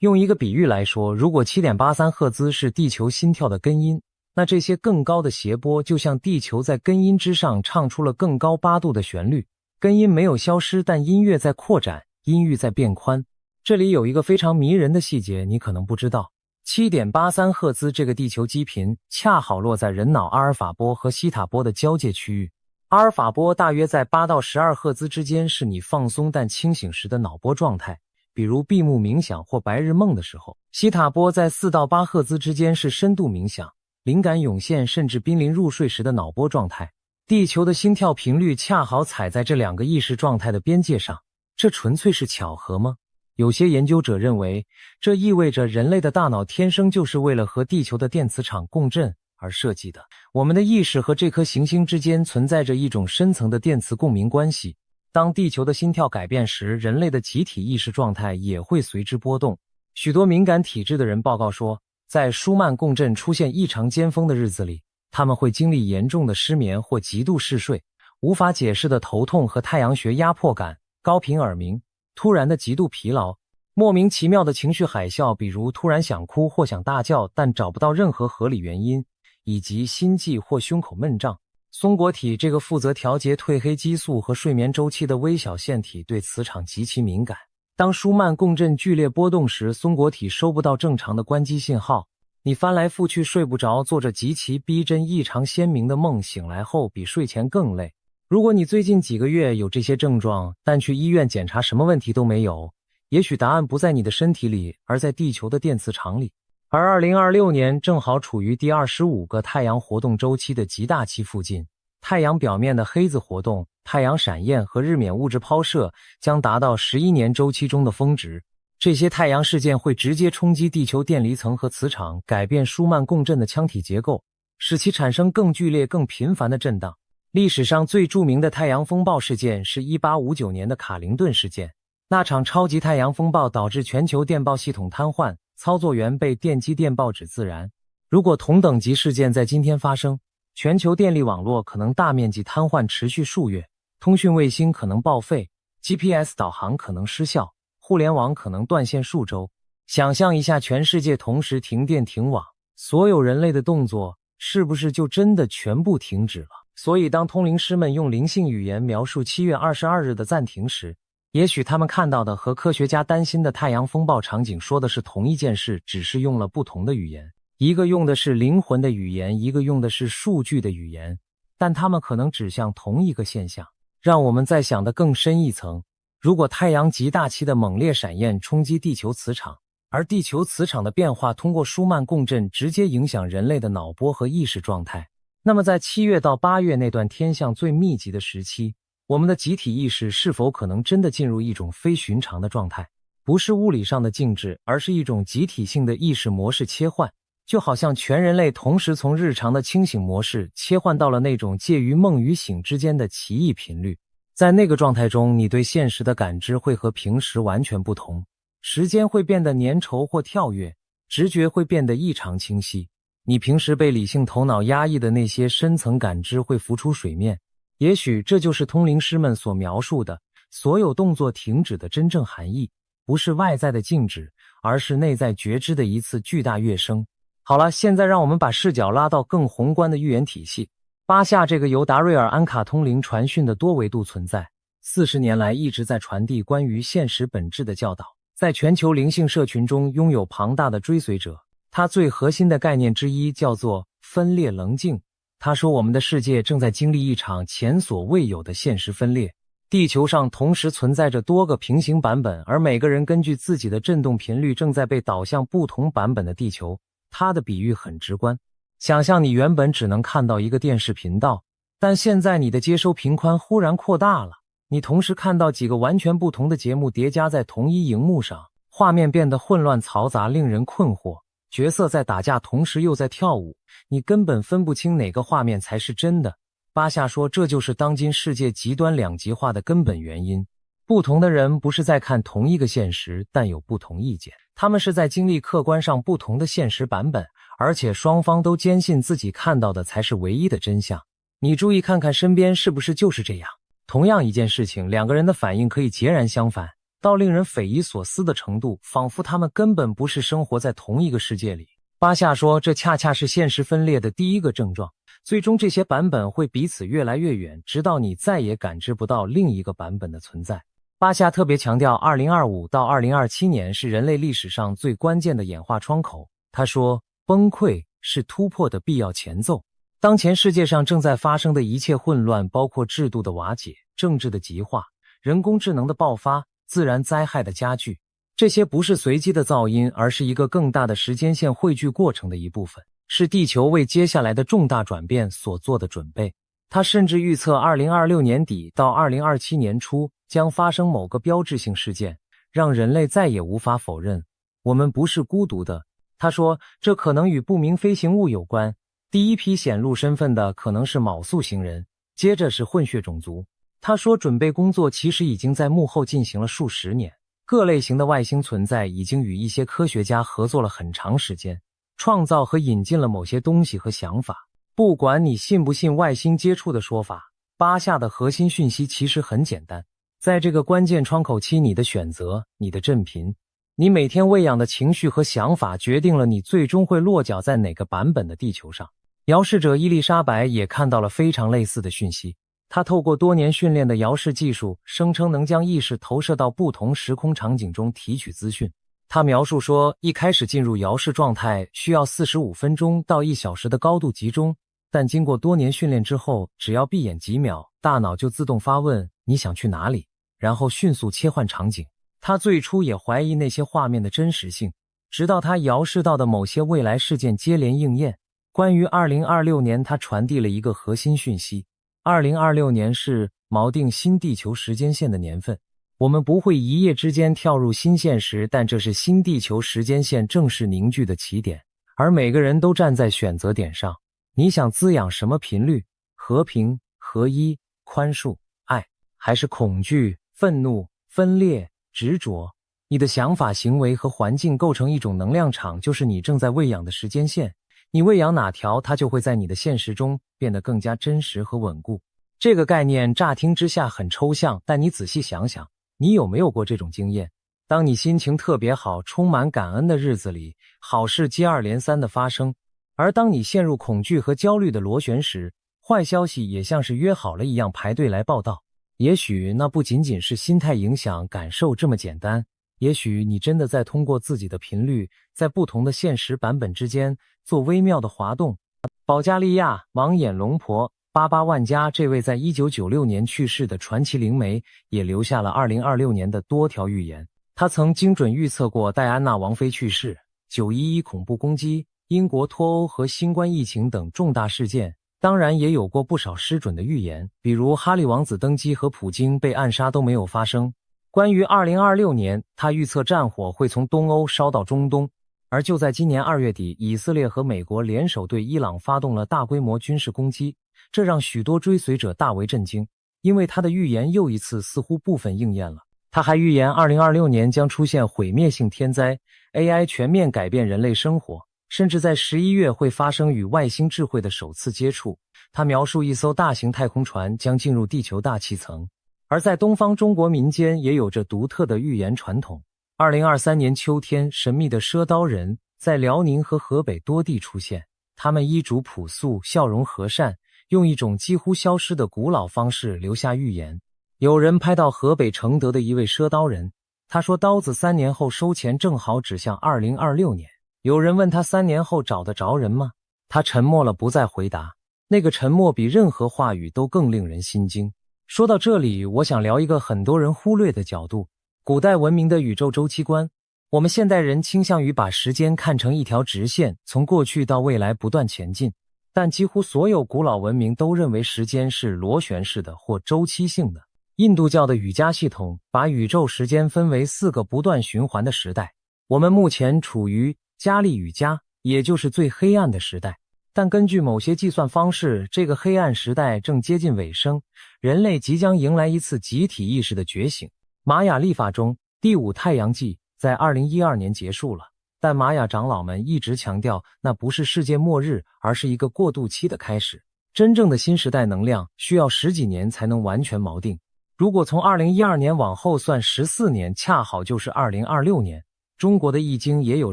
用一个比喻来说，如果 7.83 赫兹是地球心跳的根音，那这些更高的谐波就像地球在根音之上唱出了更高8度的旋律。根音没有消失，但音乐在扩展，音域在变宽。这里有一个非常迷人的细节，你可能不知道。7.83 赫兹这个地球基频恰好落在人脑阿尔法波和西塔波的交界区域。阿尔法波大约在8到12赫兹之间，是你放松但清醒时的脑波状态，比如闭目冥想或白日梦的时候。西塔波在4到8赫兹之间，是深度冥想、灵感涌现甚至濒临入睡时的脑波状态。地球的心跳频率恰好踩在这两个意识状态的边界上，这纯粹是巧合吗？有些研究者认为，这意味着人类的大脑天生就是为了和地球的电磁场共振而设计的。我们的意识和这颗行星之间存在着一种深层的电磁共鸣关系。当地球的心跳改变时，人类的集体意识状态也会随之波动。许多敏感体质的人报告说，在舒曼共振出现异常尖峰的日子里，他们会经历严重的失眠或极度嗜睡，无法解释的头痛和太阳穴压迫感，高频耳鸣，突然的极度疲劳，莫名其妙的情绪海啸，比如突然想哭或想大叫但找不到任何合理原因，以及心悸或胸口闷胀。松果体这个负责调节褪黑激素和睡眠周期的微小腺体对磁场极其敏感。当舒曼共振剧烈波动时，松果体收不到正常的关机信号，你翻来覆去睡不着，做着极其逼真异常鲜明的梦，醒来后比睡前更累。如果你最近几个月有这些症状，但去医院检查什么问题都没有，也许答案不在你的身体里，而在地球的电磁场里。而2026年正好处于第25个太阳活动周期的极大期附近，太阳表面的黑子活动、太阳闪焰和日冕物质抛射将达到11年周期中的峰值。这些太阳事件会直接冲击地球电离层和磁场，改变舒曼共振的腔体结构，使其产生更剧烈、更频繁的震荡。历史上最著名的太阳风暴事件是1859年的卡灵顿事件。那场超级太阳风暴导致全球电报系统瘫痪，操作员被电击电报纸自燃。如果同等级事件在今天发生，全球电力网络可能大面积瘫痪持续数月，通讯卫星可能报废， GPS 导航可能失效，互联网可能断线数周。想象一下，全世界同时停电停网，所有人类的动作是不是就真的全部停止了？所以当通灵师们用灵性语言描述7月22日的暂停时，也许他们看到的和科学家担心的太阳风暴场景说的是同一件事，只是用了不同的语言。一个用的是灵魂的语言，一个用的是数据的语言，但他们可能指向同一个现象。让我们再想得更深一层，如果太阳极大期的猛烈闪焰冲击地球磁场，而地球磁场的变化通过舒曼共振直接影响人类的脑波和意识状态，那么在7月到8月那段天象最密集的时期，我们的集体意识是否可能真的进入一种非寻常的状态？不是物理上的静止，而是一种集体性的意识模式切换，就好像全人类同时从日常的清醒模式切换到了那种介于梦与醒之间的奇异频率。在那个状态中，你对现实的感知会和平时完全不同，时间会变得粘稠或跳跃，直觉会变得异常清晰。你平时被理性头脑压抑的那些深层感知会浮出水面。也许这就是通灵师们所描述的所有动作停止的真正含义，不是外在的静止，而是内在觉知的一次巨大跃升。好了，现在让我们把视角拉到更宏观的预言体系。巴夏这个由达瑞尔安卡通灵传讯的多维度存在，40年来一直在传递关于现实本质的教导，在全球灵性社群中拥有庞大的追随者。他最核心的概念之一叫做分裂棱镜。他说，我们的世界正在经历一场前所未有的现实分裂，地球上同时存在着多个平行版本，而每个人根据自己的振动频率正在被导向不同版本的地球。他的比喻很直观，想象你原本只能看到一个电视频道，但现在你的接收频宽忽然扩大了，你同时看到几个完全不同的节目叠加在同一荧幕上，画面变得混乱嘈杂，令人困惑。角色在打架，同时又在跳舞，你根本分不清哪个画面才是真的。巴夏说，这就是当今世界极端两极化的根本原因。不同的人不是在看同一个现实，但有不同意见，他们是在经历客观上不同的现实版本，而且双方都坚信自己看到的才是唯一的真相。你注意看看身边是不是就是这样？同样一件事情，两个人的反应可以截然相反，到令人匪夷所思的程度，仿佛他们根本不是生活在同一个世界里。巴夏说，这恰恰是现实分裂的第一个症状，最终这些版本会彼此越来越远，直到你再也感知不到另一个版本的存在。巴夏特别强调2025到2027年是人类历史上最关键的演化窗口。他说，崩溃是突破的必要前奏。当前世界上正在发生的一切混乱，包括制度的瓦解、政治的极化、人工智能的爆发、自然灾害的加剧，这些不是随机的噪音，而是一个更大的时间线汇聚过程的一部分，是地球为接下来的重大转变所做的准备。他甚至预测2026年底到2027年初将发生某个标志性事件，让人类再也无法否认我们不是孤独的。他说，这可能与不明飞行物有关，第一批显露身份的可能是卯宿星人，接着是混血种族。他说，准备工作其实已经在幕后进行了数十年，各类型的外星存在已经与一些科学家合作了很长时间，创造和引进了某些东西和想法。不管你信不信外星接触的说法，巴夏的核心讯息其实很简单，在这个关键窗口期，你的选择，你的振频，你每天喂养的情绪和想法决定了你最终会落脚在哪个版本的地球上。遥视者伊丽莎白也看到了非常类似的讯息，他透过多年训练的遥视技术，声称能将意识投射到不同时空场景中提取资讯。他描述说，一开始进入遥视状态需要45分钟到1小时的高度集中，但经过多年训练之后，只要闭眼几秒，大脑就自动发问你想去哪里，然后迅速切换场景。他最初也怀疑那些画面的真实性，直到他遥视到的某些未来事件接连应验。关于2026年，他传递了一个核心讯息：2026年是锚定新地球时间线的年份。我们不会一夜之间跳入新现实，但这是新地球时间线正式凝聚的起点，而每个人都站在选择点上。你想滋养什么频率？和平、合一、宽恕、爱，还是恐惧、愤怒、分裂、执着？你的想法、行为和环境构成一种能量场，就是你正在喂养的时间线。你喂养哪条，它就会在你的现实中变得更加真实和稳固。这个概念乍听之下很抽象，但你仔细想想，你有没有过这种经验？当你心情特别好、充满感恩的日子里，好事接二连三的发生。而当你陷入恐惧和焦虑的螺旋时，坏消息也像是约好了一样排队来报到。也许那不仅仅是心态影响感受这么简单，也许你真的在通过自己的频率，在不同的现实版本之间做微妙的滑动。保加利亚盲眼龙婆巴巴万加这位在1996年去世的传奇灵媒，也留下了2026年的多条预言。他曾精准预测过戴安娜王妃去世、911恐怖攻击、英国脱欧和新冠疫情等重大事件，当然也有过不少失准的预言，比如哈利王子登基和普京被暗杀都没有发生。关于2026年，他预测战火会从东欧烧到中东，而就在今年2月底，以色列和美国联手对伊朗发动了大规模军事攻击，这让许多追随者大为震惊，因为他的预言又一次似乎部分应验了。他还预言2026年将出现毁灭性天灾， AI 全面改变人类生活，甚至在11月会发生与外星智慧的首次接触。他描述一艘大型太空船将进入地球大气层。而在东方中国民间也有着独特的预言传统。2023年秋天，神秘的赊刀人在辽宁和河北多地出现，他们衣着朴素，笑容和善，用一种几乎消失的古老方式留下预言。有人拍到河北承德的一位赊刀人，他说刀子3年后收钱正好指向2026年。有人问他3年后找得着人吗？他沉默了，不再回答。那个沉默比任何话语都更令人心惊。说到这里，我想聊一个很多人忽略的角度，古代文明的宇宙周期观。我们现代人倾向于把时间看成一条直线，从过去到未来不断前进，但几乎所有古老文明都认为时间是螺旋式的或周期性的。印度教的瑜伽系统把宇宙时间分为4个不断循环的时代。我们目前处于加利瑜伽，也就是最黑暗的时代。但根据某些计算方式，这个黑暗时代正接近尾声，人类即将迎来一次集体意识的觉醒。玛雅历法中，第5太阳纪在2012年结束了，但玛雅长老们一直强调，那不是世界末日，而是一个过渡期的开始。真正的新时代能量需要10几年才能完全锚定。如果从2012年往后算14年，恰好就是2026年。中国的易经也有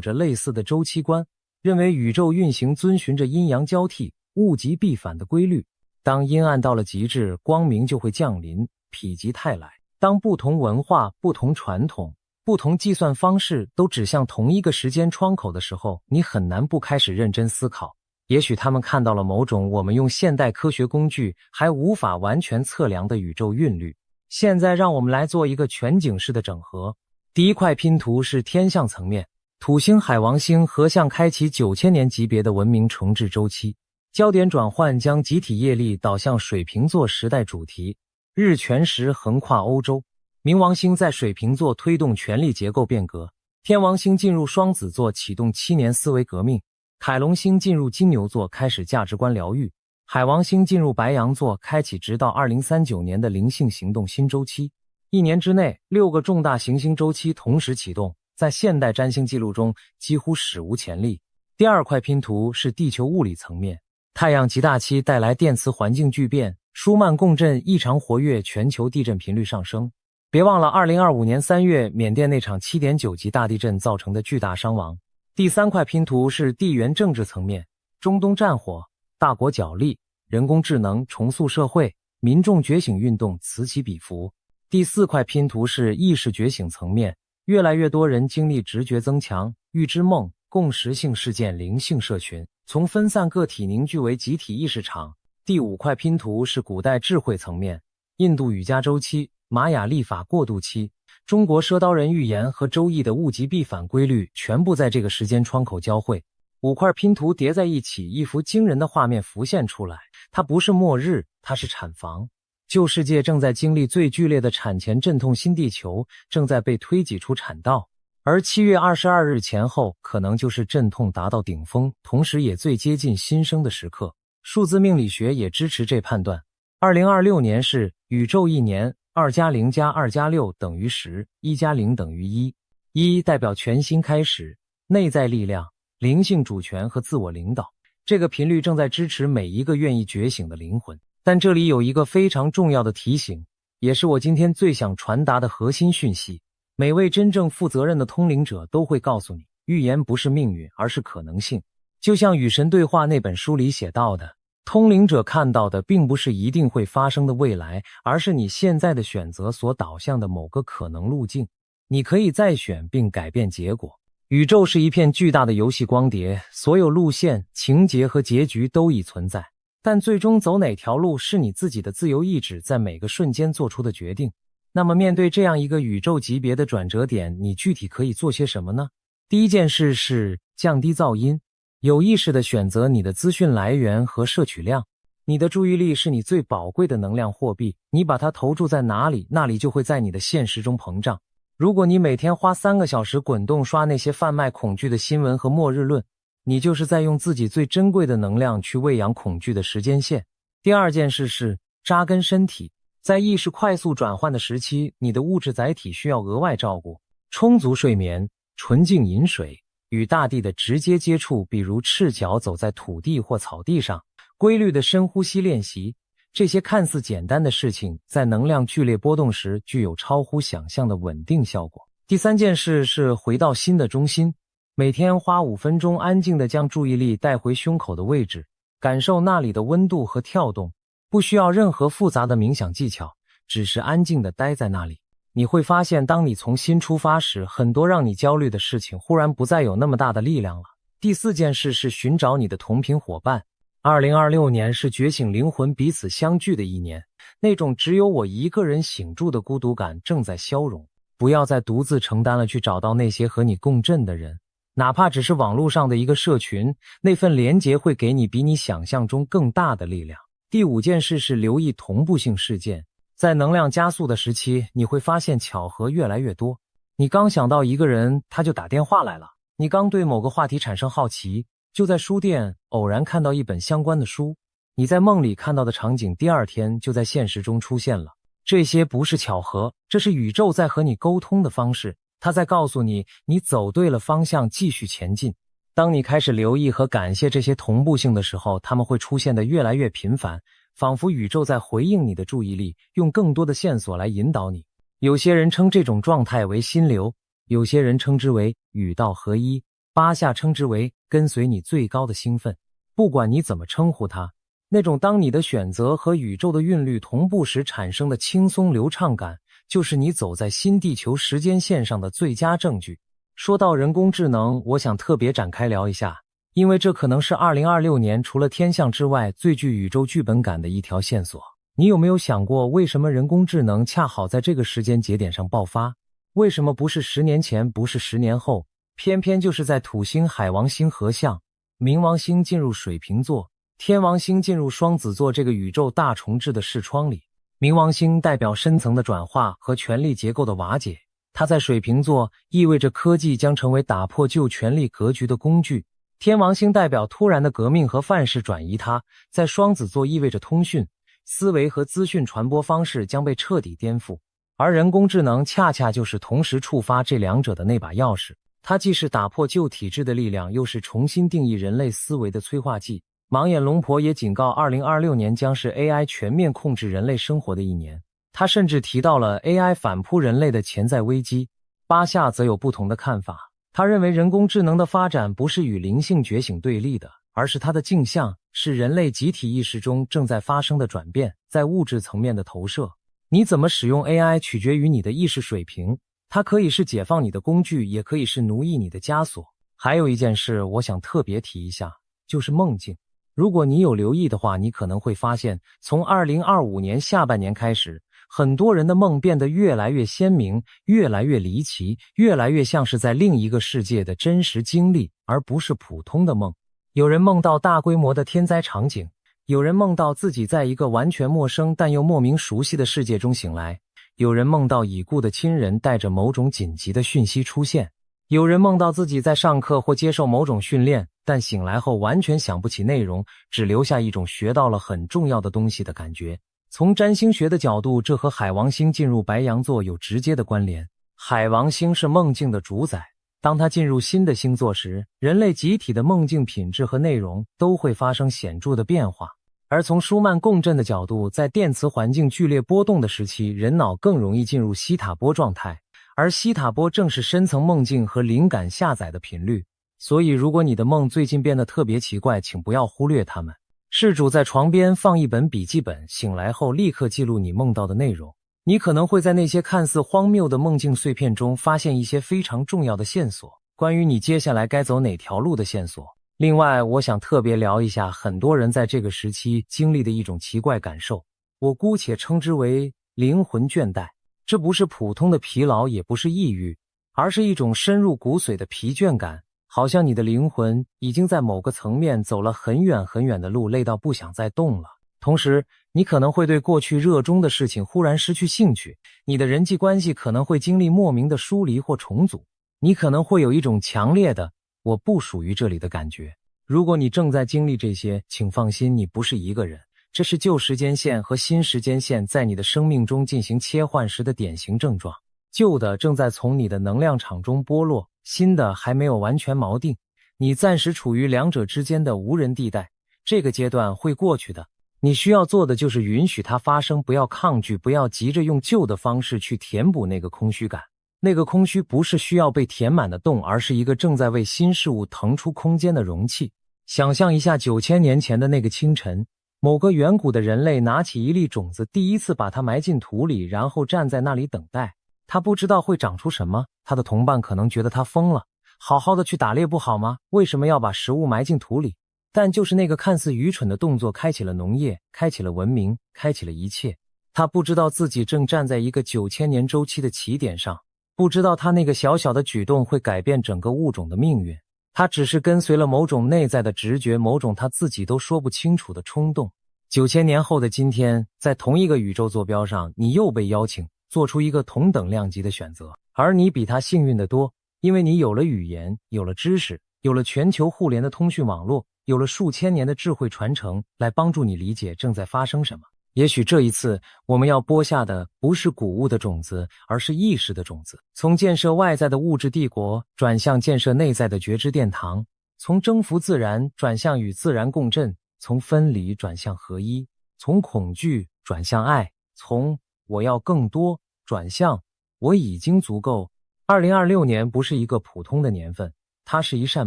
着类似的周期观，认为宇宙运行遵循着阴阳交替、物极必反的规律。当阴暗到了极致，光明就会降临，否极泰来。当不同文化、不同传统、不同计算方式都指向同一个时间窗口的时候，你很难不开始认真思考。也许他们看到了某种我们用现代科学工具还无法完全测量的宇宙韵律。现在让我们来做一个全景式的整合。第一块拼图是天象层面，土星、海王星合相开启9000年级别的文明重置周期，焦点转换将集体业力导向水瓶座时代主题，日全食横跨欧洲。冥王星在水瓶座推动权力结构变革，天王星进入双子座启动7年思维革命，凯龙星进入金牛座开始价值观疗愈，海王星进入白羊座开启直到2039年的灵性行动新周期。1年之内6个重大行星周期同时启动，在现代占星记录中几乎史无前例。第二块拼图是地球物理层面，太阳极大期带来电磁环境巨变，舒曼共振异常活跃，全球地震频率上升。别忘了2025年3月缅甸那场 7.9 级大地震造成的巨大伤亡。第三块拼图是地缘政治层面，中东战火、大国角力、人工智能重塑社会、民众觉醒运动此起彼伏。第四块拼图是意识觉醒层面，越来越多人经历直觉增强、预知梦、共识性事件灵性社群，从分散个体凝聚为集体意识场。第5块拼图是古代智慧层面，印度瑜伽周期、玛雅历法过渡期，中国赊刀人预言和周易的物极必反规律全部在这个时间窗口交汇。5块拼图叠在一起，一幅惊人的画面浮现出来，它不是末日，它是产房。旧世界正在经历最剧烈的产前阵痛，新地球正在被推挤出产道，而7月22日前后可能就是阵痛达到顶峰，同时也最接近新生的时刻。数字命理学也支持这判断。2026年是宇宙一年，2+0+2+6等于10，1+0等于1。1代表全新开始、内在力量、灵性主权和自我领导，这个频率正在支持每一个愿意觉醒的灵魂。但这里有一个非常重要的提醒，也是我今天最想传达的核心讯息。每位真正负责任的通灵者都会告诉你，预言不是命运，而是可能性。就像《与神对话》那本书里写到的，通灵者看到的并不是一定会发生的未来，而是你现在的选择所导向的某个可能路径。你可以再选并改变结果。宇宙是一片巨大的游戏光碟，所有路线、情节和结局都已存在，但最终走哪条路是你自己的自由意志在每个瞬间做出的决定。那么面对这样一个宇宙级别的转折点，你具体可以做些什么呢？第一件事是降低噪音，有意识地选择你的资讯来源和摄取量。你的注意力是你最宝贵的能量货币，你把它投注在哪里，那里就会在你的现实中膨胀。如果你每天花3个小时滚动刷那些贩卖恐惧的新闻和末日论，你就是在用自己最珍贵的能量去喂养恐惧的时间线。第二件事是扎根身体，在意识快速转换的时期，你的物质载体需要额外照顾。充足睡眠、纯净饮水、与大地的直接接触，比如赤脚走在土地或草地上，规律的深呼吸练习，这些看似简单的事情，在能量剧烈波动时具有超乎想象的稳定效果。第三件事是回到心的中心，每天花5分钟安静地将注意力带回胸口的位置，感受那里的温度和跳动，不需要任何复杂的冥想技巧，只是安静地待在那里。你会发现，当你从心出发时，很多让你焦虑的事情忽然不再有那么大的力量了。第四件事是寻找你的同频伙伴。2026年是觉醒灵魂彼此相聚的一年，那种只有我一个人醒住的孤独感正在消融。不要再独自承担了，去找到那些和你共振的人，哪怕只是网络上的一个社群，那份连结会给你比你想象中更大的力量。第5件事是留意同步性事件。在能量加速的时期，你会发现巧合越来越多。你刚想到一个人，他就打电话来了；你刚对某个话题产生好奇，就在书店偶然看到一本相关的书；你在梦里看到的场景，第2天就在现实中出现了。这些不是巧合，这是宇宙在和你沟通的方式，它在告诉你，你走对了方向，继续前进。当你开始留意和感谢这些同步性的时候，它们会出现得越来越频繁，仿佛宇宙在回应你的注意力，用更多的线索来引导你。有些人称这种状态为心流，有些人称之为与道合一，巴夏称之为跟随你最高的兴奋。不管你怎么称呼它，那种当你的选择和宇宙的韵律同步时产生的轻松流畅感，就是你走在新地球时间线上的最佳证据。说到人工智能，我想特别展开聊一下，因为这可能是2026年除了天象之外最具宇宙剧本感的一条线索。你有没有想过，为什么人工智能恰好在这个时间节点上爆发？为什么不是10年前，不是10年后，偏偏就是在土星、海王星合相，冥王星进入水瓶座，天王星进入双子座这个宇宙大重置的视窗里？冥王星代表深层的转化和权力结构的瓦解，它在水瓶座意味着科技将成为打破旧权力格局的工具。天王星代表突然的革命和范式转移，它在双子座意味着通讯、思维和资讯传播方式将被彻底颠覆。而人工智能恰恰就是同时触发这两者的那把钥匙，它既是打破旧体制的力量，又是重新定义人类思维的催化剂。盲眼龙婆也警告2026年将是 AI 全面控制人类生活的一年，他甚至提到了 AI 反扑人类的潜在危机。巴夏则有不同的看法，他认为人工智能的发展不是与灵性觉醒对立的，而是它的镜像，是人类集体意识中正在发生的转变，在物质层面的投射。你怎么使用 AI 取决于你的意识水平，它可以是解放你的工具，也可以是奴役你的枷锁。还有一件事我想特别提一下，就是梦境。如果你有留意的话，你可能会发现，从2025年下半年开始，很多人的梦变得越来越鲜明，越来越离奇，越来越像是在另一个世界的真实经历，而不是普通的梦。有人梦到大规模的天灾场景，有人梦到自己在一个完全陌生但又莫名熟悉的世界中醒来，有人梦到已故的亲人带着某种紧急的讯息出现，有人梦到自己在上课或接受某种训练，但醒来后完全想不起内容，只留下一种学到了很重要的东西的感觉。从占星学的角度，这和海王星进入白羊座有直接的关联。海王星是梦境的主宰，当它进入新的星座时，人类集体的梦境品质和内容都会发生显著的变化。而从舒曼共振的角度，在电磁环境剧烈波动的时期，人脑更容易进入西塔波状态，而西塔波正是深层梦境和灵感下载的频率。所以如果你的梦最近变得特别奇怪，请不要忽略它们。事主在床边放一本笔记本，醒来后立刻记录你梦到的内容。你可能会在那些看似荒谬的梦境碎片中发现一些非常重要的线索，关于你接下来该走哪条路的线索。另外，我想特别聊一下很多人在这个时期经历的一种奇怪感受，我姑且称之为灵魂倦怠。这不是普通的疲劳，也不是抑郁，而是一种深入骨髓的疲倦感，好像你的灵魂已经在某个层面走了很远很远的路，累到不想再动了。同时，你可能会对过去热衷的事情忽然失去兴趣，你的人际关系可能会经历莫名的疏离或重组，你可能会有一种强烈的我不属于这里的感觉。如果你正在经历这些，请放心，你不是一个人。这是旧时间线和新时间线在你的生命中进行切换时的典型症状。旧的正在从你的能量场中剥落，新的还没有完全锚定，你暂时处于两者之间的无人地带。这个阶段会过去的，你需要做的就是允许它发生，不要抗拒，不要急着用旧的方式去填补那个空虚感。那个空虚不是需要被填满的洞，而是一个正在为新事物腾出空间的容器。想象一下9000年前的那个清晨，某个远古的人类拿起一粒种子，第一次把它埋进土里，然后站在那里等待。他不知道会长出什么，他的同伴可能觉得他疯了，好好的去打猎不好吗？为什么要把食物埋进土里？但就是那个看似愚蠢的动作，开启了农业，开启了文明，开启了一切。他不知道自己正站在一个9000年周期的起点上，不知道他那个小小的举动会改变整个物种的命运。他只是跟随了某种内在的直觉，某种他自己都说不清楚的冲动。9000年后的今天，在同一个宇宙坐标上，你又被邀请做出一个同等量级的选择，而你比他幸运得多，因为你有了语言，有了知识，有了全球互联的通讯网络，有了数千年的智慧传承，来帮助你理解正在发生什么。也许这一次我们要播下的不是谷物的种子，而是意识的种子，从建设外在的物质帝国转向建设内在的觉知殿堂，从征服自然转向与自然共振，从分离转向合一，从恐惧转向爱，从我要更多转向我已经足够。2026年不是一个普通的年份，它是一扇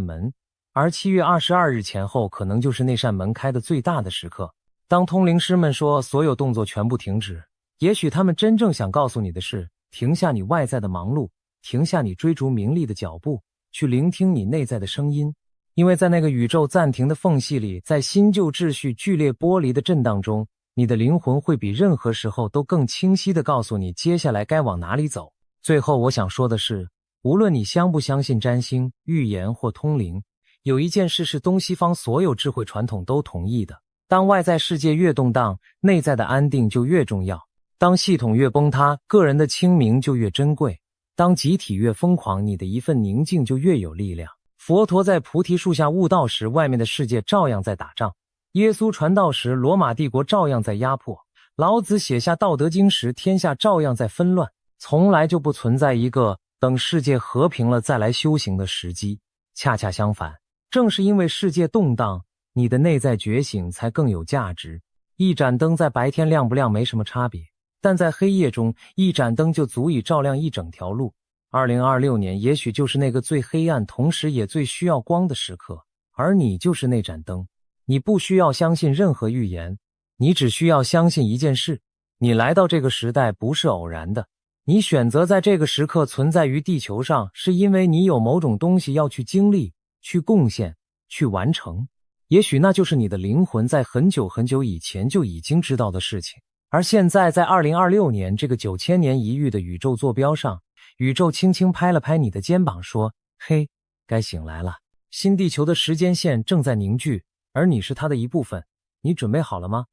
门，而7月22日前后可能就是那扇门开的最大的时刻。当通灵师们说所有动作全部停止，也许他们真正想告诉你的是，停下你外在的忙碌，停下你追逐名利的脚步，去聆听你内在的声音。因为在那个宇宙暂停的缝隙里，在新旧秩序剧烈剥离的震荡中，你的灵魂会比任何时候都更清晰地告诉你接下来该往哪里走。最后我想说的是，无论你相不相信占星、预言或通灵，有一件事是东西方所有智慧传统都同意的，当外在世界越动荡，内在的安定就越重要。当系统越崩塌，个人的清明就越珍贵。当集体越疯狂，你的一份宁静就越有力量。佛陀在菩提树下悟道时，外面的世界照样在打仗；耶稣传道时，罗马帝国照样在压迫；老子写下《道德经》时，天下照样在纷乱。从来就不存在一个等世界和平了再来修行的时机。恰恰相反，正是因为世界动荡，你的内在觉醒才更有价值。一盏灯在白天亮不亮没什么差别，但在黑夜中，一盏灯就足以照亮一整条路。2026年也许就是那个最黑暗，同时也最需要光的时刻，而你就是那盏灯。你不需要相信任何预言，你只需要相信一件事：你来到这个时代不是偶然的，你选择在这个时刻存在于地球上，是因为你有某种东西要去经历，去贡献，去完成。也许那就是你的灵魂在很久很久以前就已经知道的事情。而现在在2026年这个9000年一遇的宇宙坐标上，宇宙轻轻拍了拍你的肩膀说，嘿，该醒来了。新地球的时间线正在凝聚，而你是它的一部分。你准备好了吗？